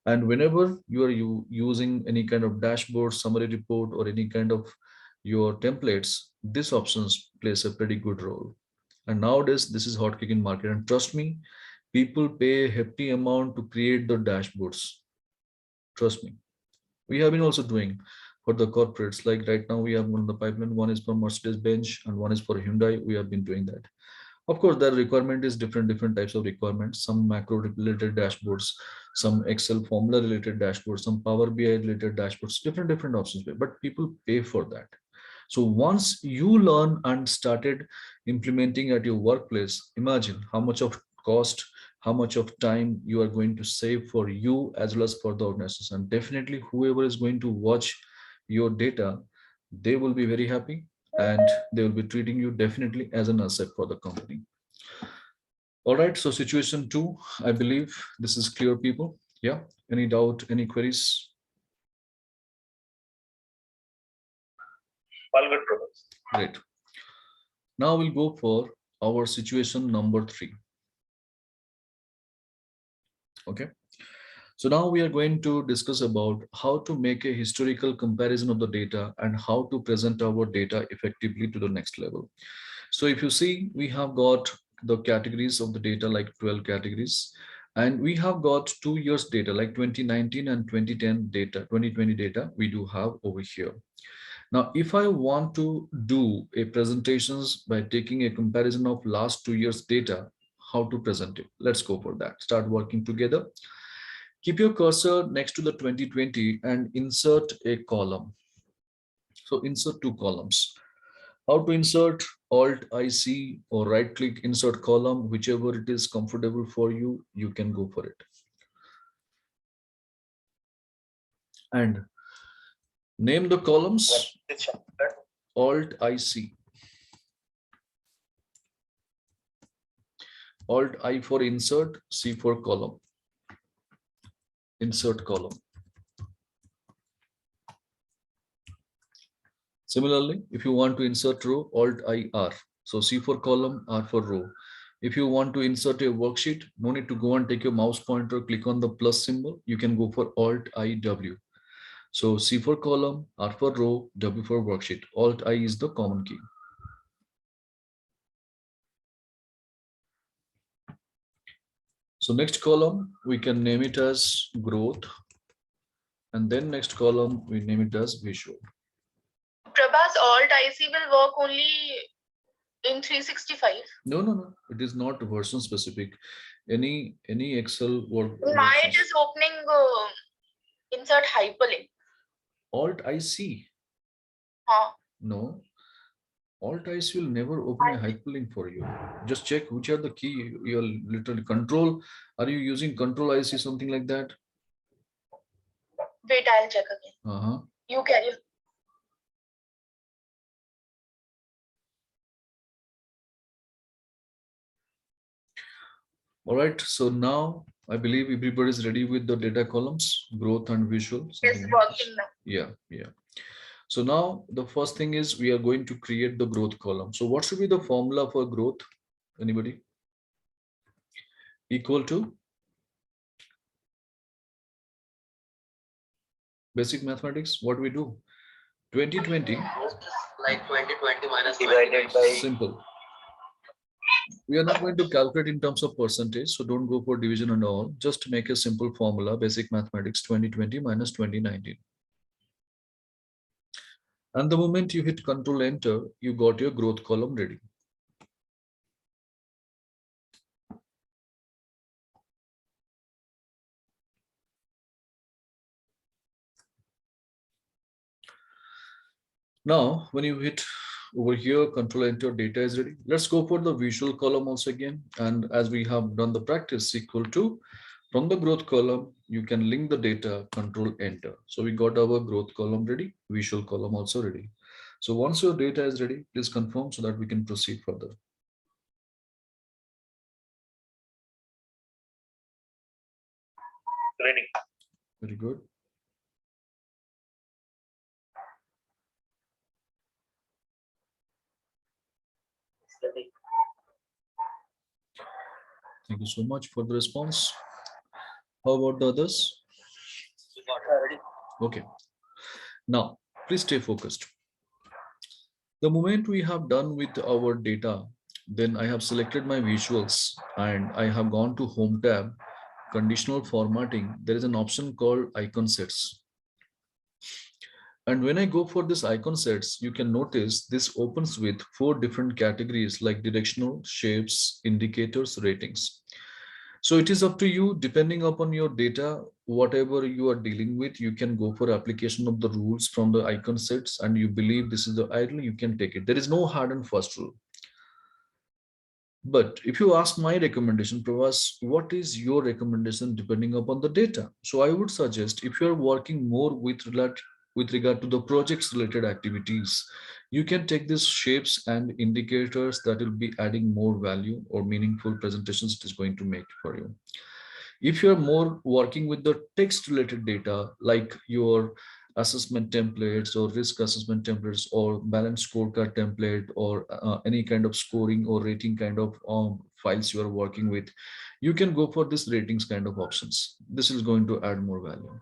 And whenever you are using any kind of dashboard, summary report, or any kind of your templates, this options plays a pretty good role. And nowadays, this is hot kick in market. And trust me, people pay a hefty amount to create the dashboards. Trust me. We have been also doing for the corporates. Like right now, we have one in the pipeline. One is for Mercedes-Benz and one is for Hyundai. We have been doing that. Of course, the requirement is different types of requirements. Some macro related dashboards, some Excel formula related dashboards, some Power BI related dashboards, different options. But people pay for that. So once you learn and started implementing at your workplace, imagine how much of cost, how much of time you are going to save for you as well as for the organization. And definitely whoever is going to watch your data, they will be very happy and they will be treating you definitely as an asset for the company. All right, so situation 2, I believe this is clear, people. Yeah, any doubt, any queries? All good, progress. Great. Now we'll go for our situation number 3. Okay. So now we are going to discuss about how to make a historical comparison of the data and how to present our data effectively to the next level. So if you see, we have got the categories of the data, like 12 categories, and we have got 2 years data, like 2019 and 2010 data, 2020 data we do have over here. Now, if I want to do a presentations by taking a comparison of last 2 years data, how to present it? Let's go for that. Start working together. Keep your cursor next to the 2020 and insert a column. So insert 2 columns. How to insert? Alt-IC or right-click, insert column, whichever it is comfortable for you, you can go for it. And name the columns. Alt-IC. Alt-I for insert, C for column. Insert column. Similarly, if you want to insert row, Alt-I-R. So C for column, R for row. If you want to insert a worksheet, no need to go and take your mouse pointer, click on the plus symbol. You can go for Alt I W. So C for column, R for row, W for worksheet. Alt I is the common key. So next column, we can name it as growth. And then next column, we name it as visual. Prabhas, Alt IC will work only in 365. No. It is not version specific. Any Excel word. Mine is opening insert hyperlink. Alt IC. No. Alt IC will never open a hyperlink for you. Just check which are the key. You're literally control. Are you using control IC, something like that? Wait, I'll check again. You carry. All right. So now I believe everybody is ready with the data columns, growth and visual. It's working now. Yeah. So now the first thing is we are going to create the growth column. So what should be the formula for growth? Anybody? Equal to basic mathematics. What we do? 2020. Like 2020 minus divided by. Simple. We are not going to calculate in terms of percentage, so don't go for division and all. Just make a simple formula, basic mathematics 2020 minus 2019. And the moment you hit Control Enter, you got your growth column ready. Now, when you hit over here, Control Enter, data is ready. Let's go for the visual column also again. And as we have done the practice, equal to, from the growth column, you can link the data, Control Enter. So we got our growth column ready, visual column also ready. So once your data is ready, please confirm so that we can proceed further. Ready. Very good. Thank you so much for the response. How about the others? Okay. Now, please stay focused. The moment we have done with our data, then I have selected my visuals and I have gone to Home tab, Conditional Formatting. There is an option called Icon Sets. And when I go for this icon sets, you can notice this opens with 4 different categories like directional, shapes, indicators, ratings. So it is up to you, depending upon your data, whatever you are dealing with, you can go for application of the rules from the icon sets, and you believe this is the ideal, you can take it. There is no hard and fast rule. But if you ask my recommendation, Pravas, what is your recommendation depending upon the data? So I would suggest if you are working more with regard to the projects related activities, you can take these shapes and indicators that will be adding more value or meaningful presentations it is going to make for you. If you're more working with the text related data, like your assessment templates or risk assessment templates or balance scorecard template or any kind of scoring or rating kind of files you are working with, you can go for this ratings kind of options. This is going to add more value.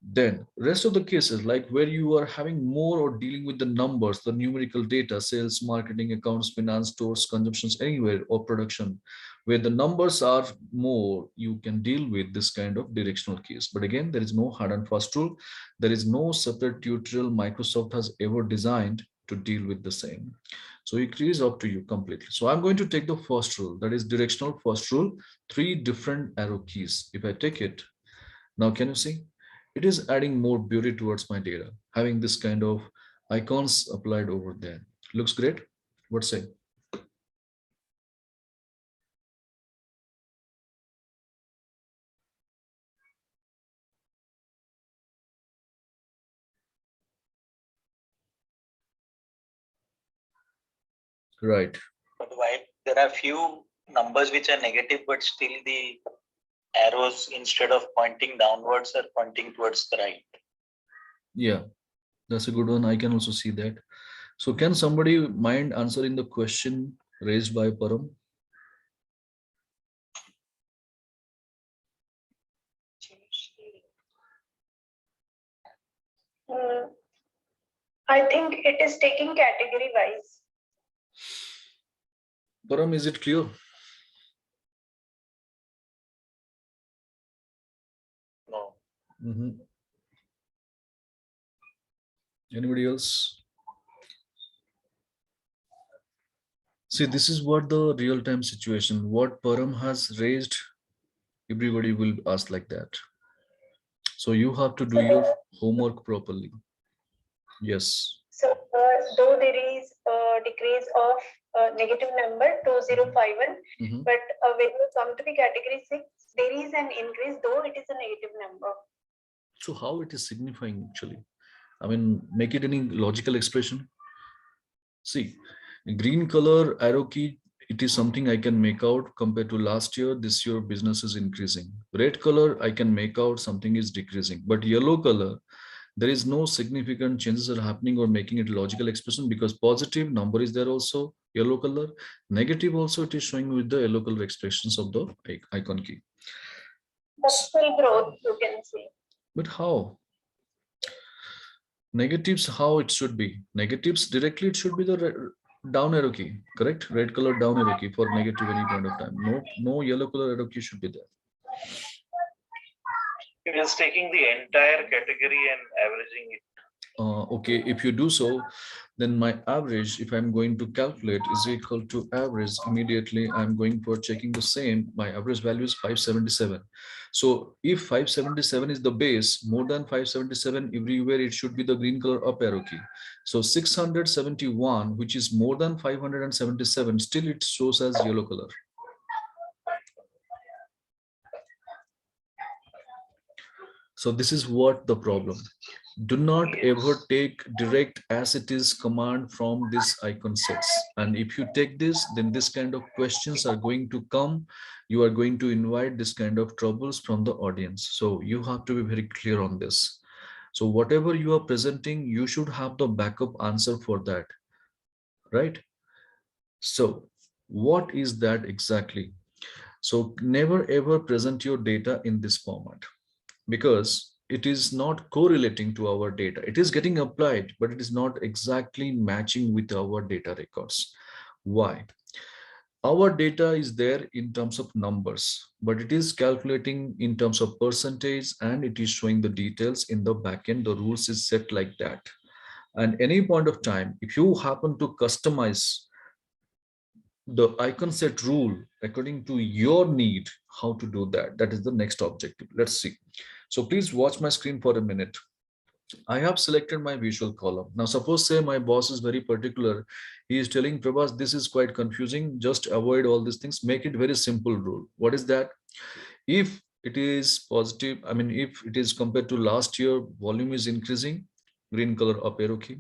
Then rest of the cases, like where you are having more or dealing with the numbers, the numerical data, sales, marketing, accounts, finance, stores, consumptions, anywhere, or production, where the numbers are more, you can deal with this kind of directional keys. But again, there is no hard and fast rule. There is no separate tutorial Microsoft has ever designed to deal with the same. So it is up to you completely. So I'm going to take the first rule, that is directional first rule, 3 different arrow keys. If I take it, now can you see? It is adding more beauty towards my data, having this kind of icons applied over there. Looks great. What say? Right. But while there are few numbers which are negative, but still the arrows instead of pointing downwards are pointing towards the right. Yeah, that's a good one. I can also see that. So can somebody mind answering the question raised by Param? I think it is taking category wise. Param, is it clear? No. Anybody else? See, this is what the real-time situation, what Param has raised, everybody will ask like that. So you have to do your homework properly. Yes. So though there is a decrease of negative number 2051, but when you come to the category 6, there is an increase, though it is a negative number. So how it is signifying actually? I mean, make it any logical expression. See, green color arrow key, it is something I can make out compared to last year. This year business is increasing. Red color, I can make out something is decreasing. But yellow color, there is no significant changes are happening or making it logical expression, because positive number is there also, yellow color. Negative also it is showing with the yellow color expressions of the icon key. But still growth, you can see. But how? Negatives, how it should be? Negatives directly it should be the down arrow key, correct? Red color down arrow key for negative any point of time. No yellow color arrow key should be there. It is taking the entire category and averaging it. Okay, if you do so, then my average, if I'm going to calculate, is equal to average. Immediately I'm going for checking the same. My average value is 577. So if 577 is the base, more than 577 everywhere, it should be the green color up arrow key. So 671, which is more than 577, still it shows as yellow color. So this is what the problem. Do not ever take direct as it is command from this icon sets. And if you take this, then this kind of questions are going to come. You are going to invite this kind of troubles from the audience. So you have to be very clear on this. So whatever you are presenting, you should have the backup answer for that, right? So what is that exactly? So never ever present your data in this format, because it is not correlating to our data. It is getting applied, but it is not exactly matching with our data records. Why? Our data is there in terms of numbers, but it is calculating in terms of percentage, and it is showing the details in the backend. The rules is set like that. And any point of time, if you happen to customize the icon set rule according to your need, how to do that, that is the next objective. Let's see. So please watch my screen for a minute. I have selected my visual column. Now suppose say my boss is very particular. He is telling Prabhas, this is quite confusing, just avoid all these things, make it very simple rule. What is that? If it is positive, I mean if it is compared to last year, volume is increasing, green color up arrow key.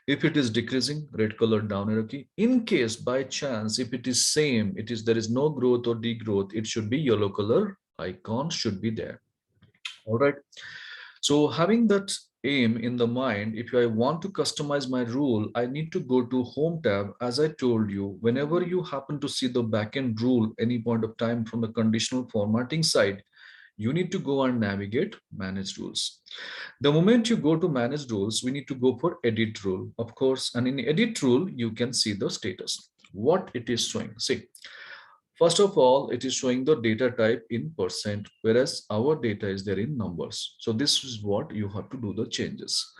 If it is decreasing, red color down arrow key. In case by chance, if it is same, it is there is no growth or degrowth, it should be yellow color icon should be there. All right. So having that aim in the mind, if I want to customize my rule, I need to go to Home tab. As I told you, whenever you happen to see the backend rule any point of time from the conditional formatting side, you need to go and navigate manage rules. The moment you go to manage rules, we need to go for edit rule, of course, and in edit rule, you can see the status, what it is showing. See, first of all, it is showing the data type in percent, whereas our data is there in numbers. So this is what you have to do the changes.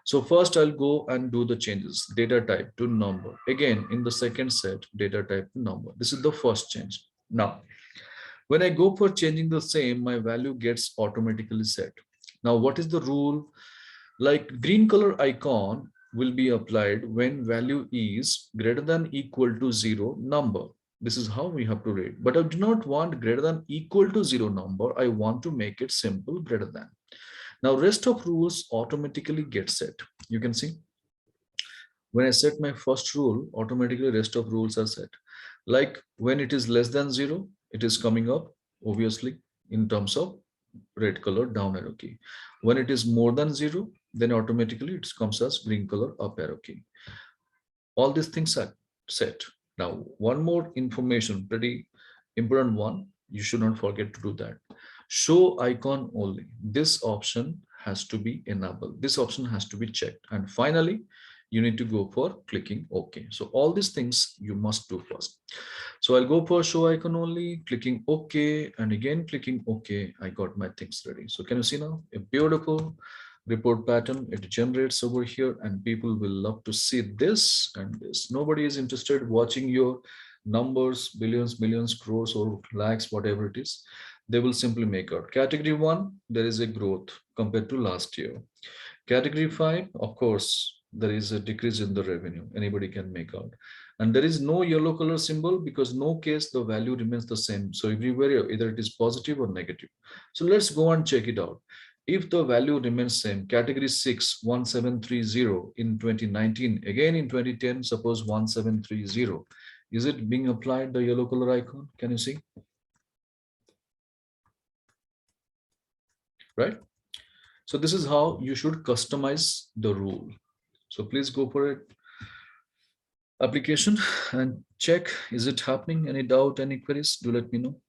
So first I'll go and do the changes, data type to number. Again, in the second set, data type to number. This is the first change. Now, when I go for changing the same, my value gets automatically set. Now, what is the rule? Like green color icon will be applied when value is greater than equal to 0 number. This is how we have to read. But I do not want greater than equal to 0 number. I want to make it simple greater than. Now, rest of rules automatically get set. You can see when I set my first rule, automatically rest of rules are set. Like when it is less than 0, it is coming up obviously in terms of red color down arrow key. When it is more than 0, then automatically it comes as green color up arrow key. All these things are set. Now, one more information, pretty important one, you should not forget to do that. Show icon only. This option has to be enabled. This option has to be checked. And finally, you need to go for clicking OK. So all these things you must do first. So I'll go for show icon only, clicking OK, and again clicking OK. I got my things ready. So can you see now a beautiful report pattern it generates over here, and people will love to see this and this. Nobody is interested watching your numbers, billions, millions, crores, or lakhs, whatever it is. They will simply make out category 1, there is a growth compared to last year. Category 5, of course, there is a decrease in the revenue. Anybody can make out. And there is no yellow color symbol because no case the value remains the same. So everywhere, either it is positive or negative. So let's go and check it out. If the value remains same, category 6, 1730 in 2019, again in 2010, suppose 1730, is it being applied the yellow color icon? Can you see? Right? So this is how you should customize the rule. So please go for it. Application and check, is it happening? Any doubt, any queries? Do let me know.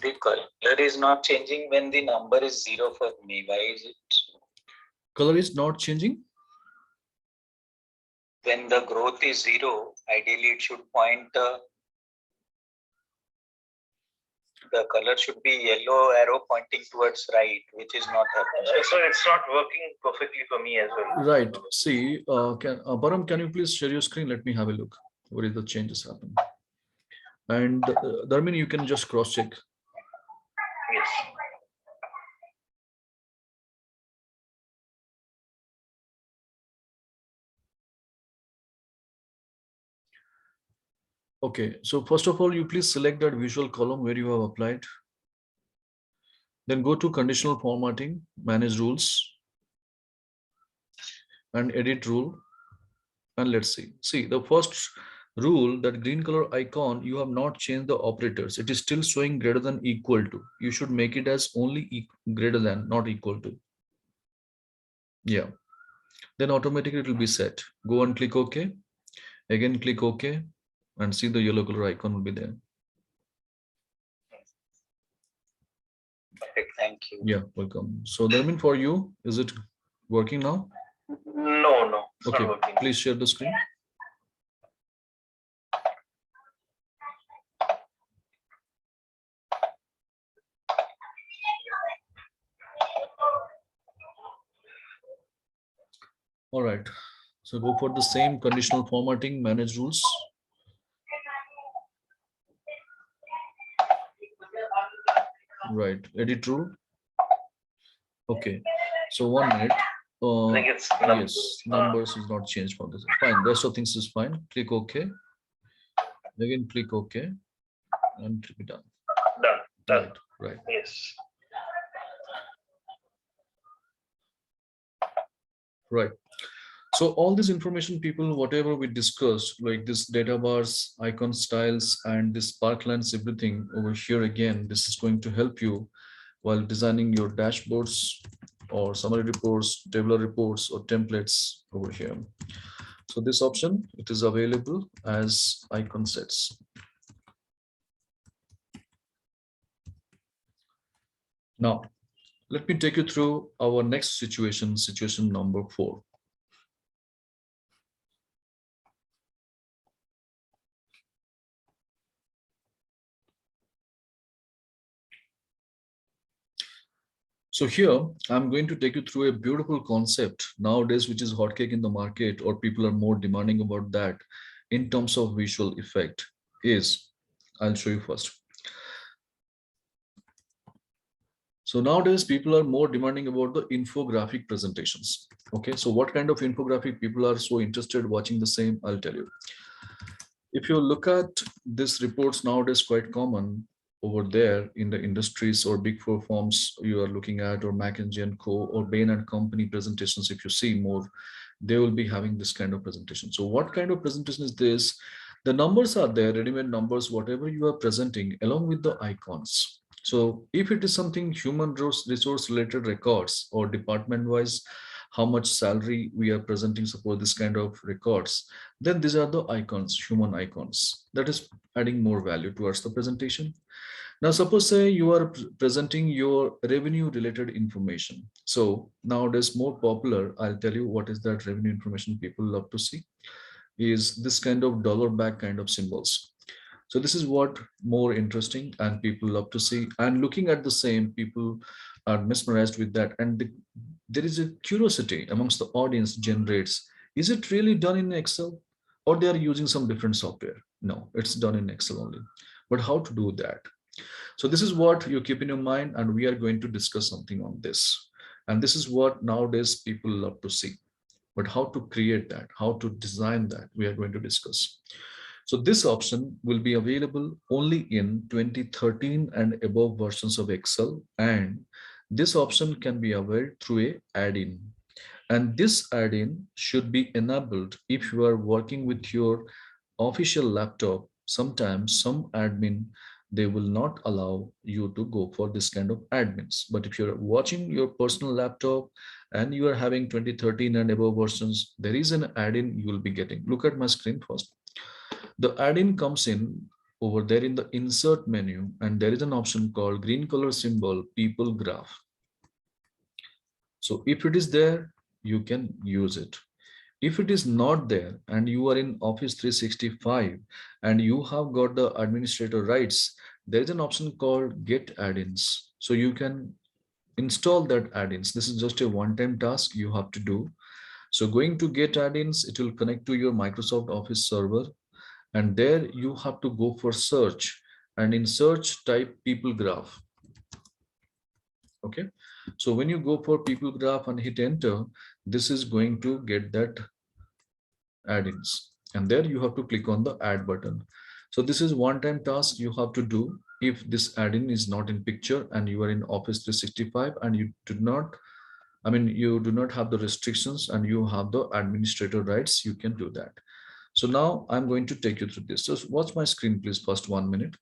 The color is not changing when the number is 0 for me. Why is it? Color is not changing? When the growth is 0, ideally it should point the color should be yellow arrow pointing towards right, which is not happening. So it's not working perfectly for me as well. Right. See, Param, can you please share your screen? Let me have a look. What is the changes happen? And Dharmin, you can just cross check. Yes. Okay. So first of all, you please select that visual column where you have applied. Then go to conditional formatting, manage rules, and edit rule. And let's see. See, the first rule, that green color icon, you have not changed the operators. It is still showing greater than equal to. You should make it as only greater than, not equal to. Yeah. Then automatically it will be set. Go and click OK. Again, click OK. And see the yellow color icon will be there. Okay, thank you. Yeah, welcome. So Dharmin, for you, is it working now? No, it's okay, not working. Please share the screen. All right. So go for the same conditional formatting, manage rules. Right, edit rule. Okay, so 1 minute. I think it's yes, numbers is not changed for this. Fine, rest of things is fine. Click OK. Again, click OK, and be done. Done. Right. Yes. Right. So all this information, people, whatever we discussed, like this data bars, icon styles, and this Sparklines, everything over here again, this is going to help you while designing your dashboards or summary reports, tabular reports, or templates over here. So this option, it is available as icon sets. Now, let me take you through our next situation, situation number 4. So here, I'm going to take you through a beautiful concept nowadays, which is hotcake in the market, or people are more demanding about that in terms of visual effect is, I'll show you first. So nowadays, people are more demanding about the infographic presentations. Okay, so what kind of infographic people are so interested watching the same, I'll tell you. If you look at these reports nowadays, quite common over there in the industries or big four firms you are looking at, or McKinsey and Co. or Bain and Company presentations, if you see more, they will be having this kind of presentation. So what kind of presentation is this? The numbers are there, ready-made numbers, whatever you are presenting, along with the icons. So if it is something human resource related records or department wise, how much salary we are presenting, suppose this kind of records, then these are the icons, human icons, that is adding more value towards the presentation. Now, suppose say you are presenting your revenue related information. So nowadays more popular, I'll tell you what is that revenue information people love to see is this kind of dollar back kind of symbols. So this is what more interesting and people love to see, and looking at the same, people are mesmerized with that. And there is a curiosity amongst the audience generates, is it really done in Excel or they are using some different software? No, it's done in Excel only. But how to do that? So this is what you keep in your mind, and we are going to discuss something on this. And this is what nowadays people love to see. But how to create that, how to design that, we are going to discuss. So this option will be available only in 2013 and above versions of Excel, and this option can be availed through a add-in. And this add-in should be enabled if you are working with your official laptop. Sometimes some admin, they will not allow you to go for this kind of admins. But if you're watching your personal laptop and you are having 2013 and above versions, there is an add-in you will be getting. Look at my screen first. The add-in comes in over there in the insert menu, and there is an option called green color symbol people graph. So if it is there, you can use it. If it is not there and you are in Office 365 and you have got the administrator rights, there is an option called get add-ins. So you can install that add-ins. This is just a one-time task you have to do. So going to get add-ins, it will connect to your Microsoft Office server, and there you have to go for search, and in search type people graph. Okay, so when you go for people graph and hit enter, this is going to get that add-ins, and there you have to click on the add button. So this is one-time task you have to do. If this add-in is not in picture and you are in Office 365 and you do not, you do not have the restrictions and you have the administrator rights, you can do that. So now I'm going to take you through this. So watch my screen, please, first 1 minute.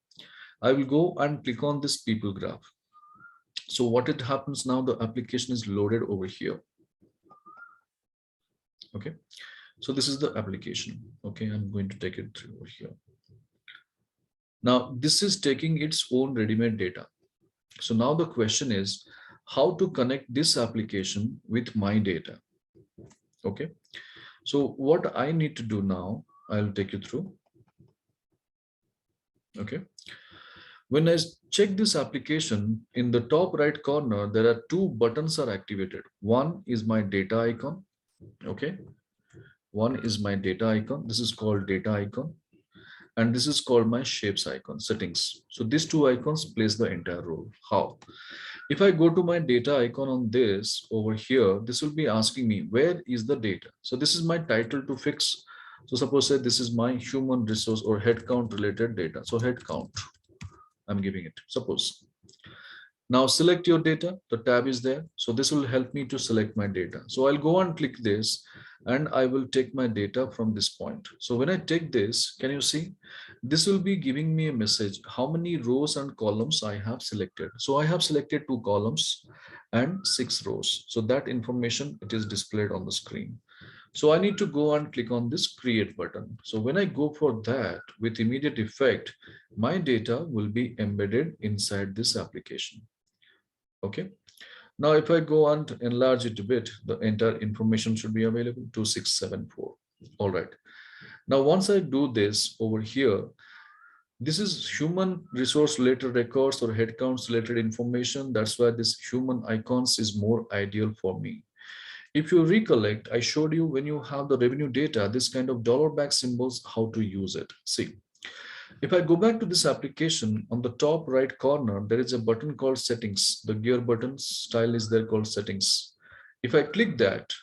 I will go and click on this people graph. So what it happens now, the application is loaded over here. Okay, so this is the application. Okay, I'm going to take it through over here. Now this is taking its own ready-made data. So now the question is how to connect this application with my data. Okay, so what I need to do now, I'll take you through. Okay, when I check this application, in the top right corner, there are two buttons are activated. One is my data icon. Okay, one is my data icon. This is called data icon. And this is called my shapes icon, settings. So these two icons plays the entire role. How? If I go to my data icon on this over here, this will be asking me where is the data. So this is my title to fix. So suppose say this is my human resource or headcount related data. So headcount, I'm giving it, suppose. Now select your data, the tab is there. So this will help me to select my data. So I'll go and click this and I will take my data from this point. So when I take this, can you see? This will be giving me a message, how many rows and columns I have selected. So I have selected 2 columns and 6 rows. So that information, it is displayed on the screen. So I need to go and click on this create button. So when I go for that, with immediate effect, my data will be embedded inside this application. Okay. Now, if I go and enlarge it a bit, the entire information should be available 2674. All right. Now, once I do this over here, This is human resource related records or headcounts related information. That's why this human icons is more ideal for me. If you recollect, I showed you when you have the revenue data, this kind of dollar back symbols, how to use it. See, if I go back to this application, on the top right corner, there is a button called settings. The gear button style is there called settings. If I click that,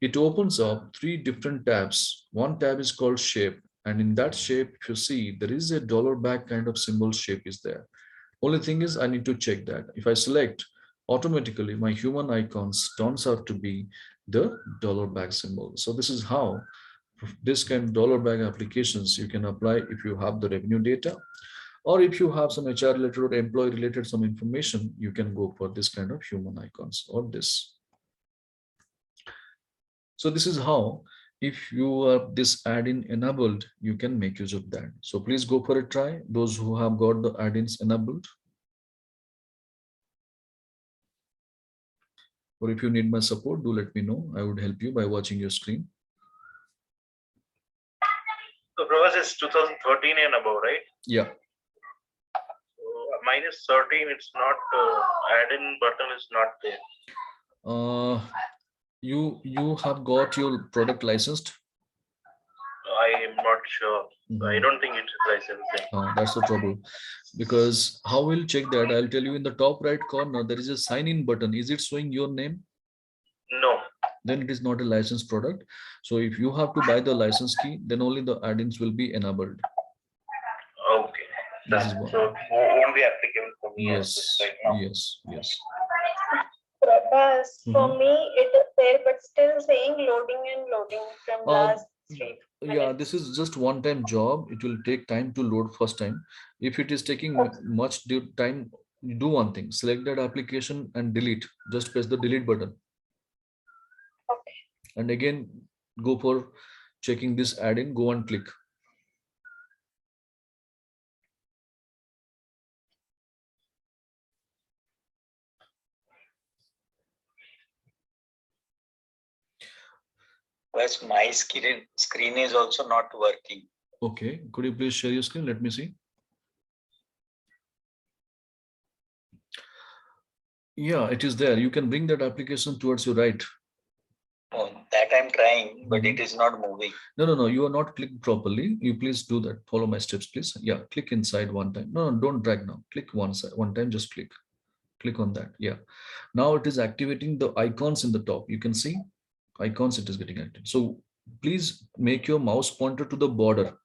it opens up three different tabs. One tab is called shape. And in that shape, if you see, there is a dollar back kind of symbol shape is there. Only thing is I need to check that. If I select, automatically my human icons turns out to be the dollar back symbol. So this is how this kind of dollar back applications you can apply if you have the revenue data, or if you have some HR related or employee related some information, you can go for this kind of human icons or this. So this is how, if you have this add-in enabled, you can make use of that. So please go for a try, those who have got the add-ins enabled. Or if you need my support, do let me know. I would help you by watching your screen. So process is 2013 and above, right? Yeah. So mine is 13. It's not add-in button is not there. You have got your product licensed? I am not sure. I don't think it's licensed. That's the trouble. Because how we'll check that? I'll tell you, in the top right corner, there is a sign in button. Is it showing your name? No. Then it is not a licensed product. So if you have to buy the license key, then only the add-ins will be enabled. Okay. This is one. So won't be applicable for me. Yes. Right now. Yes. Yes. Prabhas, for me it is there, but still saying loading and loading from last 3 Yeah, this is just one-time job. It will take time to load first time. If it is taking much time, do one thing. Select that application and delete. Just press the delete button. Okay. And again, go for checking this add-in. Go and click. Plus my screen is also not working. Okay, could you please share your screen? Let me see. Yeah, it is there. You can bring that application towards your right. Oh, that I'm trying, but it is not moving. No. You are not clicked properly. You please do that. Follow my steps, please. Yeah, click inside one time. No, don't drag now. Click one time. Just click. Click on that. Yeah. Now it is activating the icons in the top. You can see icons. It is getting active. So please make your mouse pointer to the border,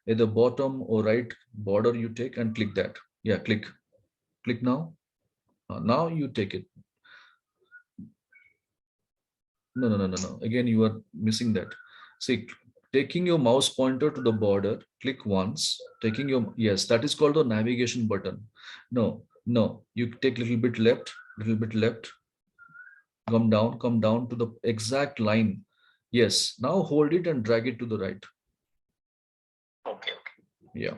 at the bottom or right border. You take and click that. Yeah, click. Click now. Now you take it. No. Again, you are missing that. See, taking your mouse pointer to the border, click once. Taking your, yes, that is called the navigation button. No. You take little bit left. Come down to the exact line. Yes. Now hold it and drag it to the right. Okay. Yeah.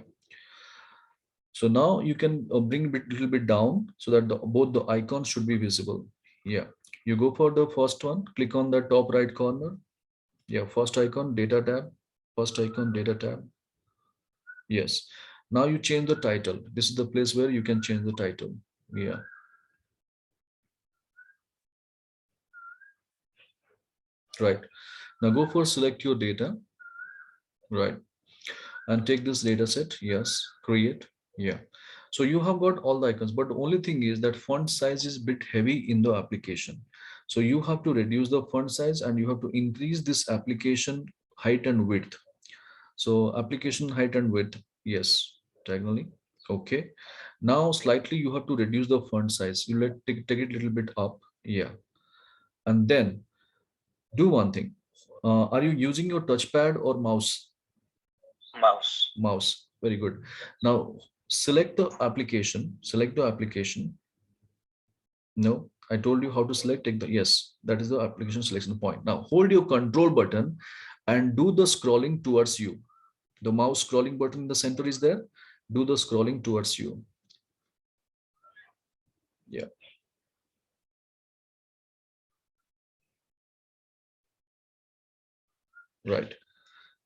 So now you can bring it little bit down so that both the icons should be visible. Yeah. You go for the first one. Click on the top right corner. Yeah, first icon, data tab. First icon, data tab. Yes. Now you change the title. This is the place where you can change the title. Yeah. Right. Now go for select your data. Right. And take this data set. Yes. Create. Yeah. So you have got all the icons, but the only thing is that font size is a bit heavy in the application. So you have to reduce the font size and you have to increase this application height and width. So application height and width, yes, diagonally. Okay. Now slightly you have to reduce the font size. You take it a little bit up. Yeah. And then do one thing. Are you using your touchpad or mouse? Mouse. Very good. Now select the application. Select the application. No, I told you how to select. Take the, yes, that is the application selection point. Now hold your control button and do the scrolling towards you. The mouse scrolling button in the center is there. Do the scrolling towards you. Yeah. Right.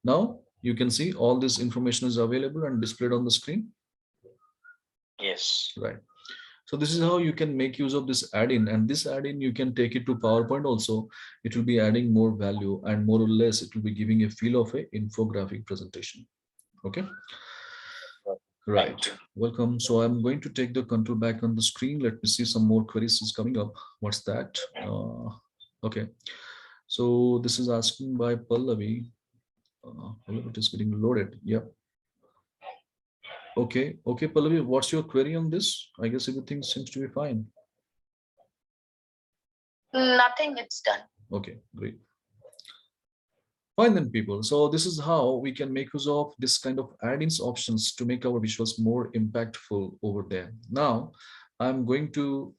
Now You can see all this information is available and displayed on the screen. Yes. Right. So this is how you can make use of this add-in, and this add-in you can take it to PowerPoint also. It will be adding more value, and more or less it will be giving a feel of a infographic presentation. Okay. Right. Welcome. So I'm going to take the control back on the screen. Let me see some more queries is coming up. What's that? Okay. So this is asking by Pallavi. It is getting loaded. Yep. Okay. Okay, Pallavi, what's your query on this? I guess everything seems to be fine. Nothing, it's done. Okay, great. Fine then, people. So this is how we can make use of this kind of add-ins options to make our visuals more impactful over there. Now, I'm going to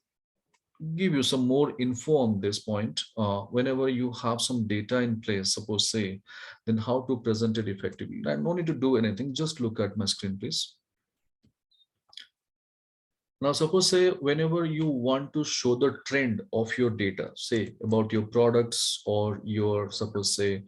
give you some more info on this point. Whenever you have some data in place, suppose say, then how to present it effectively. I no need to do anything. Just look at my screen, please. Now, suppose say whenever you want to show the trend of your data, say about your products or your, suppose say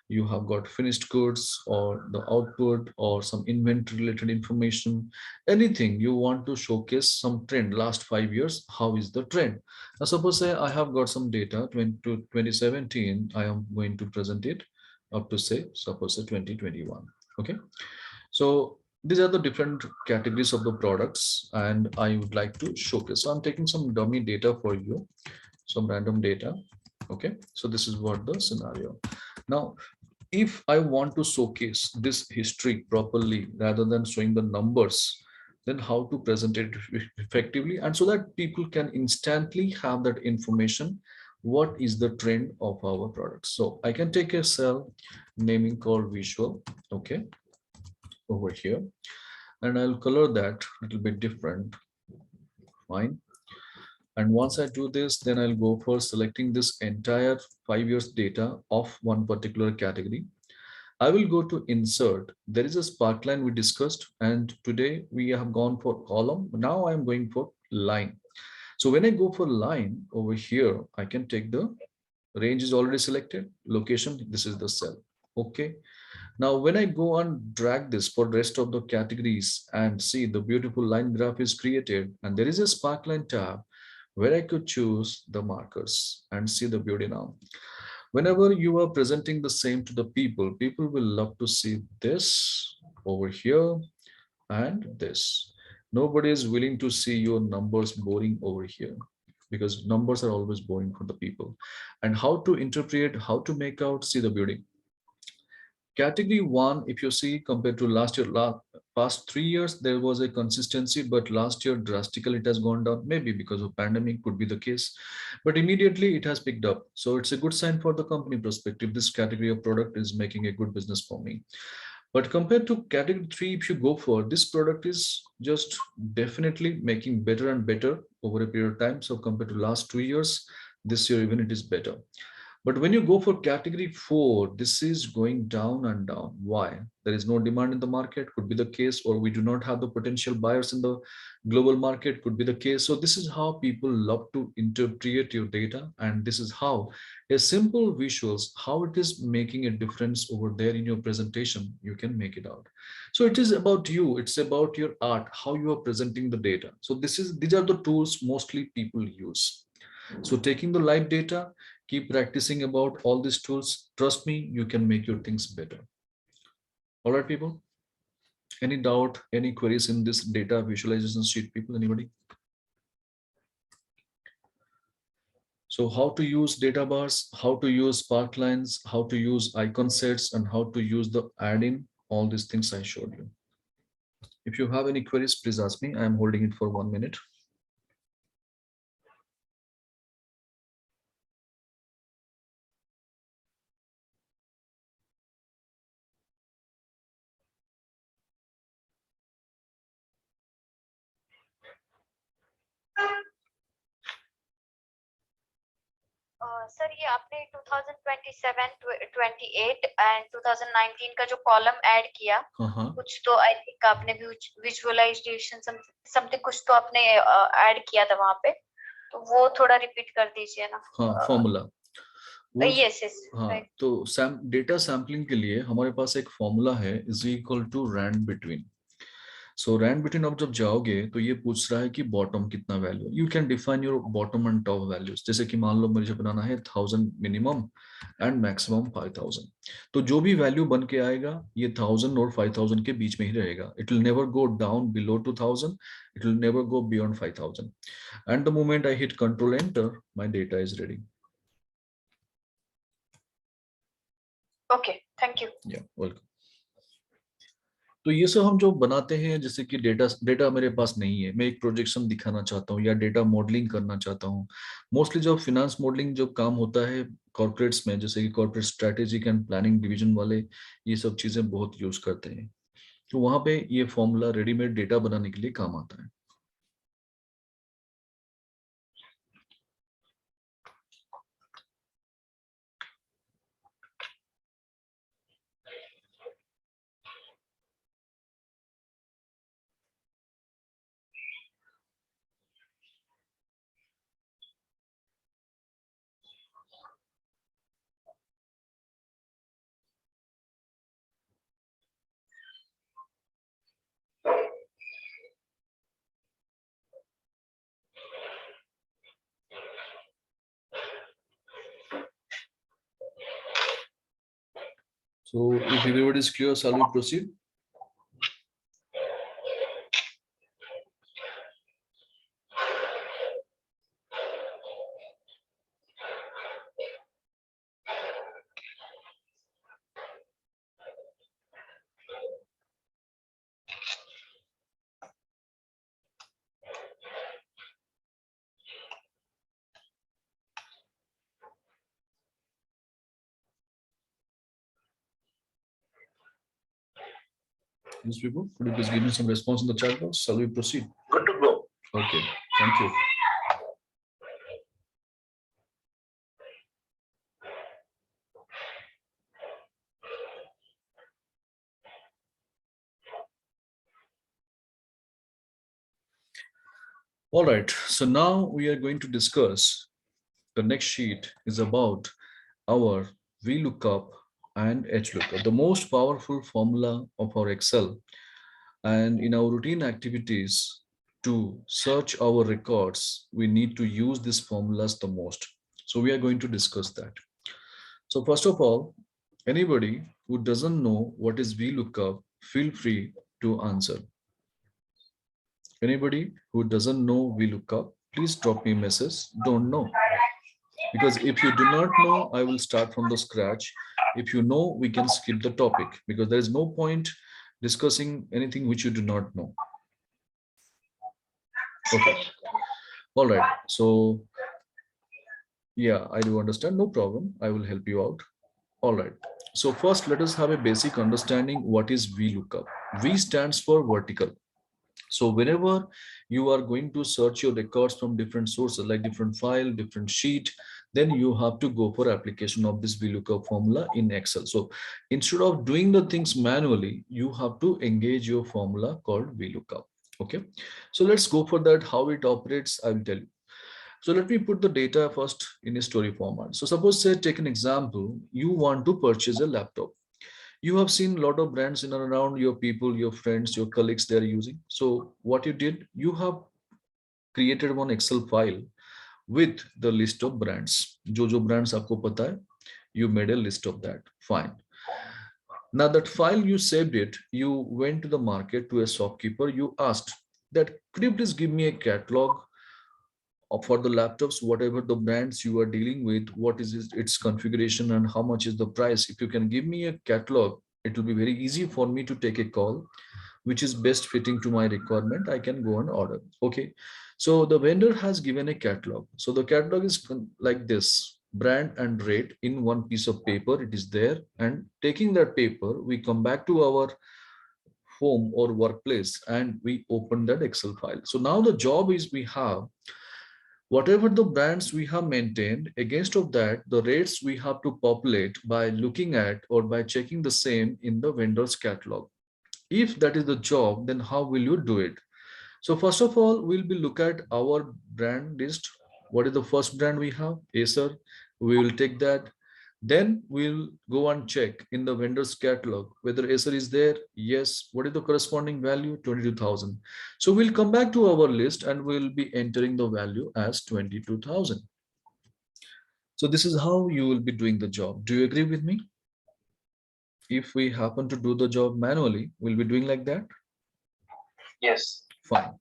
you have got finished goods or the output or some inventory related information, anything you want to showcase some trend last 5 years, how is the trend? Now, suppose say I have got some data to 2017, I am going to present it up to say, suppose say 2021. Okay. So these are the different categories of the products, and I would like to showcase. So I'm taking some dummy data for you, some random data. Okay, so this is what the scenario. Now, if I want to showcase this history properly rather than showing the numbers, then how to present it effectively, and so that people can instantly have that information, what is the trend of our products. So I can take a cell naming called visual, okay, over here, and I'll color that a little bit different. Fine. And once I do this, then I'll go for selecting this entire 5 years data of one particular category. I will go to insert. There is a sparkline we discussed, and today we have gone for column. Now I'm going for line. So when I go for line over here, I can take the range is already selected, location, this is the cell. Okay. Now, when I go and drag this for the rest of the categories and see the beautiful line graph is created, and there is a sparkline tab where I could choose the markers and see the beauty now. Whenever you are presenting the same to the people, people will love to see this over here and this. Nobody is willing to see your numbers boring over here, because numbers are always boring for the people. And how to interpret, how to make out, see the beauty. Category one, if you see compared to last year, past 3 years, there was a consistency, but last year drastically it has gone down, maybe because of pandemic, could be the case, but immediately it has picked up. So it's a good sign for the company perspective. This category of product is making a good business for me. But compared to category 3, if you go for this product is just definitely making better and better over a period of time. So compared to last 2 years, this year even it is better. But when you go for category 4, this is going down and down. Why? There is no demand in the market, could be the case, or we do not have the potential buyers in the global market, could be the case. So this is how people love to interpret your data. And this is how a simple visuals, how it is making a difference over there in your presentation, you can make it out. So it is about you, it's about your art, how you are presenting the data. So these are the tools mostly people use. So taking the live data, keep practicing about all these tools. Trust me, you can make your things better. All right, people. Any doubt, any queries in this data visualization sheet, people, anybody? So how to use data bars, how to use sparklines, how to use icon sets, and how to use the add-in, all these things I showed you. If you have any queries, please ask me. I'm holding it for 1 minute. Sir ये आपने 2027, 28 and 2019 का जो column add किया, कुछ तो I think आपने visualisation something कुछ तो आपने ऐड किया था वहां पे, तो वो थोड़ा रिपीट कर दीजिए ना. हाँ, फॉर्मूला. yes, yes. हाँ, Right. तो डेटा सैम्पलिंग के लिए हमारे पास एक फॉर्मूला है is equal to rand between. So rand between आप जब जाओगे तो ये पूछ रहा है कि बॉटम कितना value. You can define your bottom and top values. जैसे कि मान लो मुझे बनाना है 1000 मिनिमम एंड मैक्सिमम 5000. तो जो भी वैल्यू बन के आएगा ये 1000 और 5000 के बीच में ही रहेगा. It will never go down below 2000. It will never go beyond 5000. And the moment I hit control enter my data is ready. Okay, thank you. या वेलकम. तो ये सब हम जो बनाते हैं, जैसे कि डेटा मेरे पास नहीं है, मैं एक प्रोजेक्शन दिखाना चाहता हूँ या डेटा मॉडलिंग करना चाहता हूँ. मोस्टली जो फाइनेंस मॉडलिंग जो काम होता है कॉर्पोरेट्स में, जैसे कि corporate strategic and planning division वाले ये सब चीजें बहुत यूज करते हैं. तो वहां पे ये फॉर्मूला रेडीमेड डेटा बनाने के लिए काम आता है. So if everybody is clear, shall we proceed? Yes, people, could you please give me some response in the chat box? Shall we proceed? Good to go. Okay, thank you. All right, so now we are going to discuss the next sheet is about our VLOOKUP and HLOOKUP, the most powerful formula of our Excel. And in our routine activities to search our records, we need to use these formulas the most. So we are going to discuss that. So first of all, anybody who doesn't know what is VLOOKUP, feel free to answer. Anybody who doesn't know VLOOKUP, please drop me a message, don't know. Because if you do not know, I will start from the scratch. If you know, we can skip the topic because there is no point discussing anything which you do not know. Okay. All right. So yeah, I do understand. No problem. I will help you out. All right. So first, let us have a basic understanding what is VLOOKUP. V stands for vertical. So whenever you are going to search your records from different sources, like different file, different sheet, then you have to go for application of this VLOOKUP formula in Excel. So instead of doing the things manually, you have to engage your formula called VLOOKUP. Okay. So let's go for that. How it operates, I will tell you. So let me put the data first in a story format. So suppose, say, take an example, you want to purchase a laptop. You have seen a lot of brands in and around your people, your friends, your colleagues they're using. So what you did, you have created one Excel file with the list of brands. Jo brands aapko pata hai, you made a list of that. Fine. Now that file you saved it, you went to the market to a shopkeeper, you asked that, could you please give me a catalog for the laptops, whatever the brands you are dealing with, what is its configuration and how much is the price. If you can give me a catalog, it will be very easy for me to take a call, which is best fitting to my requirement. I can go and order. Okay. So the vendor has given a catalog. So the catalog is like this, brand and rate in one piece of paper. It is there. And taking that paper, we come back to our home or workplace and we open that Excel file. So now the job is we have whatever the brands we have maintained, against of that, the rates we have to populate by looking at or by checking the same in the vendor's catalog. If that is the job, then how will you do it? So first of all, we'll be look at our brand list. What is the first brand we have? Acer. We will take that. Then we'll go and check in the vendor's catalog whether Acer is there. Yes. What is the corresponding value? 22,000. So we'll come back to our list and we'll be entering the value as 22,000. So this is how you will be doing the job. Do you agree with me? If we happen to do the job manually, we'll be doing like that? Yes. Fine.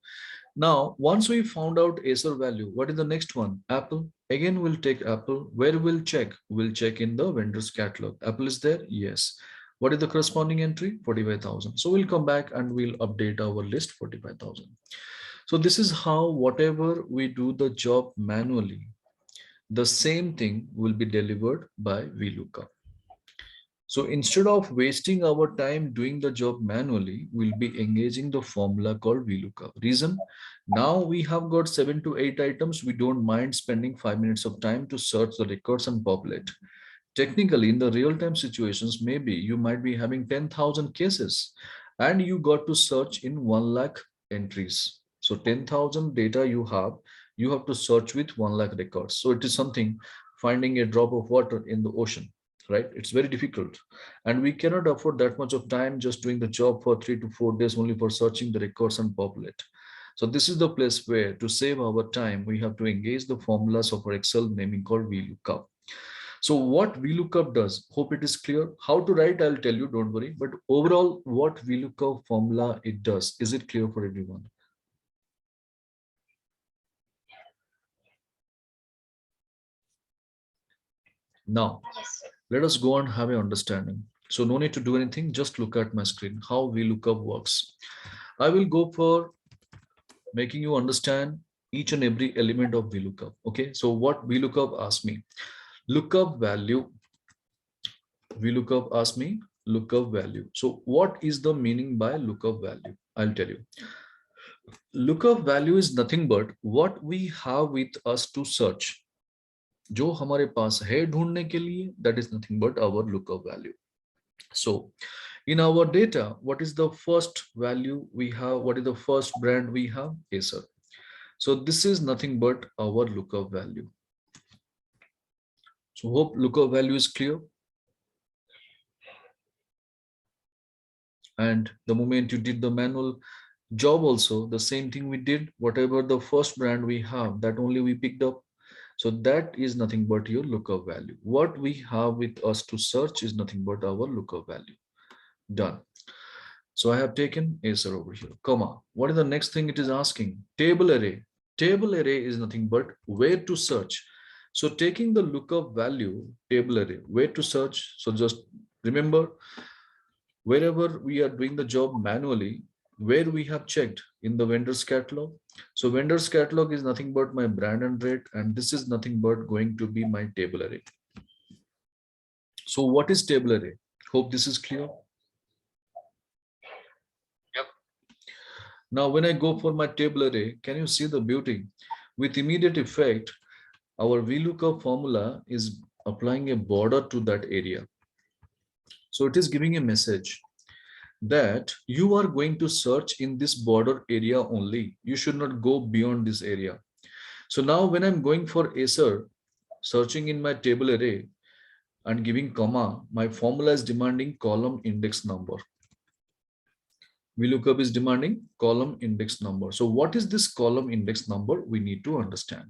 Now, once we found out Acer value, what is the next one? Apple. Again, we'll take Apple. Where we'll check? We'll check in the vendor's catalog. Apple is there? Yes. What is the corresponding entry? 45,000. So we'll come back and we'll update our list 45,000. So this is how whatever we do the job manually, the same thing will be delivered by VLOOKUP. So instead of wasting our time doing the job manually, we'll be engaging the formula called VLOOKUP. Reason? Now we have got 7 to 8 items. We don't mind spending 5 minutes of time to search the records and populate. Technically, in the real-time situations, maybe you might be having 10,000 cases and you got to search in 1 lakh entries. So 10,000 data you have to search with 1 lakh records. So it is something finding a drop of water in the ocean. Right? It's very difficult. And we cannot afford that much of time just doing the job for 3 to 4 days only for searching the records and populate. So this is the place where to save our time, we have to engage the formulas of our Excel naming called VLOOKUP. So what VLOOKUP does, hope it is clear. How to write, I'll tell you, don't worry. But overall, what VLOOKUP formula it does, is it clear for everyone? Now, Yes, sir. let us go and have an understanding. So no need to do anything, just look at my screen, how VLOOKUP works. I will go for making you understand each and every element of VLOOKUP. Okay, so what VLOOKUP asks me? Lookup value. VLOOKUP asks me lookup value. So what is the meaning by lookup value? I'll tell you. Lookup value is nothing but what we have with us to search. जो हमारे पास है ढूंढने के लिए, that is nothing but our lookup value. So in our data, what is the first value we have? What is the first brand we have? Acer. So this is nothing but our lookup value. So hope lookup value is clear. And the moment you did the manual job also, the same thing we did, whatever the first brand we have, that only we picked up. So that is nothing but your lookup value. What we have with us to search is nothing but our lookup value. Done. So I have taken Acer over here, comma. What is the next thing it is asking? Table array. Table array is nothing but where to search. So taking the lookup value, table array, where to search. So just remember, wherever we are doing the job manually, where we have checked in the vendor's catalog. So vendor's catalog is nothing but my brand and rate, and this is nothing but going to be my table array. So what is table array? Hope this is clear. Yep. Now, when I go for my table array, can you see the beauty? With immediate effect, our VLOOKUP formula is applying a border to that area. So it is giving a message that you are going to search in this border area only. You should not go beyond this area. So now when I'm going for Acer, searching in my table array and giving comma, my formula is demanding column index number. VLOOKUP is demanding column index number. So what is this column index number? We need to understand.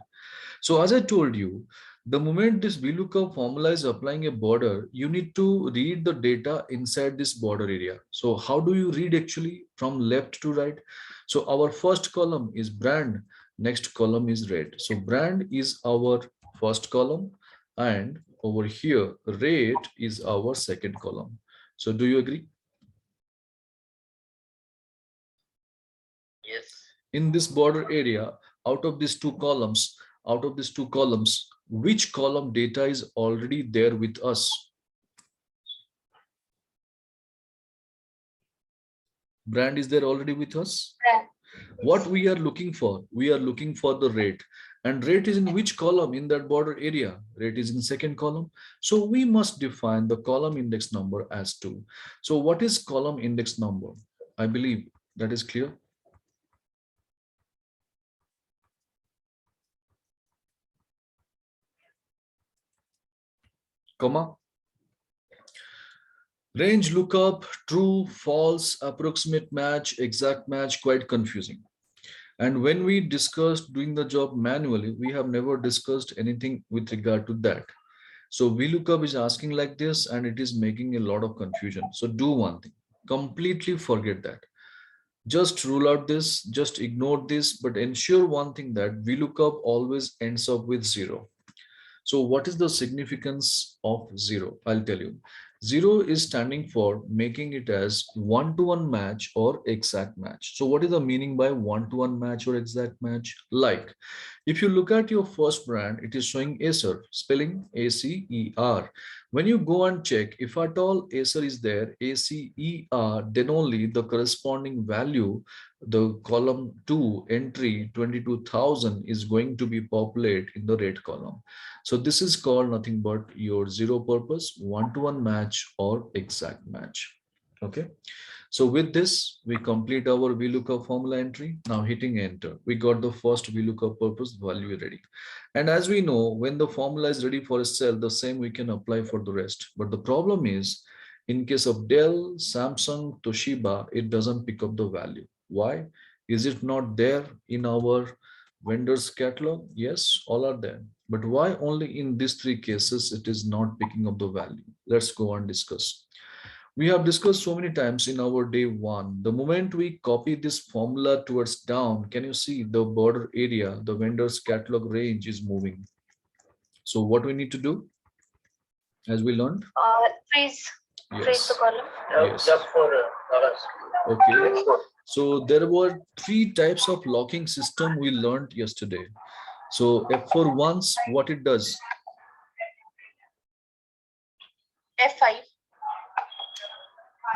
So as I told you, the moment this VLOOKUP formula is applying a border, you need to read the data inside this border area. So how do you read actually from left to right? So our first column is brand, next column is rate. So brand is our first column and over here rate is our second column. So do you agree? Yes. In this border area, out of these two columns, which column data is already there with us? Brand is there already with us? Brand. What we are looking for? We are looking for the rate. And rate is in which column in that border area? Rate is in second column. So we must define the column index number as 2. So what is column index number? I believe that is clear. Comma. Range lookup, true, false, approximate match, exact match, quite confusing. And when we discussed doing the job manually, we have never discussed anything with regard to that. So VLOOKUP is asking like this and it is making a lot of confusion. So do one thing, completely forget that. Just rule out this, just ignore this, but ensure one thing that VLOOKUP always ends up with 0. So what is the significance of 0? I'll tell you. 0 is standing for making it as one-to-one match or exact match. So what is the meaning by one-to-one match or exact match? Like, if you look at your first brand, it is showing Acer, spelling ACER. When you go and check, if at all Acer is there, ACER, then only the corresponding value, the column 2 entry 22,000 is going to be populated in the red column. So this is called nothing but your zero purpose one-to-one match or exact match. Okay. So with this, we complete our VLOOKUP formula entry. Now hitting enter, we got the first VLOOKUP purpose value ready. And as we know, when the formula is ready for a cell, the same we can apply for the rest. But the problem is, in case of Dell, Samsung, Toshiba, it doesn't pick up the value. Why? Is it not there in our vendors catalog? Yes, all are there. But why only in these three cases it is not picking up the value? Let's go and discuss. We have discussed so many times in our day one. The moment we copy this formula towards down, can you see the border area, the vendor's catalog range is moving. So what we need to do, as we learned? Freeze Yes. the column. Yes. Just for Okay. So there were three types of locking system we learned yesterday. So F4 once, what it does? F5.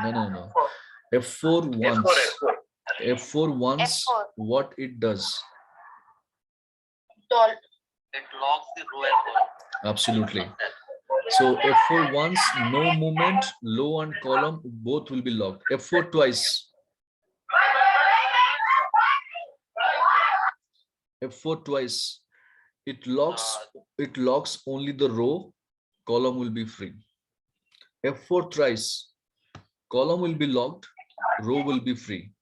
No. F4 once. F4 once, F4. what it does? It locks the row and column. Absolutely. So F4 once, no movement, row and column, both will be locked. F4 twice. F4 twice. It locks only the row, column will be free. F4 thrice. Column will be locked, row will be free.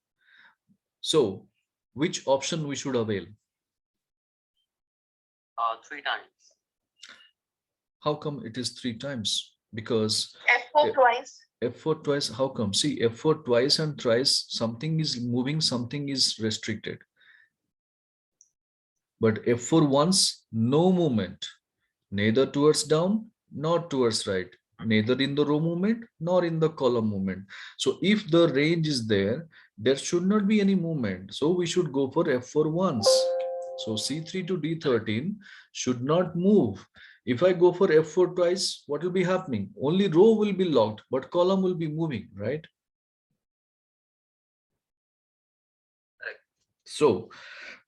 So which option we should avail? 3 times. How come it is 3 times? Because F4 twice. F4 twice, how come? See, F4 twice and thrice, something is moving, something is restricted. But F4 once, no movement, neither towards down nor towards right, neither in the row movement nor in the column movement. So if the range is there, there should not be any movement. So we should go for F4 once. So C3 to D13 should not move. If I go for F4 twice, what will be happening? Only row will be locked, but column will be moving, right? So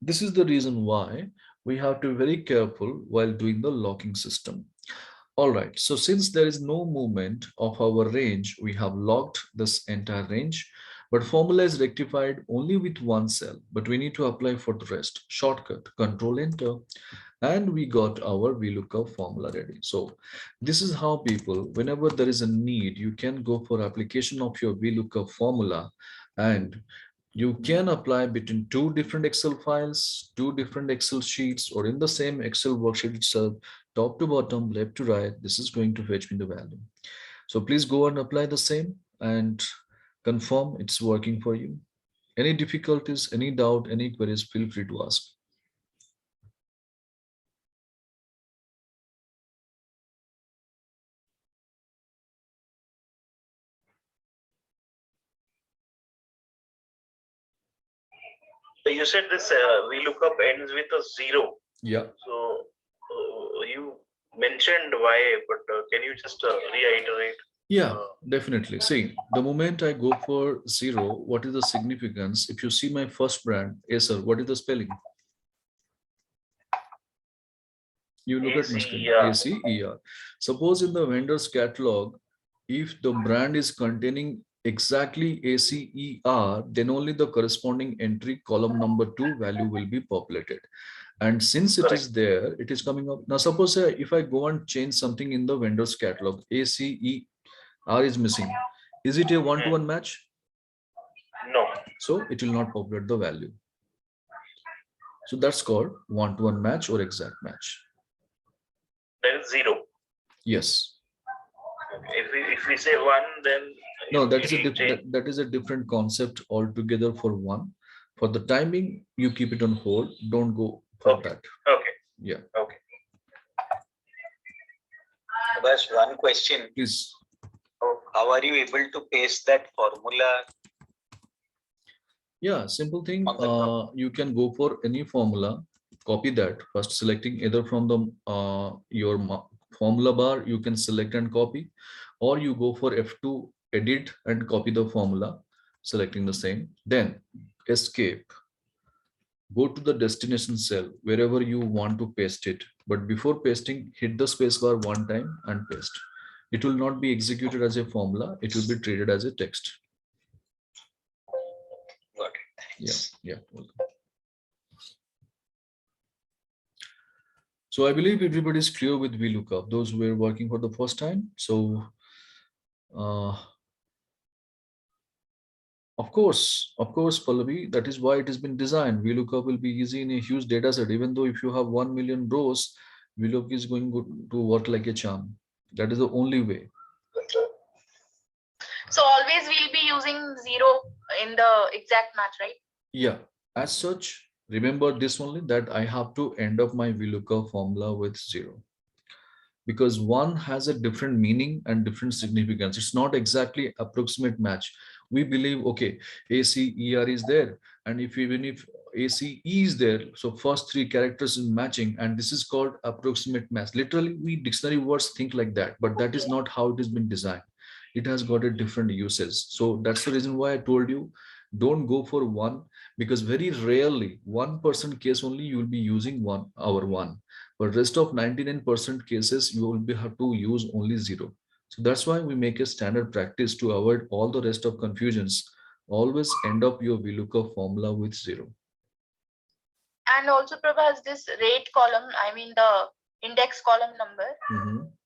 this is the reason why we have to be very careful while doing the locking system. All right, so since there is no movement of our range, we have locked this entire range, but formula is rectified only with one cell, but we need to apply for the rest. Shortcut, Control Enter, and we got our VLOOKUP formula ready. So this is how people, whenever there is a need, you can go for application of your VLOOKUP formula, and you can apply between two different Excel files, two different Excel sheets, or in the same Excel worksheet itself, top to bottom, left to right. This is going to fetch me the value. So please go and apply the same and confirm it's working for you. Any difficulties, any doubt, any queries, feel free to ask. You said this VLOOKUP ends with a 0. Yeah. So you mentioned why, but can you just reiterate? Yeah, definitely. See, the moment I go for 0, what is the significance? If you see my first brand, Acer, what is the spelling? You look at my spelling, ACER. Suppose in the vendor's catalog, if the brand is containing exactly ACER, then only the corresponding entry column number 2 value will be populated. And since it is there, it is coming up. Now, suppose if I go and change something in the vendor's catalog, ACER is missing. Is it a one-to-one match? No. So it will not populate the value. So that's called one-to-one match or exact match. That is 0. Yes. If we say 1, then no, that is a different concept altogether for one. For the timing, you keep it on hold. Don't go for that. Okay. Yeah. Okay. Bas, one question. Please. How are you able to paste that formula? Yeah, simple thing. You can go for any formula, copy that first, selecting either from the your formula bar. You can select and copy, or you go for F2 edit and copy the formula, selecting the same. Then escape. Go to the destination cell wherever you want to paste it. But before pasting, hit the spacebar one time and paste. It will not be executed as a formula. It will be treated as a text. Got it. Yeah. Welcome. So I believe everybody is clear with VLOOKUP, those who were working for the first time. So of course, Pallavi, that is why it has been designed. VLOOKUP will be easy in a huge data set. Even though if you have 1 million rows, VLOOKUP is going to work like a charm. That is the only way. So always we'll be using 0 in the exact match, right? Yeah. As such, remember this only, that I have to end up my VLOOKUP formula with 0. Because one has a different meaning and different significance. It's not exactly approximate match. We believe, okay, ACER is there, and even if ACE is there, so first 3 characters is matching, and this is called approximate match. Literally, we dictionary words think like that, but that is not how it has been designed. It has got a different uses. So that's the reason why I told you, don't go for 1, because very rarely 1% case only you will be using 1 over 1. But rest of 99% cases, you will have to use only 0. So that's why we make a standard practice to avoid all the rest of confusions. Always end up your VLOOKUP formula with 0. And also, Prabhas, this rate column, I mean the index column number,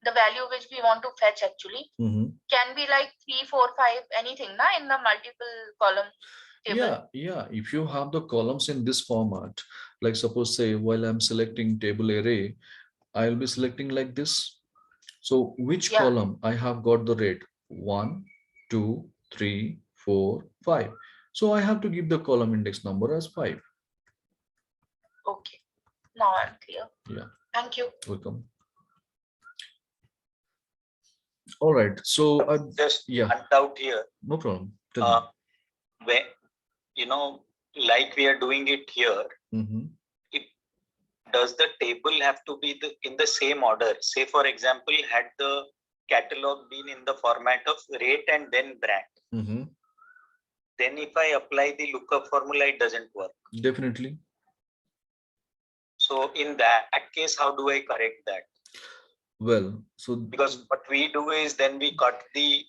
the value which we want to fetch actually can be like 3, 4, 5, anything in the multiple column table. Yeah. If you have the columns in this format, like suppose say while I'm selecting table array, I'll be selecting like this. So which column I have got the rate 1, 2, 3, 4, 5. So I have to give the column index number as 5. Okay, now I'm clear. Yeah. Thank you. Welcome. All right. So just out here. No problem. When like we are doing it here, does the table have to be in the same order? Say, for example, had the catalog been in the format of rate and then brand, then if I apply the lookup formula, it doesn't work. Definitely. So in that case, how do I correct that? Well, so because what we do is then we cut the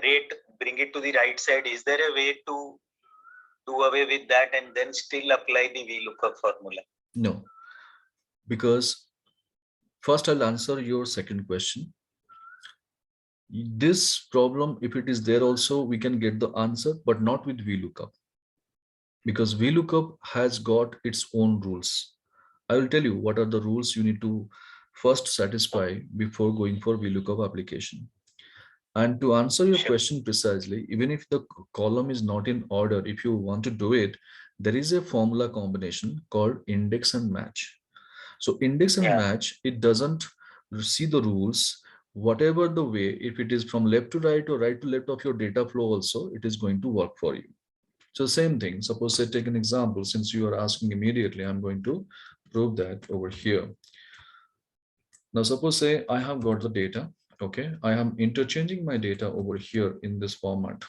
rate, bring it to the right side. Is there a way to do away with that and then still apply the VLOOKUP formula? No, because first I'll answer your second question. This problem, if it is there also, we can get the answer, but not with VLOOKUP, because VLOOKUP has got its own rules. I will tell you what are the rules you need to first satisfy before going for VLOOKUP application. And to answer your question precisely, even if the column is not in order, if you want to do it, there is a formula combination called index and match. So index and match, it doesn't see the rules. Whatever the way, if it is from left to right or right to left of your data flow also, it is going to work for you. So same thing, suppose say take an example, since you are asking immediately, I'm going to prove that over here. Now suppose say I have got the data. Okay, I am interchanging my data over here in this format.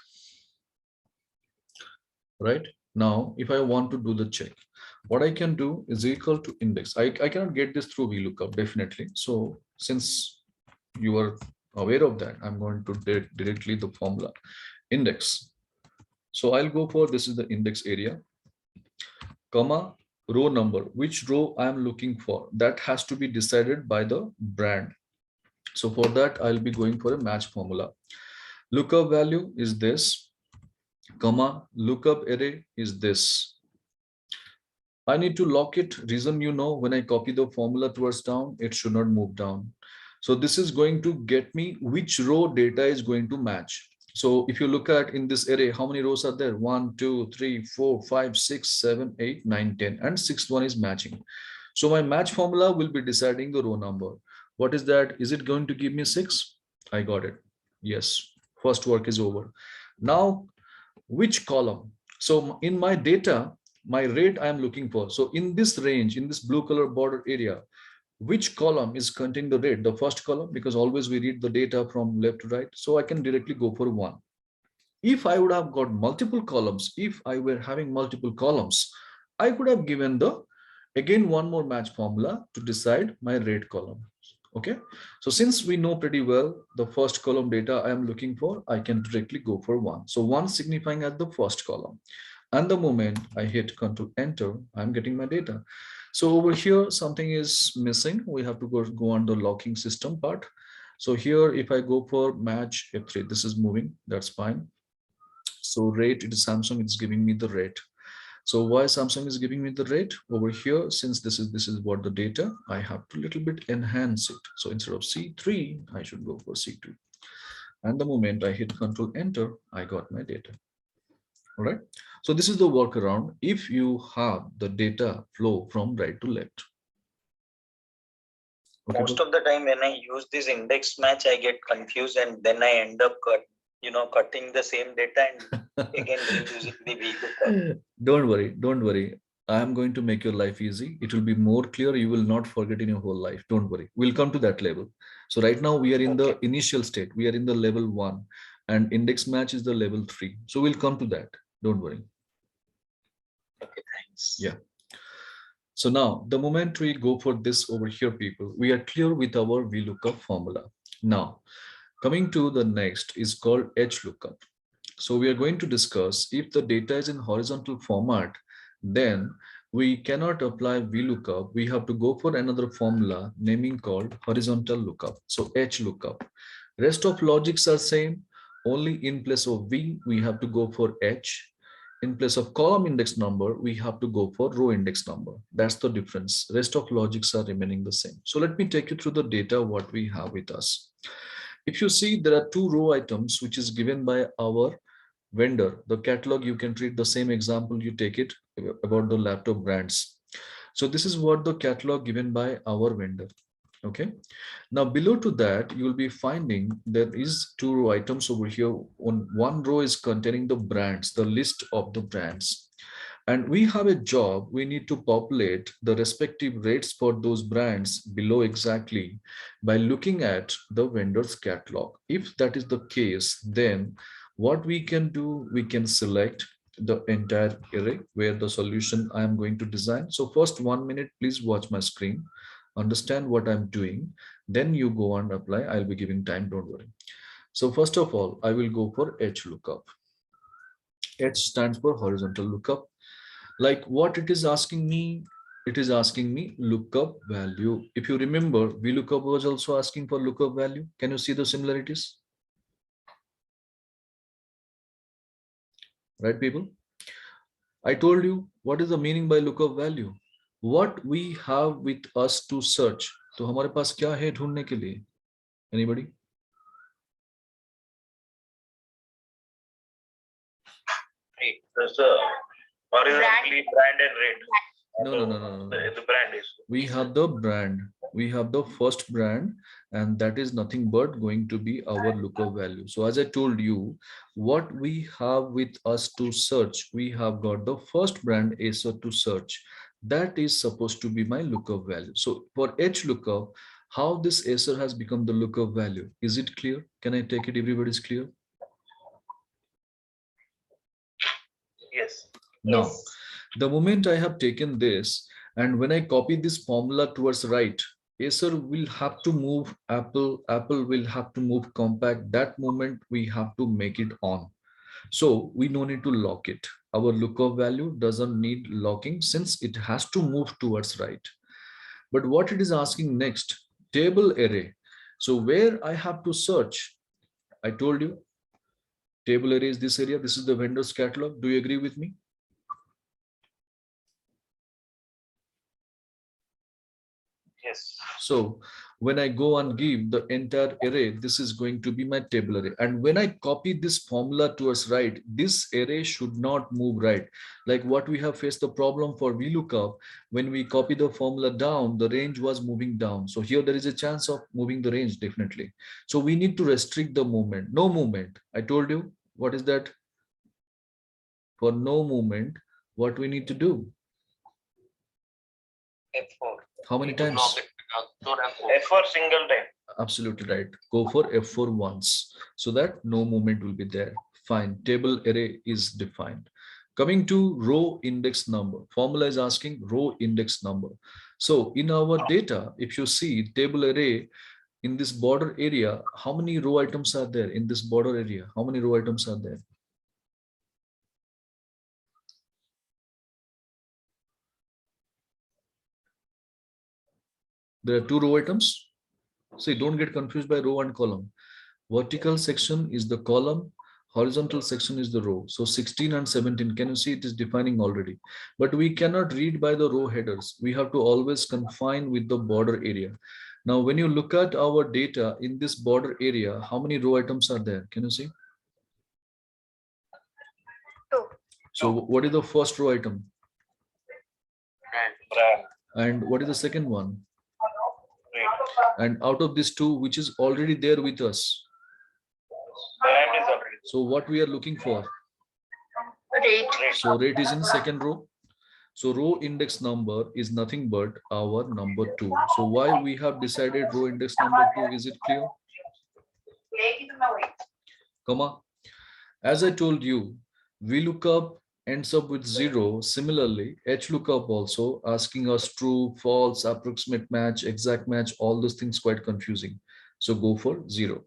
Right now, if I want to do the check, what I can do is equal to index. I cannot get this through VLOOKUP, definitely. So since you are aware of that, I'm going to directly the formula index. So I'll go for, this is the index area, comma, row number, which row I'm looking for. That has to be decided by the brand. So for that, I'll be going for a match formula. Lookup value is this, comma, lookup array is this. I need to lock it. Reason, when I copy the formula towards down, it should not move down. So this is going to get me which row data is going to match. So if you look at in this array, how many rows are there? 1, 2, 3, 4, 5, 6, 7, 8, 9, 10, and sixth one is matching. So my match formula will be deciding the row number. What is that? Is it going to give me 6? I got it. Yes. First work is over. Now, which column? So in my data, my rate I am looking for. So in this range, in this blue color border area, which column is containing the rate? The first column, because always we read the data from left to right. So I can directly go for 1. If I would have got multiple columns, if I were having multiple columns, I could have given the, again, one more match formula to decide my rate column. Okay, so since we know pretty well the first column data I am looking for, I can directly go for 1. So 1 signifying at the first column. And the moment I hit Control Enter, I'm getting my data. So over here, something is missing. We have to go on the locking system part. So here, if I go for match F3, this is moving, that's fine. So rate, it is Samsung, it's giving me the rate. So why Samsung is giving me the rate over here, since this is what the data, I have to little bit enhance it. So instead of C3, I should go for C2. And the moment I hit Control Enter, I got my data. All right. So this is the workaround if you have the data flow from right to left. Okay, most of the time when I use this index match, I get confused and then I end up cutting the same data and again reusing the VLOOKUP. Don't worry. I am going to make your life easy. It will be more clear. You will not forget in your whole life. Don't worry. We'll come to that level. So right now we are in the initial state. We are in the level 1 and index match is the level 3. So we'll come to that. Don't worry. Okay, thanks. Yeah. So now the moment we go for this over here, people, we are clear with our VLOOKUP formula. Now, coming to the next is called HLOOKUP. So we are going to discuss if the data is in horizontal format, then we cannot apply VLOOKUP. We have to go for another formula naming called horizontal lookup. So HLOOKUP. Rest of logics are same. Only in place of V, we have to go for H. In place of column index number, we have to go for row index number. That's the difference. Rest of logics are remaining the same. So let me take you through the data what we have with us. If you see, there are 2 row items which is given by our vendor. The catalog, you can treat the same example, you take it about the laptop brands. So this is what the catalog given by our vendor. Okay, now below to that you will be finding there is 2 row items over here. On one row is containing the brands, the list of the brands, and we have a job. We need to populate the respective rates for those brands below exactly by looking at the vendor's catalog. If that is the case, then what we can do, we can select the entire array where the solution I am going to design. So first 1 minute, please watch my screen, understand what I'm doing, then you go and apply. I'll be giving time, don't worry. So first of all, I will go for HLOOKUP. H stands for horizontal lookup. Like what it is asking me, it is asking me lookup value. If you remember, VLOOKUP was also asking for lookup value. Can you see the similarities? Right, people? I told you what is the meaning by lookup value. What we have with us to search. तो हमारे पास क्या है ढूंढने के लिए? Anybody? There's a horizontally brand and rate. No. The brand is. We have the brand. We have the first brand, and that is nothing but going to be our lookup value. So as I told you, what we have with us to search, we have got the first brand Acer to search. That is supposed to be my lookup value. So for HLOOKUP, how this Acer has become the lookup value. Is it clear? Can I take it? Everybody's clear? Yes. Now, Yes. the moment I have taken this, and when I copy this formula towards right, Acer will have to move Apple will have to move compact. That moment we have to make it on. So we no need to lock it. Our lookup value doesn't need locking since it has to move towards right. But what it is asking next, table array. So where I have to search, I told you Table array is this area. This is the vendor's catalog. Do you agree with me? Yes. So when I go and give the entire array, this is going to be my table array. And when I copy this formula towards right, this array should not move right. Like what we have faced the problem for VLOOKUP, when we copy the formula down, the range was moving down. So here there is a chance of moving the range definitely. So we need to restrict the movement. No movement. I told you, what is that? For no movement, what we need to do? F4. How many times? F4 single time. Absolutely right. Go for F4 once so that no movement will be there. Fine. Table array is defined. Coming to row index number. Formula is asking row index number. So in our data, if you see table array in this border area, how many row items are there in this border area? How many row items are there? There are 2 row items. See, don't get confused by row and column. Vertical section is the column, horizontal section is the row. So 16 and 17, can you see it is defining already? But we cannot read by the row headers. We have to always confine with the border area. Now, when you look at our data in this border area, how many row items are there? Can you see? 2. So what is the first row item? Brand. And what is the second one? And out of these 2, which is already there with us? Brand is already. So what we are looking for? Rate. So rate is in second row. So row index number is nothing but our number 2. So why we have decided row index number 2? Is it clear? Comma. As I told you, VLOOKUP ends up with 0. Similarly, HLOOKUP also asking us true, false, approximate match, exact match, all those things quite confusing. So go for 0.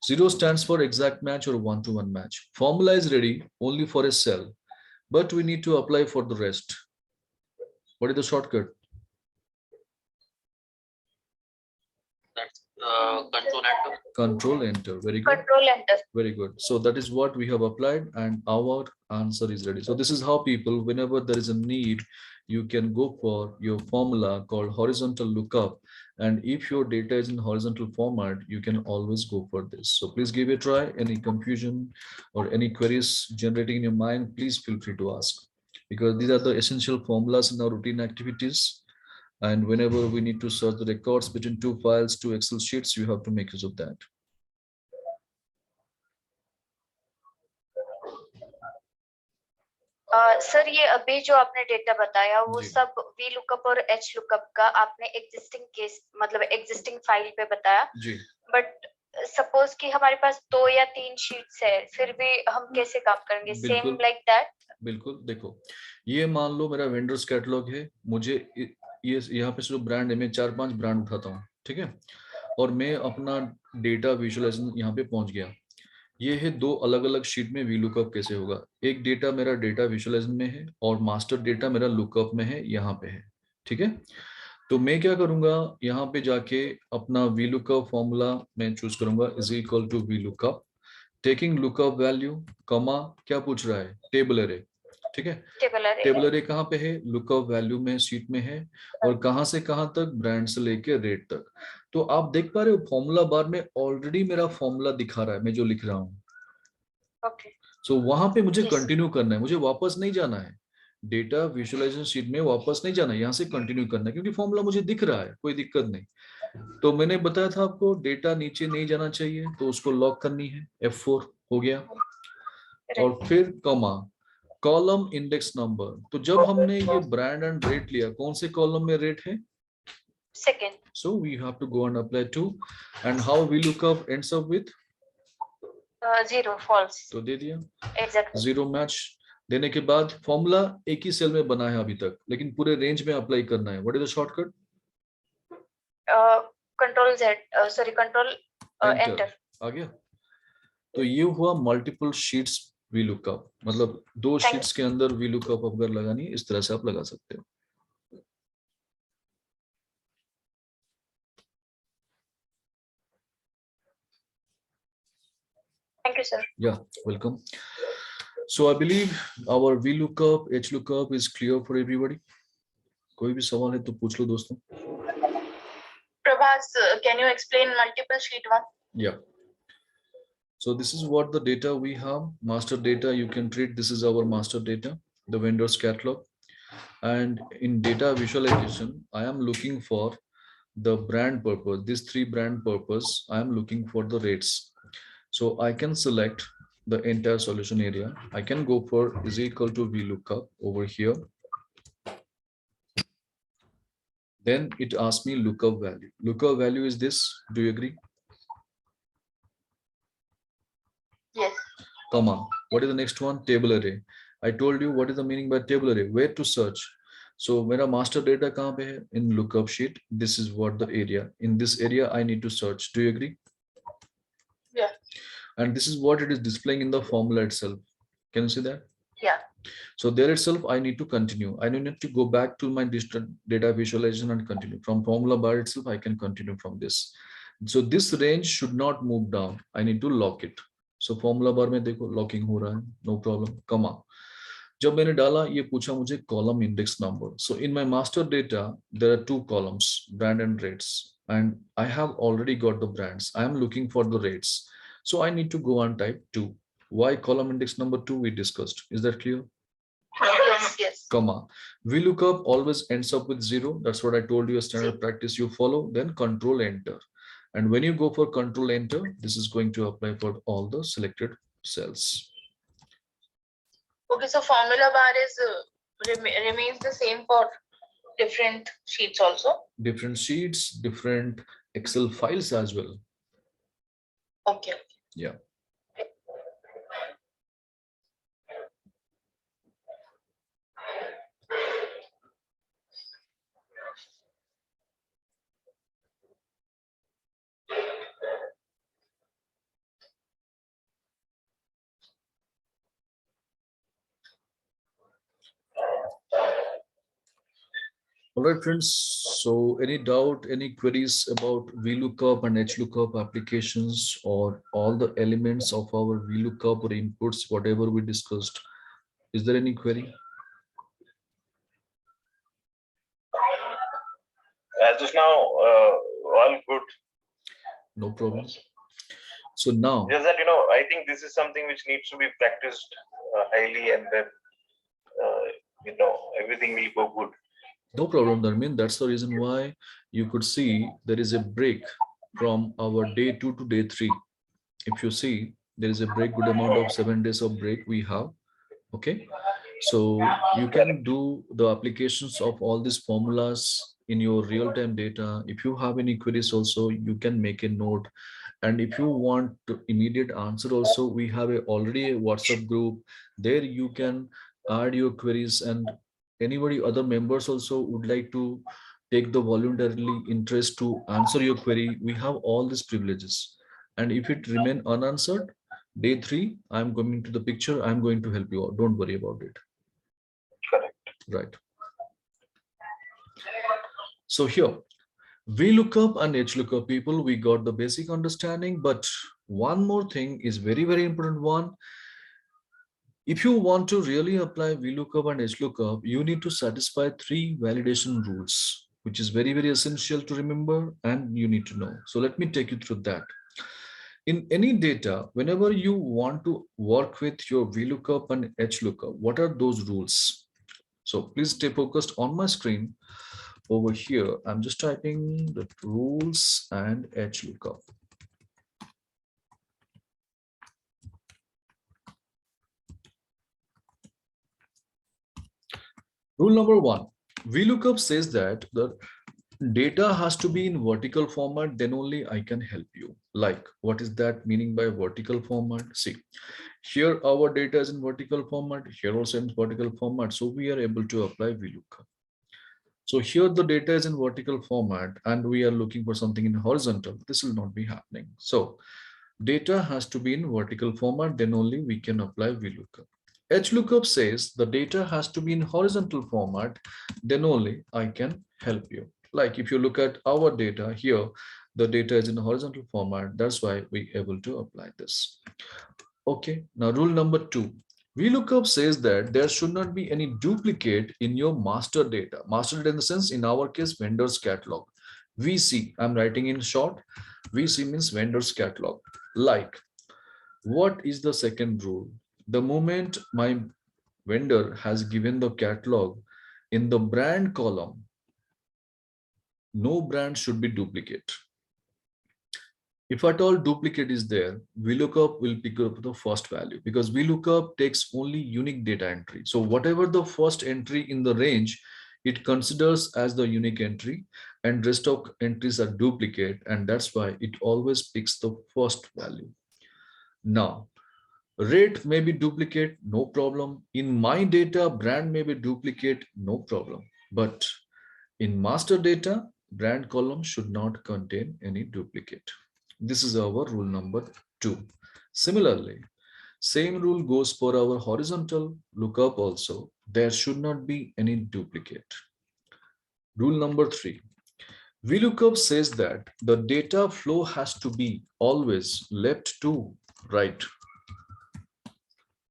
0 stands for exact match or one-to-one match. Formula is ready only for a cell, but we need to apply for the rest. What is the shortcut? That's control enter. Control enter. Very good. Control enter. Very good. So that is what we have applied and our answer is ready. So this is how people, whenever there is a need, you can go for your formula called horizontal lookup. And if your data is in horizontal format, you can always go for this. So please give it a try. Any confusion or any queries generating in your mind, please feel free to ask, because these are the essential formulas in our routine activities. And whenever we need to search the records between 2 files, 2 Excel sheets, you have to make use of that. Sir ये अभी जो आपने data बताया वो सब V lookup और H lookup का आपने एग्जिस्टिंग केस मतलब एग्जिस्टिंग फाइल पे बताया जी। बट सपोज कि हमारे पास 2 या 3 शीट्स है फिर भी हम कैसे काम करेंगे सेम लाइक दैट? बिल्कुल। देखो, ये मान लो मेरा वेंडर्स कैटलॉग है, मुझे ये यहाँ पे जो ब्रांड है मैं 4-5 ब्रांड उठाता हूँ, ठीक है, और मैं अपना डेटा विजुअलाइजेशन यहाँ पे पहुंच गया। ये है 2 अलग अलग शीट में वीलुकअप कैसे होगा। एक डेटा मेरा डेटा विजुअलाइजेशन में है और मास्टर डेटा मेरा लुकअप में है, यहाँ पे है, ठीक है। तो मैं क्या करूंगा, यहाँ पे जाके अपना वीलुकअप फॉर्मूला मैं चूज करूंगा is equal to VLOOKUP taking lookup value comma क्या पूछ रहा है, टेबल एरे, ठीक है। टेबल एरे कहाँ पे है, लुकअप वैल्यू में शीट में है, और कहाँ से कहाँ तक, ब्रांड से लेके रेट तक। तो आप देख पा रहे हो फॉर्मूला बार में ऑलरेडी मेरा फॉर्मूला दिखा रहा है, मैं जो लिख रहा हूँ। सो वहां पे मुझे कंटिन्यू करना है, मुझे वापस नहीं जाना है, डेटा विजुअलाइजेशन शीट में वापस नहीं जाना है, यहाँ से कंटिन्यू करना है क्योंकि फॉर्मूला मुझे दिख रहा है, कोई दिक्कत नहीं। तो मैंने बताया था आपको डेटा नीचे नहीं जाना चाहिए, तो उसको लॉक करनी है, F4 हो गया, और फिर कॉमा कॉलम इंडेक्स नंबर। तो जब हमने ये ब्रांड एंड रेट लिया, कौन से कॉलम में रेट है, second. So we have to go and apply to, and how we look up ends up with 0 false, तो दे दिया, एग्जैक्टली 0 मैच। देने के बाद फॉर्मूला एक ही सेल में बना है अभी तक, लेकिन पूरे रेंज में अप्लाई करना है। What is the shortcut, control Z, sorry control enter आ गया। तो ये हुआ मल्टीपल शीट्स वी लुकअप, मतलब 2 शीट्स के अंदर वी लुकअप अगर लगानी है, इस तरह से आप लगा सकते हो। Thank you, sir. Yeah, welcome. So I believe our VLOOKUP, HLOOKUP is clear for everybody. कोई भी सवाल है तो पूछ लो दोस्तों. Prabhas, can you explain multiple sheet one? Yeah. So this is what the data we have. Master data, you can treat this is our master data, the vendor's catalog. And in data visualization, I am looking for the brand purpose, these three brand purpose, I am looking for the rates. So I can select the entire solution area. I can go for is equal to VLOOKUP over here. Then it asks me lookup value. Lookup value is this. Do you agree? Yes. Come on. What is the next one? Table array. I told you what is the meaning by table array. Where to search? So मेरा master data कहाँ पे है? In lookup sheet. This is what the area. In this area, I need to search. Do you agree? Yeah. And this is what it is displaying in the formula itself. Can you see that? Yeah. So there itself, I need to continue. I don't need to go back to my data visualization and continue. From formula bar itself, I can continue from this. So this range should not move down. I need to lock it. So formula bar में देखो locking हो रहा है. No problem. Comma. जब मैंने डाला ये पूछा मुझे column index number. So in my master data, there are two columns, brand and rates. And I have already got the brands. I am looking for the rates. So I need to go and type 2. Why column index number 2 we discussed. Is that clear? Yes. Yes. Comma. VLOOKUP always ends up with 0. That's what I told you, a standard practice you follow. Then control enter. And when you go for control enter, this is going to apply for all the selected cells. Okay, so formula bar is remains the same for different sheets also. Different sheets, different Excel files as well. Okay. Yeah. All right, friends. So any doubt, any queries about VLOOKUP and HLOOKUP applications or all the elements of our VLOOKUP or inputs, whatever we discussed? Is there any query? As of now, all good. No problem. So now, just that, I think this is something which needs to be practiced highly, and then, everything will go good. no problem, Dharmin. That's the reason why you could see there is a break from our day 2 to day 3. If you see, there is a break, good amount of 7 days of break we have. Okay. So you can do the applications of all these formulas in your real-time data. If you have any queries also, you can make a note. And if you want immediate answer also, we have already a WhatsApp group. There you can add your queries, and anybody, other members also would like to take the voluntarily interest to answer your query. We have all these privileges. And if it remain unanswered, day 3, I'm coming to the picture. I'm going to help you out. Don't worry about it. Correct. Right. So here, VLOOKUP and HLOOKUP people, we got the basic understanding, but one more thing is very, very important one. If you want to really apply VLOOKUP and HLOOKUP, you need to satisfy 3 validation rules, which is very, very essential to remember and you need to know. So let me take you through that. In any data, whenever you want to work with your VLOOKUP and HLOOKUP, what are those rules? So please stay focused on my screen. Over here, I'm just typing the rules and HLOOKUP. Rule number 1, VLOOKUP says that the data has to be in vertical format, then only I can help you. Like, what is that meaning by vertical format? See, here our data is in vertical format, here also in vertical format, so we are able to apply VLOOKUP. So here the data is in vertical format and we are looking for something in horizontal. This will not be happening. So data has to be in vertical format, then only we can apply VLOOKUP. HLOOKUP says the data has to be in horizontal format, then only I can help you. Like if you look at our data here, The data is in horizontal format. That's why we able to apply this. Okay, now rule number 2. VLOOKUP says that there should not be any duplicate in your master data. Master data in the sense, in our case, vendor's catalog. VC, I'm writing in short. VC means vendor's catalog. Like, what is the second rule? The moment my vendor has given the catalog in the brand column, no brand should be duplicate. If at all duplicate is there, VLOOKUP will pick up the first value because VLOOKUP takes only unique data entry. So whatever the first entry in the range, it considers as the unique entry, and rest of entries are duplicate, and that's why it always picks the first value. Now, rate may be duplicate, no problem. In my data, brand may be duplicate, no problem. But in master data, brand column should not contain any duplicate. This is our rule number 2. Similarly, same rule goes for our horizontal lookup also. There should not be any duplicate. Rule number 3. VLOOKUP says that the data flow has to be always left to right.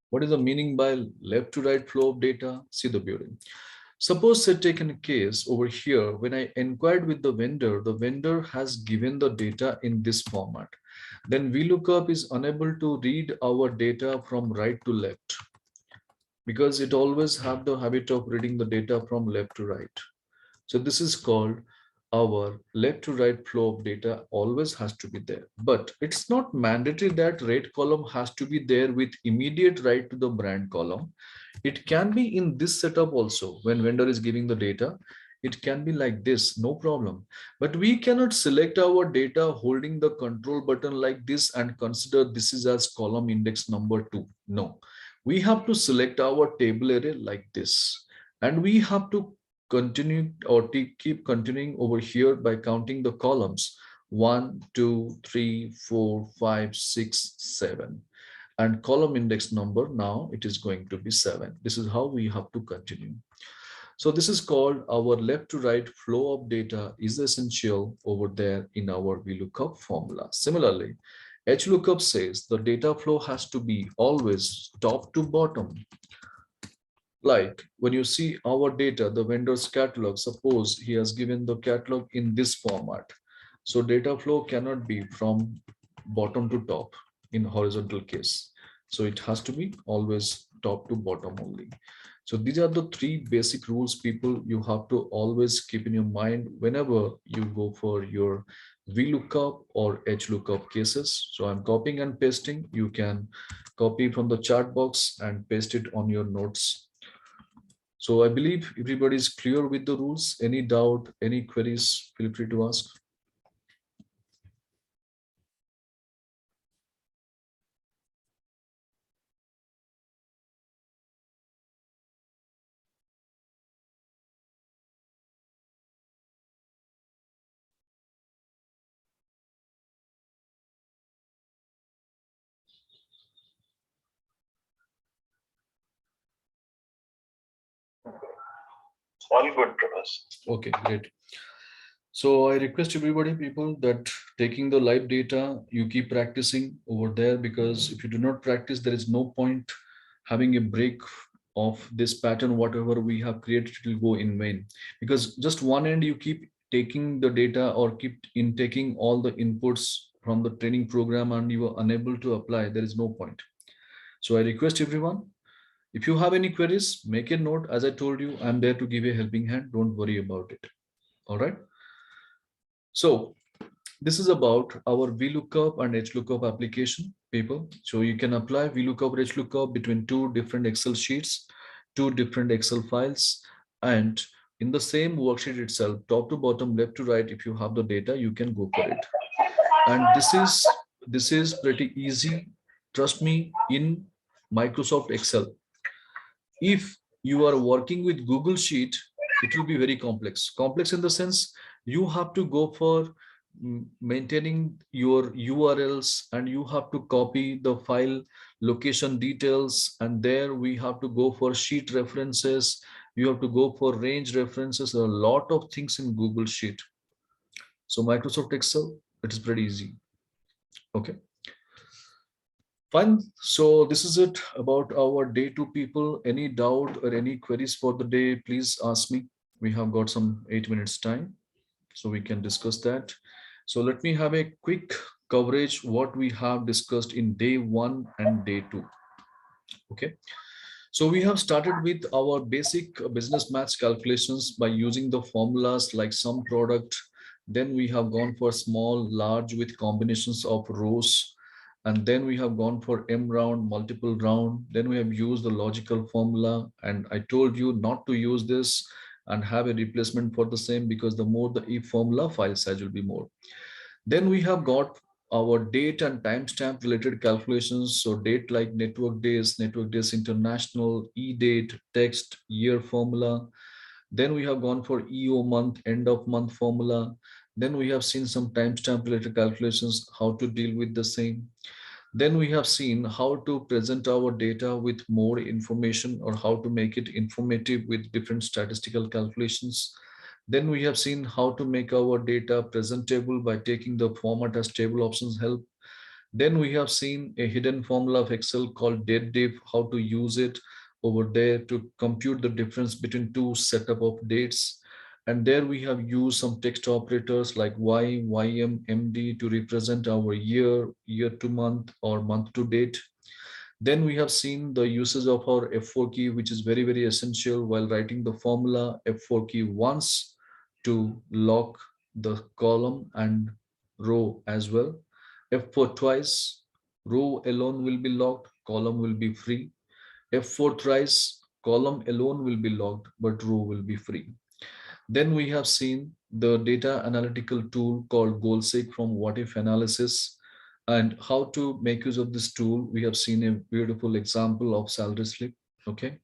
What is the meaning by left to right flow of data? See the beauty. Suppose say taken a case over here, when I inquired with the vendor has given the data in this format. Then VLOOKUP is unable to read our data from right to left because it always have the habit of reading the data from left to right. So this is called our left to right flow of data always has to be there. But it's not mandatory that rate column has to be there with immediate right to the brand column. It can be in this setup also. When vendor is giving the data, it can be like this, no problem. But we cannot select our data holding the control button like this and consider this is as column index number 2. No, we have to select our table array like this. And we have to continue or keep continuing over here by counting the columns 1, 2, 3, 4, 5, 6, 7. And column index number, now it is going to be 7. This is how we have to continue. So this is called our left to right flow of data is essential over there in our VLOOKUP formula. Similarly, HLOOKUP says the data flow has to be always top to bottom. Like when you see our data, the vendor's catalog, suppose he has given the catalog in this format. So data flow cannot be from bottom to top in horizontal case. So it has to be always top to bottom only. So these are the 3 basic rules, people, you have to always keep in your mind whenever you go for your VLOOKUP or HLOOKUP cases. So I'm copying and pasting. You can copy from the chat box and paste it on your notes. So I believe everybody is clear with the rules. Any doubt, any queries, feel free to ask. All good, Prabhas. Okay, great. So I request everybody, people, that taking the live data, you keep practicing over there, because if you do not practice, there is no point having a break of this pattern. Whatever we have created, it will go in vain, because just one end you keep taking the data or keep in taking all the inputs from the training program and you are unable to apply, there is no point. So I request everyone, if you have any queries, make a note. As I told you, I'm there to give a helping hand. Don't worry about it. All right. So this is about our VLOOKUP and HLOOKUP application, people. So you can apply VLOOKUP or HLOOKUP between 2 different Excel sheets, 2 different Excel files, and in the same worksheet itself, top to bottom, left to right, if you have the data, you can go for it. And this is pretty easy. Trust me, in Microsoft Excel. If you are working with Google Sheet, it will be very complex. Complex in the sense you have to go for maintaining your URLs, and you have to copy the file location details, and there we have to go for sheet references. You have to go for range references, a lot of things in Google Sheet. So Microsoft Excel, It is pretty easy. Okay. Fine. So this is it about our day two people. Any doubt or any queries for the day, please ask me. We have got some 8 minutes time, so we can discuss that. So let me have a quick coverage what we have discussed in day one and day two. Okay. So we have started with our basic business maths calculations by using the formulas like sum product. Then we have gone for small, large with combinations of rows. And then we have gone for M round, multiple round. Then we have used the logical formula. And I told you not to use this and have a replacement for the same, because the more the if formula, file size will be more. Then we have got our date and timestamp related calculations. So date like network days international, e-date, text, year formula. Then we have gone for EO month, end of month formula. Then we have seen some timestamp related calculations, how to deal with the same. Then we have seen how to present our data with more information, or how to make it informative with different statistical calculations. Then we have seen how to make our data presentable by taking the format as table options help. Then we have seen a hidden formula of Excel called deaddiff, how to use it over there to compute the difference between two setup of dates. And there we have used some text operators like y, ym, md to represent our year, year to month, or month to date. Then we have seen the uses of our F4 key, which is very, very essential while writing the formula. F4 key once to lock the column and row as well. F4 twice, row alone will be locked, column will be free. F4 thrice, column alone will be locked, but row will be free. Then we have seen the data analytical tool called GoalSeek from What If Analysis, and how to make use of this tool. We have seen a beautiful example of salary slip. Okay.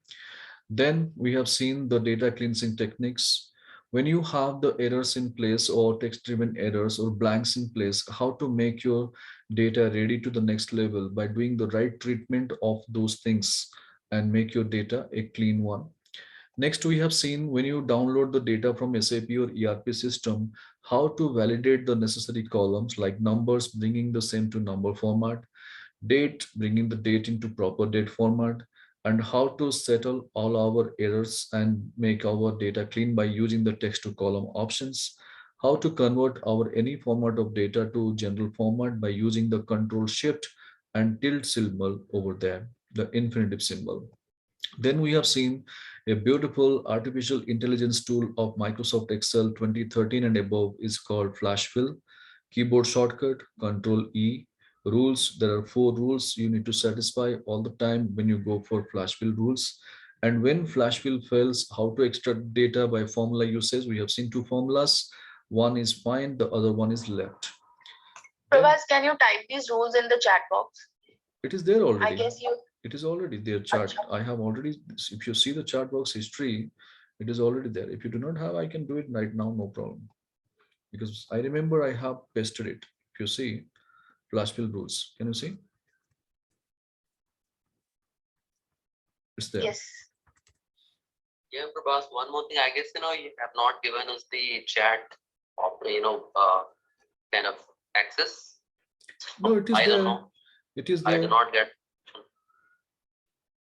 Then we have seen the data cleansing techniques. When you have the errors in place, or text-driven errors or blanks in place, how to make your data ready to the next level by doing the right treatment of those things and make your data a clean one. Next, we have seen when you download the data from SAP or ERP system, how to validate the necessary columns like numbers, bringing the same to number format, date, bringing the date into proper date format, and how to settle all our errors and make our data clean by using the text to column options, how to convert our any format of data to general format by using the control shift and tilde symbol over there, the infinitive symbol. Then we have seen a beautiful artificial intelligence tool of Microsoft Excel 2013 and above is called Flash Fill. Keyboard shortcut, Control E. Rules, there are 4 rules you need to satisfy all the time when you go for Flash Fill rules. And when Flash Fill fails, how to extract data by formula usage. We have seen 2 formulas. One is find, the other one is left. Prabhas, can you type these rules in the chat box? It is there already. I guess you. It is already there chart. I have already, if you see the chart box history, it is already there. If you do not have, I can do it right now, no problem. Because I remember I have pasted it. If you see Flash Fill rules, can you see? It's there. Yes. Yeah, Prabhas, one more thing. I guess, you have not given us the chat of, kind of access. No, it is I there. don't know. It is there. I do not get.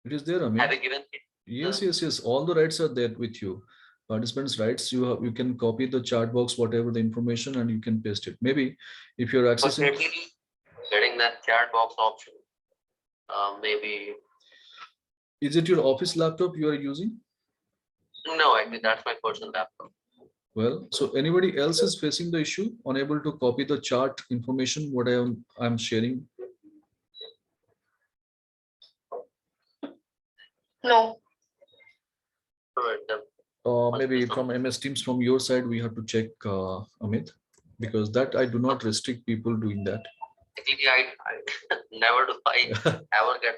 It is there, Amit. Have you given it? Yes. All the rights are there with you. Participants' rights, you can copy the chart box, whatever the information, and you can paste it. Maybe if you're accessing. Getting that chat box option. Maybe. Is it your office laptop you are using? No, actually, that's my personal laptop. Well, so anybody else is facing the issue, unable to copy the chart information, what I'm sharing? No. Maybe from MS Teams from your side, we have to check, Amit, because that I do not restrict people doing that. Actually, I never do. I ever get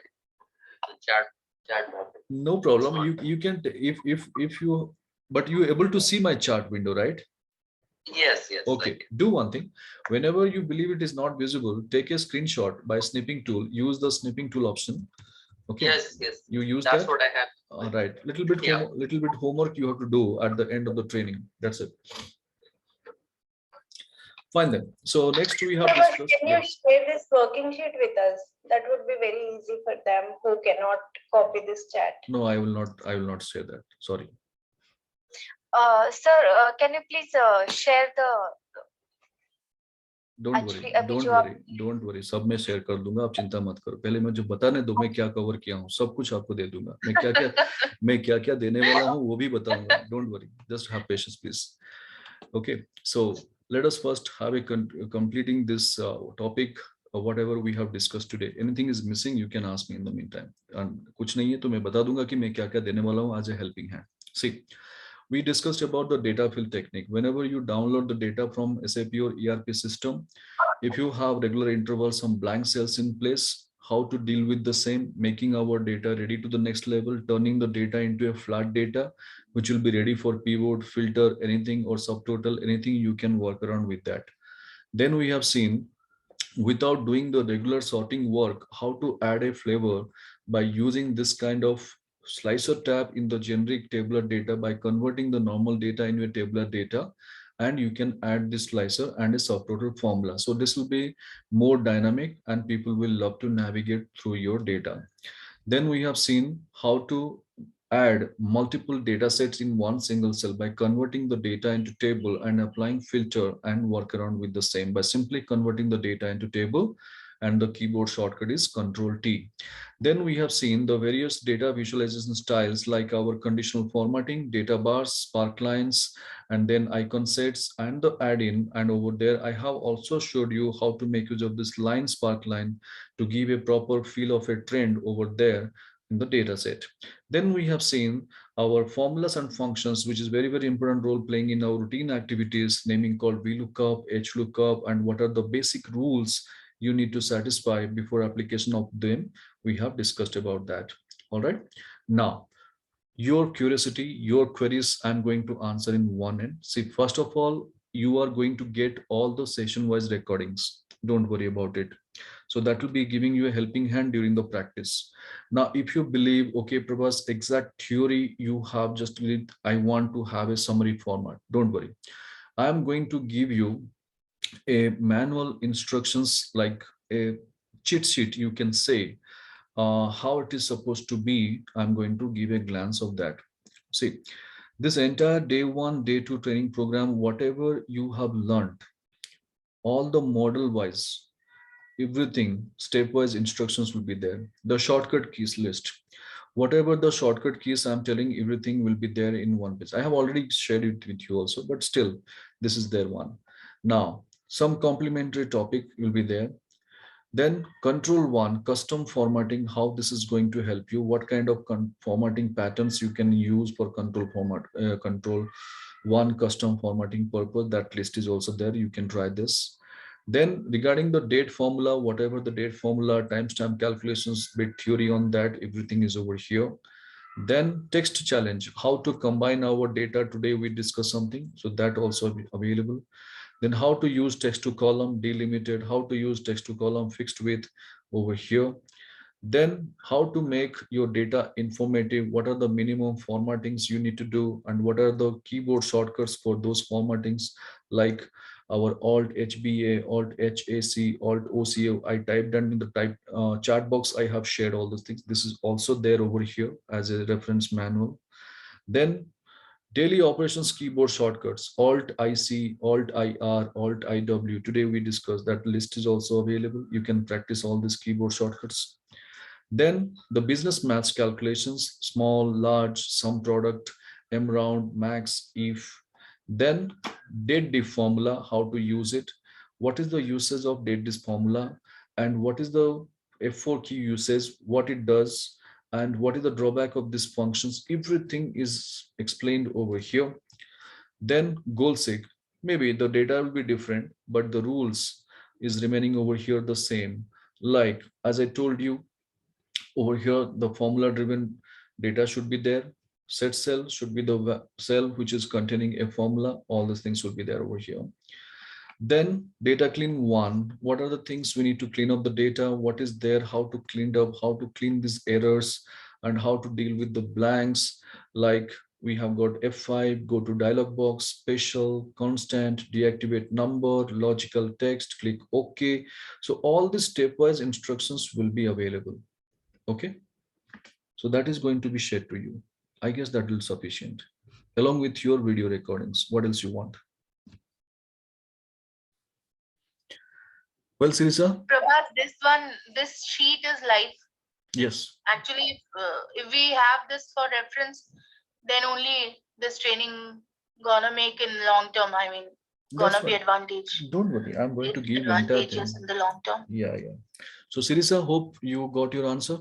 the chat box. No problem. You can, if you, but you're able to see my chart window, right? Yes. Okay, do one thing. Whenever you believe it is not visible, take a screenshot by snipping tool. Use the snipping tool option. Okay. Yes. You use That's that. what I have. All right. Little bit homework you have to do at the end of the training. That's it. Fine then. So next we have Prabhas, discussed. can you share this working sheet with us? That would be very easy for them who cannot copy this chat. No, I will not. I will not say that. Sorry. Sir, can you please share the Don't worry, don't worry. सब मैं share कर दूंगा, आप चिंता मत करो. पहले मुझे बताने दो मैं क्या कवर किया हूँ, सब कुछ आपको दे दूंगा. मैं क्या क्या देने वाला हूँ वो भी बताऊंगा. Don't worry, just have patience, please. Okay, so let us first have a completing this topic. Whatever we have discussed today. Anything is missing, you can ask me in the meantime. And कुछ नहीं है तो मैं बता दूंगा कि मैं क्या क्या देने वाला हूँ as a helping hand. See. We discussed about the data fill technique. Whenever you download the data from SAP or ERP system, if you have regular intervals, some blank cells in place, how to deal with the same, making our data ready to the next level, turning the data into a flat data, which will be ready for pivot, filter, anything or subtotal, anything you can work around with that. Then we have seen, without doing the regular sorting work, how to add a flavor by using this kind of slicer tab in the generic tabular data by converting the normal data into a tabular data, and you can add this slicer and a subtotal formula. So this will be more dynamic and people will love to navigate through your data. Then we have seen how to add multiple data sets in one single cell by converting the data into table and applying filter and work around with the same by simply converting the data into table, and the keyboard shortcut is Control T. Then we have seen the various data visualization styles like our conditional formatting, data bars, Sparklines, and then icon sets and the add-in. And over there, I have also showed you how to make use of this line Sparkline to give a proper feel of a trend over there in the data set. Then we have seen our formulas and functions, which is very, very important role playing in our routine activities, naming called VLOOKUP, HLOOKUP, and what are the basic rules you need to satisfy before application of them. We have discussed about that. All right. Now, your curiosity, your queries, I'm going to answer in one end. See, first of all, you are going to get all the session-wise recordings. Don't worry about it. So that will be giving you a helping hand during the practice. Now, if you believe, okay, Prabhas, exact theory you have just read, I want to have a summary format. Don't worry. I am going to give you a manual instructions, like a cheat sheet, you can say, how it is supposed to be. I'm going to give a glance of that. See, this entire day 1, day 2 training program, whatever you have learned, all the model wise, everything stepwise instructions will be there. The shortcut keys list, whatever the shortcut keys I'm telling, everything will be there in one page. I have already shared it with you also, but still this is their one. Now some complementary topic will be there. Then control 1, custom formatting, how this is going to help you, what kind of formatting patterns you can use for control format, control 1 custom formatting purpose. That list is also there, you can try this. Then regarding the date formula, whatever the date formula, timestamp calculations, bit theory on that, everything is over here. Then text challenge, how to combine our data. Today we discuss something, so that also be available. Then how to use text to column delimited, how to use text to column fixed width over here. Then how to make your data informative, what are the minimum formattings you need to do, and what are the keyboard shortcuts for those formattings, like our Alt HBA, Alt HAC, Alt OCA. I typed that in the chat box. I have shared all those things. This is also there over here as a reference manual. Then daily operations keyboard shortcuts, Alt IC, Alt IR, Alt IW. Today we discussed that list is also available. You can practice all these keyboard shortcuts. Then the business maths calculations, small, large, sum product, M round, max, if. Then date diff formula, how to use it. What is the usage of date diff formula, and what is the F4 key usage, what it does, and what is the drawback of these functions. Everything is explained over here. Then goal seek, maybe the data will be different, but the rules is remaining over here the same. Like as I told you, over here the formula driven data should be there. Set cell should be the cell which is containing a formula. All these things will be there over here. Then data clean 1, what are the things we need to clean up the data, what is there, how to clean up, how to clean these errors, and how to deal with the blanks, like We have got F5, go to dialog box, special, constant, deactivate number, logical text, click OK. So all the stepwise instructions will be available. Okay. So that is going to be shared to you. I guess that will be sufficient along with your video recordings. What else you want? Well, Sirisa? Prabhas, this sheet is live. Yes. Actually, if we have this for reference, then only this training gonna make in long term. I mean, gonna be advantage. Don't worry. I'm going to give advantages in the long term. Yeah. So, Sirisa, hope you got your answer.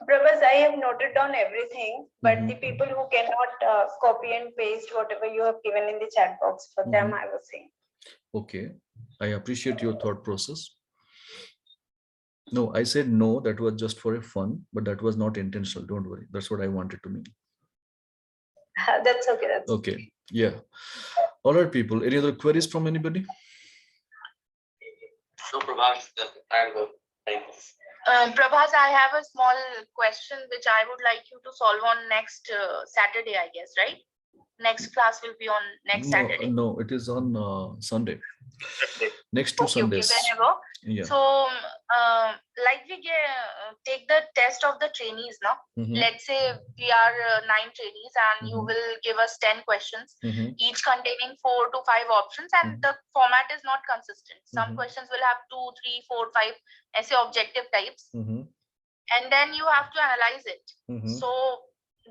Prabhas, I have noted down everything, but the people who cannot copy and paste whatever you have given in the chat box, for them I was saying. Okay, I appreciate your thought process. No, I said no, that was just for a fun, but that was not intentional. Don't worry. That's what I wanted to mean. That's okay. That's okay. Yeah. All right, people. Any other queries from anybody? So, Prabhas, thanks. Prabhas, I have a small question which I would like you to solve on next Saturday, I guess, right? Next class will be on next Saturday. No, it is on Sunday. Next two Sundays. Okay, whenever. Yeah. So, like we take the test of the trainees now. Let's say we are 9 trainees and you will give us 10 questions, each containing 4 to 5 options, and the format is not consistent. Some questions will have 2, 3, 4, 5 essay objective types, and then you have to analyze it. So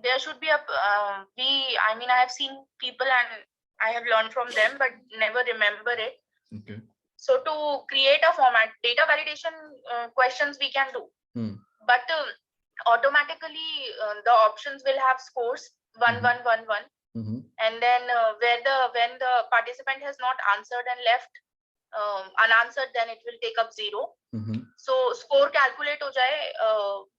there should be a I mean, I have seen people and I have learned from them, but never remember it. Okay. So to create a format, data validation questions we can do, but automatically the options will have scores 1, 1, 1, 1, and then when the participant has not answered and left unanswered, then it will take up 0. So score calculate ho jaye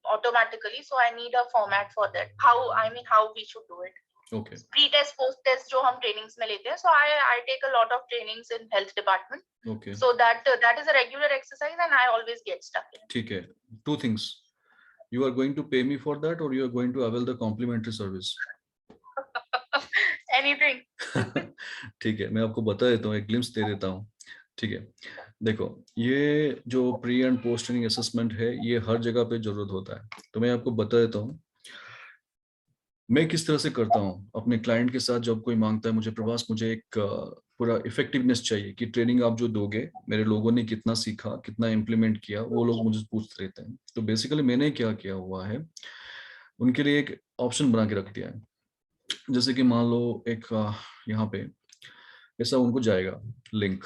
automatically. So I need a format for that. How we should do it. Okay. Pre-test, post-test जो हम trainings में लेते हैं. So I take a lot of trainings in health department. Okay. So that is a regular exercise and I always get stuck in. ठीक है. 2 things. You are going to pay me for that or you are going to avail the complimentary service? Anything. ठीक है, मैं आपको बता देता हूँ, एक ग्लिम्स दे देता हूँ. ठीक है, देखो ये जो pre and post training assessment है ये हर जगह पे जरूरत होता है. तो मैं आपको बता देता हूँ मैं किस तरह से करता हूँ अपने क्लाइंट के साथ. जब कोई मांगता है मुझे प्रभास मुझे एक पूरा इफेक्टिवनेस चाहिए कि ट्रेनिंग आप जो दोगे मेरे लोगों ने कितना सीखा कितना इम्प्लीमेंट किया, वो लोग मुझे पूछते रहते हैं. तो बेसिकली मैंने क्या किया हुआ है उनके लिए एक ऑप्शन बना के रख दिया है. जैसे कि मान लो एक यहाँ पे ऐसा उनको जाएगा लिंक,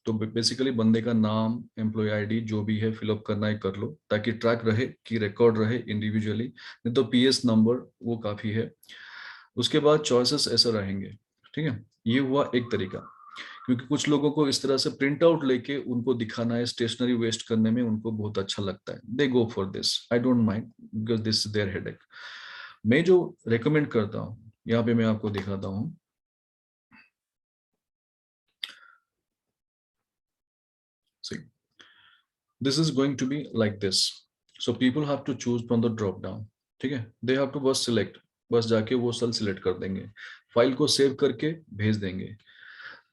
तो बेसिकली बंदे का नाम एम्प्लॉय आईडी जो भी है फिलअप करना है कर लो ताकि ट्रैक रहे कि रिकॉर्ड रहे इंडिविजुअली. नहीं तो पीएस नंबर वो काफी है. उसके बाद चॉइसेस ऐसे रहेंगे. ठीक है, ये हुआ एक तरीका. क्योंकि कुछ लोगों को इस तरह से प्रिंट आउट लेके उनको दिखाना है, स्टेशनरी वेस्ट करने में उनको बहुत अच्छा लगता है. They go for this. I don't mind because this is their headache. मैं जो रेकमेंड करता हूँ यहाँ पे मैं आपको दिखाता हूँ. See, this is going to be like this. So people have to choose from the drop down. ठीक है, they have to बस select, बस जाके वो सेल सिलेक्ट कर देंगे, फाइल को सेव करके भेज देंगे.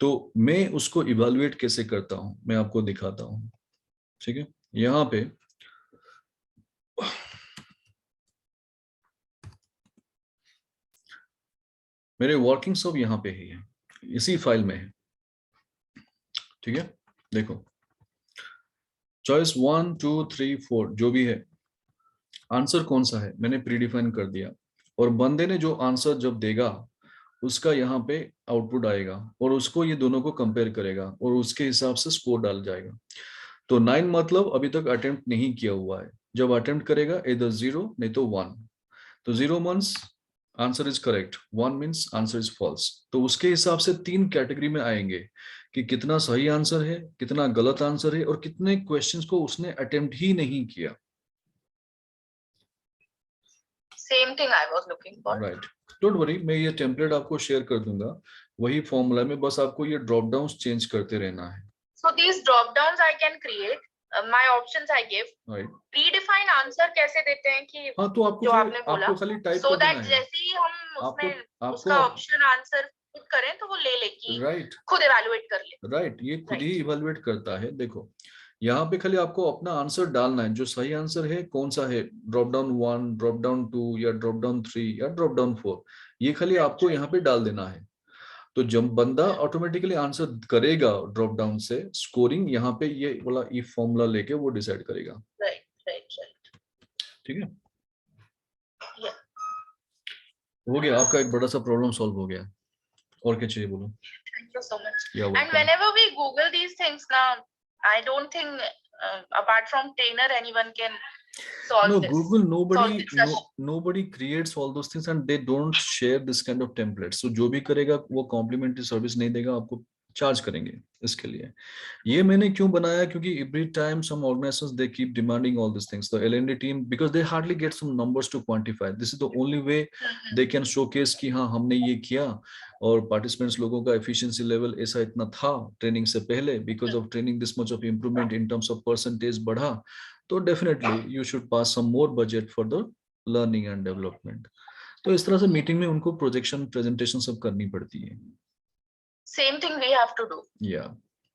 तो मैं उसको इवैल्यूएट कैसे करता हूँ मैं आपको दिखाता हूँ. ठीक है, यहाँ पे मेरे वर्किंग सब यहाँ पे ही है, इसी फाइल में है. ठीक है, देखो चॉइस 1 2 3 4 जो भी है, आंसर कौन सा है मैंने प्रीडिफाइन कर दिया. और बंदे ने जो आंसर जब देगा उसका यहाँ पे आउटपुट आएगा और उसको ये दोनों को कंपेयर करेगा और उसके हिसाब से स्कोर डाल जाएगा. तो 9 मतलब अभी तक अटेम्प्ट नहीं किया हुआ है. जब अटेम्प्ट करेगा इधर 0 नहीं तो 1. तो 0 means answer is correct, 1 means answer is false. तो उसके हिसाब से 3 कैटेगरी में आएंगे कि कितना सही आंसर है, कितना गलत आंसर है और कितने क्वेश्चंस को उसने अटेम्प्ट ही नहीं किया. Same thing I was looking for. Right. Don't worry, मैं ये टेम्पलेट आपको शेयर कर दूंगा. वही फॉर्मूला में बस आपको ये ड्रॉप डाउन्स चेंज करते रहना है. So these drop downs I can create my options I give. Right. Predefine answer कैसे देते हैं कि हाँ तो आपको जो आपने बोला, खाली टाइप so कर देना that है। जैसे ही हम उसमें उसका आपको ऑप्शन आंसर खुद करें तो वो ले कि राइट खुद इवैल्यूएट कर ले। राइट, ये खुद ही इवैल्यूएट करता है। देखो यहाँ पे खाली आपको अपना आंसर डालना है, जो सही आंसर है कौन सा है, ड्रॉप डाउन 1, ड्रॉप डाउन 2 या ड्रॉप डाउन 3 या ड्रॉप डाउन 4, ये खाली आपको यहाँ पे डाल देना है। तो जब बंदा ऑटोमेटिकली आंसर करेगा ड्रॉप डाउन से, स्कोरिंग यहाँ पे ये वाला इफ फॉर्मूला लेके वो डिसाइड करेगा। राइट ठीक है, हो गया आपका एक बड़ा सा प्रॉब्लम सॉल्व हो गया। और क्या चाहिए बोलो? Thank you so much. And whenever we Google these things now, I don't think apart from trainer anyone can solve no this. Google, nobody creates all those things and they don't share this kind of templates. So जो भी करेगा वो complementary service नहीं देगा, आपको charge करेंगे इसके लिए। ये मैंने क्यों बनाया, क्योंकि every time some organizations they keep demanding all these things, the L&D team, because they hardly get some numbers to quantify. This is the only way they can showcase कि हाँ हमने ये किया और participants लोगों का efficiency level ऐसा इतना था ट्रेनिंग से पहले, because of training this much of improvement in terms of percentage बढ़ा, तो definitely you should pass some more budget for the learning and development. तो इस तरह से मीटिंग में उनको प्रोजेक्शन प्रेजेंटेशन सब करनी पड़ती है। Same thing we have to do. Yeah.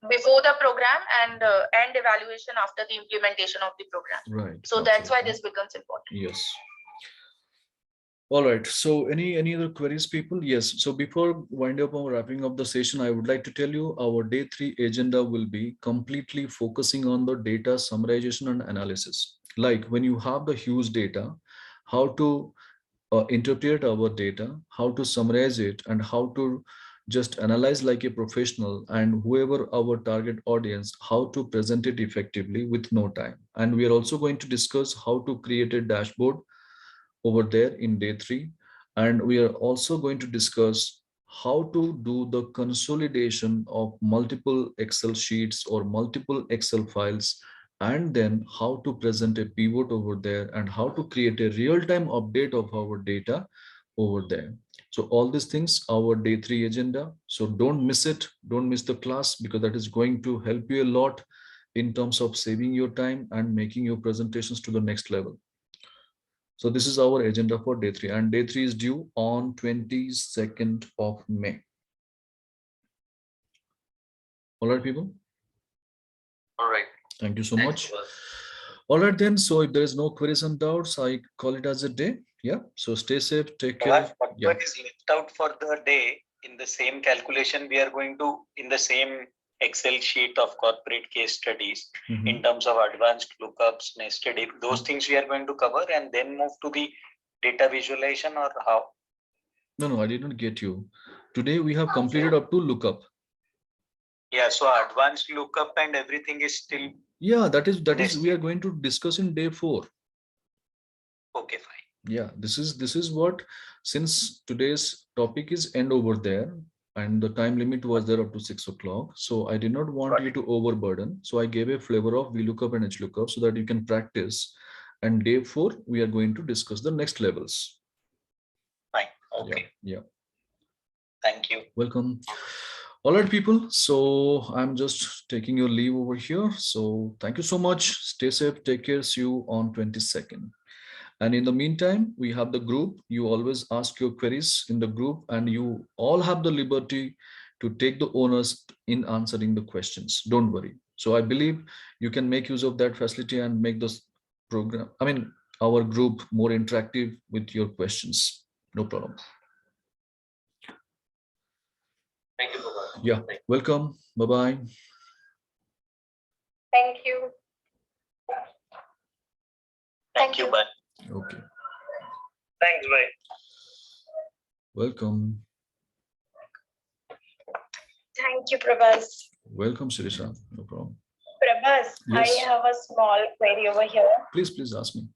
Before the program and end evaluation after the implementation of the program. Right. So absolutely. that's why this becomes important. Yes. All right. So any other queries, people? Yes. So before winding up or wrapping up the session, I would like to tell you our day 3 agenda will be completely focusing on the data summarization and analysis. Like when you have the huge data, how to interpret our data, how to summarize it, and how to just analyze like a professional, and whoever our target audience, how to present it effectively with no time. And we are also going to discuss how to create a dashboard over there in day 3. And we are also going to discuss how to do the consolidation of multiple Excel sheets or multiple Excel files, and then how to present a pivot over there and how to create a real-time update of our data over there. So all these things, our day 3 agenda. So don't miss it. Don't miss the class, because that is going to help you a lot in terms of saving your time and making your presentations to the next level. So this is our agenda for day 3, and day 3 is due on 22nd of May. All right, people. All right. Thank you so much. All right then. So if there is no queries and doubts, I call it as a day. Yeah. So stay safe. Take care. Whatever is left out for the day in the same calculation, we are going to in the same Excel sheet of corporate case studies in terms of advanced lookups, nested if, those things we are going to cover, and then move to the data visualization, or how? No, I did not get you. Today we have completed up to lookup. Yeah, so advanced lookup and everything is still. Yeah, that is we are going to discuss in day 4. Okay, fine. Yeah, this is what, since today's topic is end over there and the time limit was there up to 6 o'clock, so I did not want you to overburden, so I gave a flavor of VLOOKUP and HLOOKUP so that you can practice, and day 4 we are going to discuss the next levels. Fine. Okay. Yeah. Thank you. Welcome. All right, people. So I'm just taking your leave over here. So thank you so much. Stay safe. Take care. See you on 22nd. And in the meantime, we have the group. You always ask your queries in the group, and you all have the liberty to take the onus in answering the questions. Don't worry. So I believe you can make use of that facility and make this program, our group, more interactive with your questions. No problem. Thank you, Prabha. Yeah, welcome. Bye-bye. Thank you. Thank you. Bye. Okay. Thanks, bye. Welcome. Thank you, Prabhas. Welcome, Shirisha. No problem. Prabhas, Yes. I have a small query over here. Please ask me.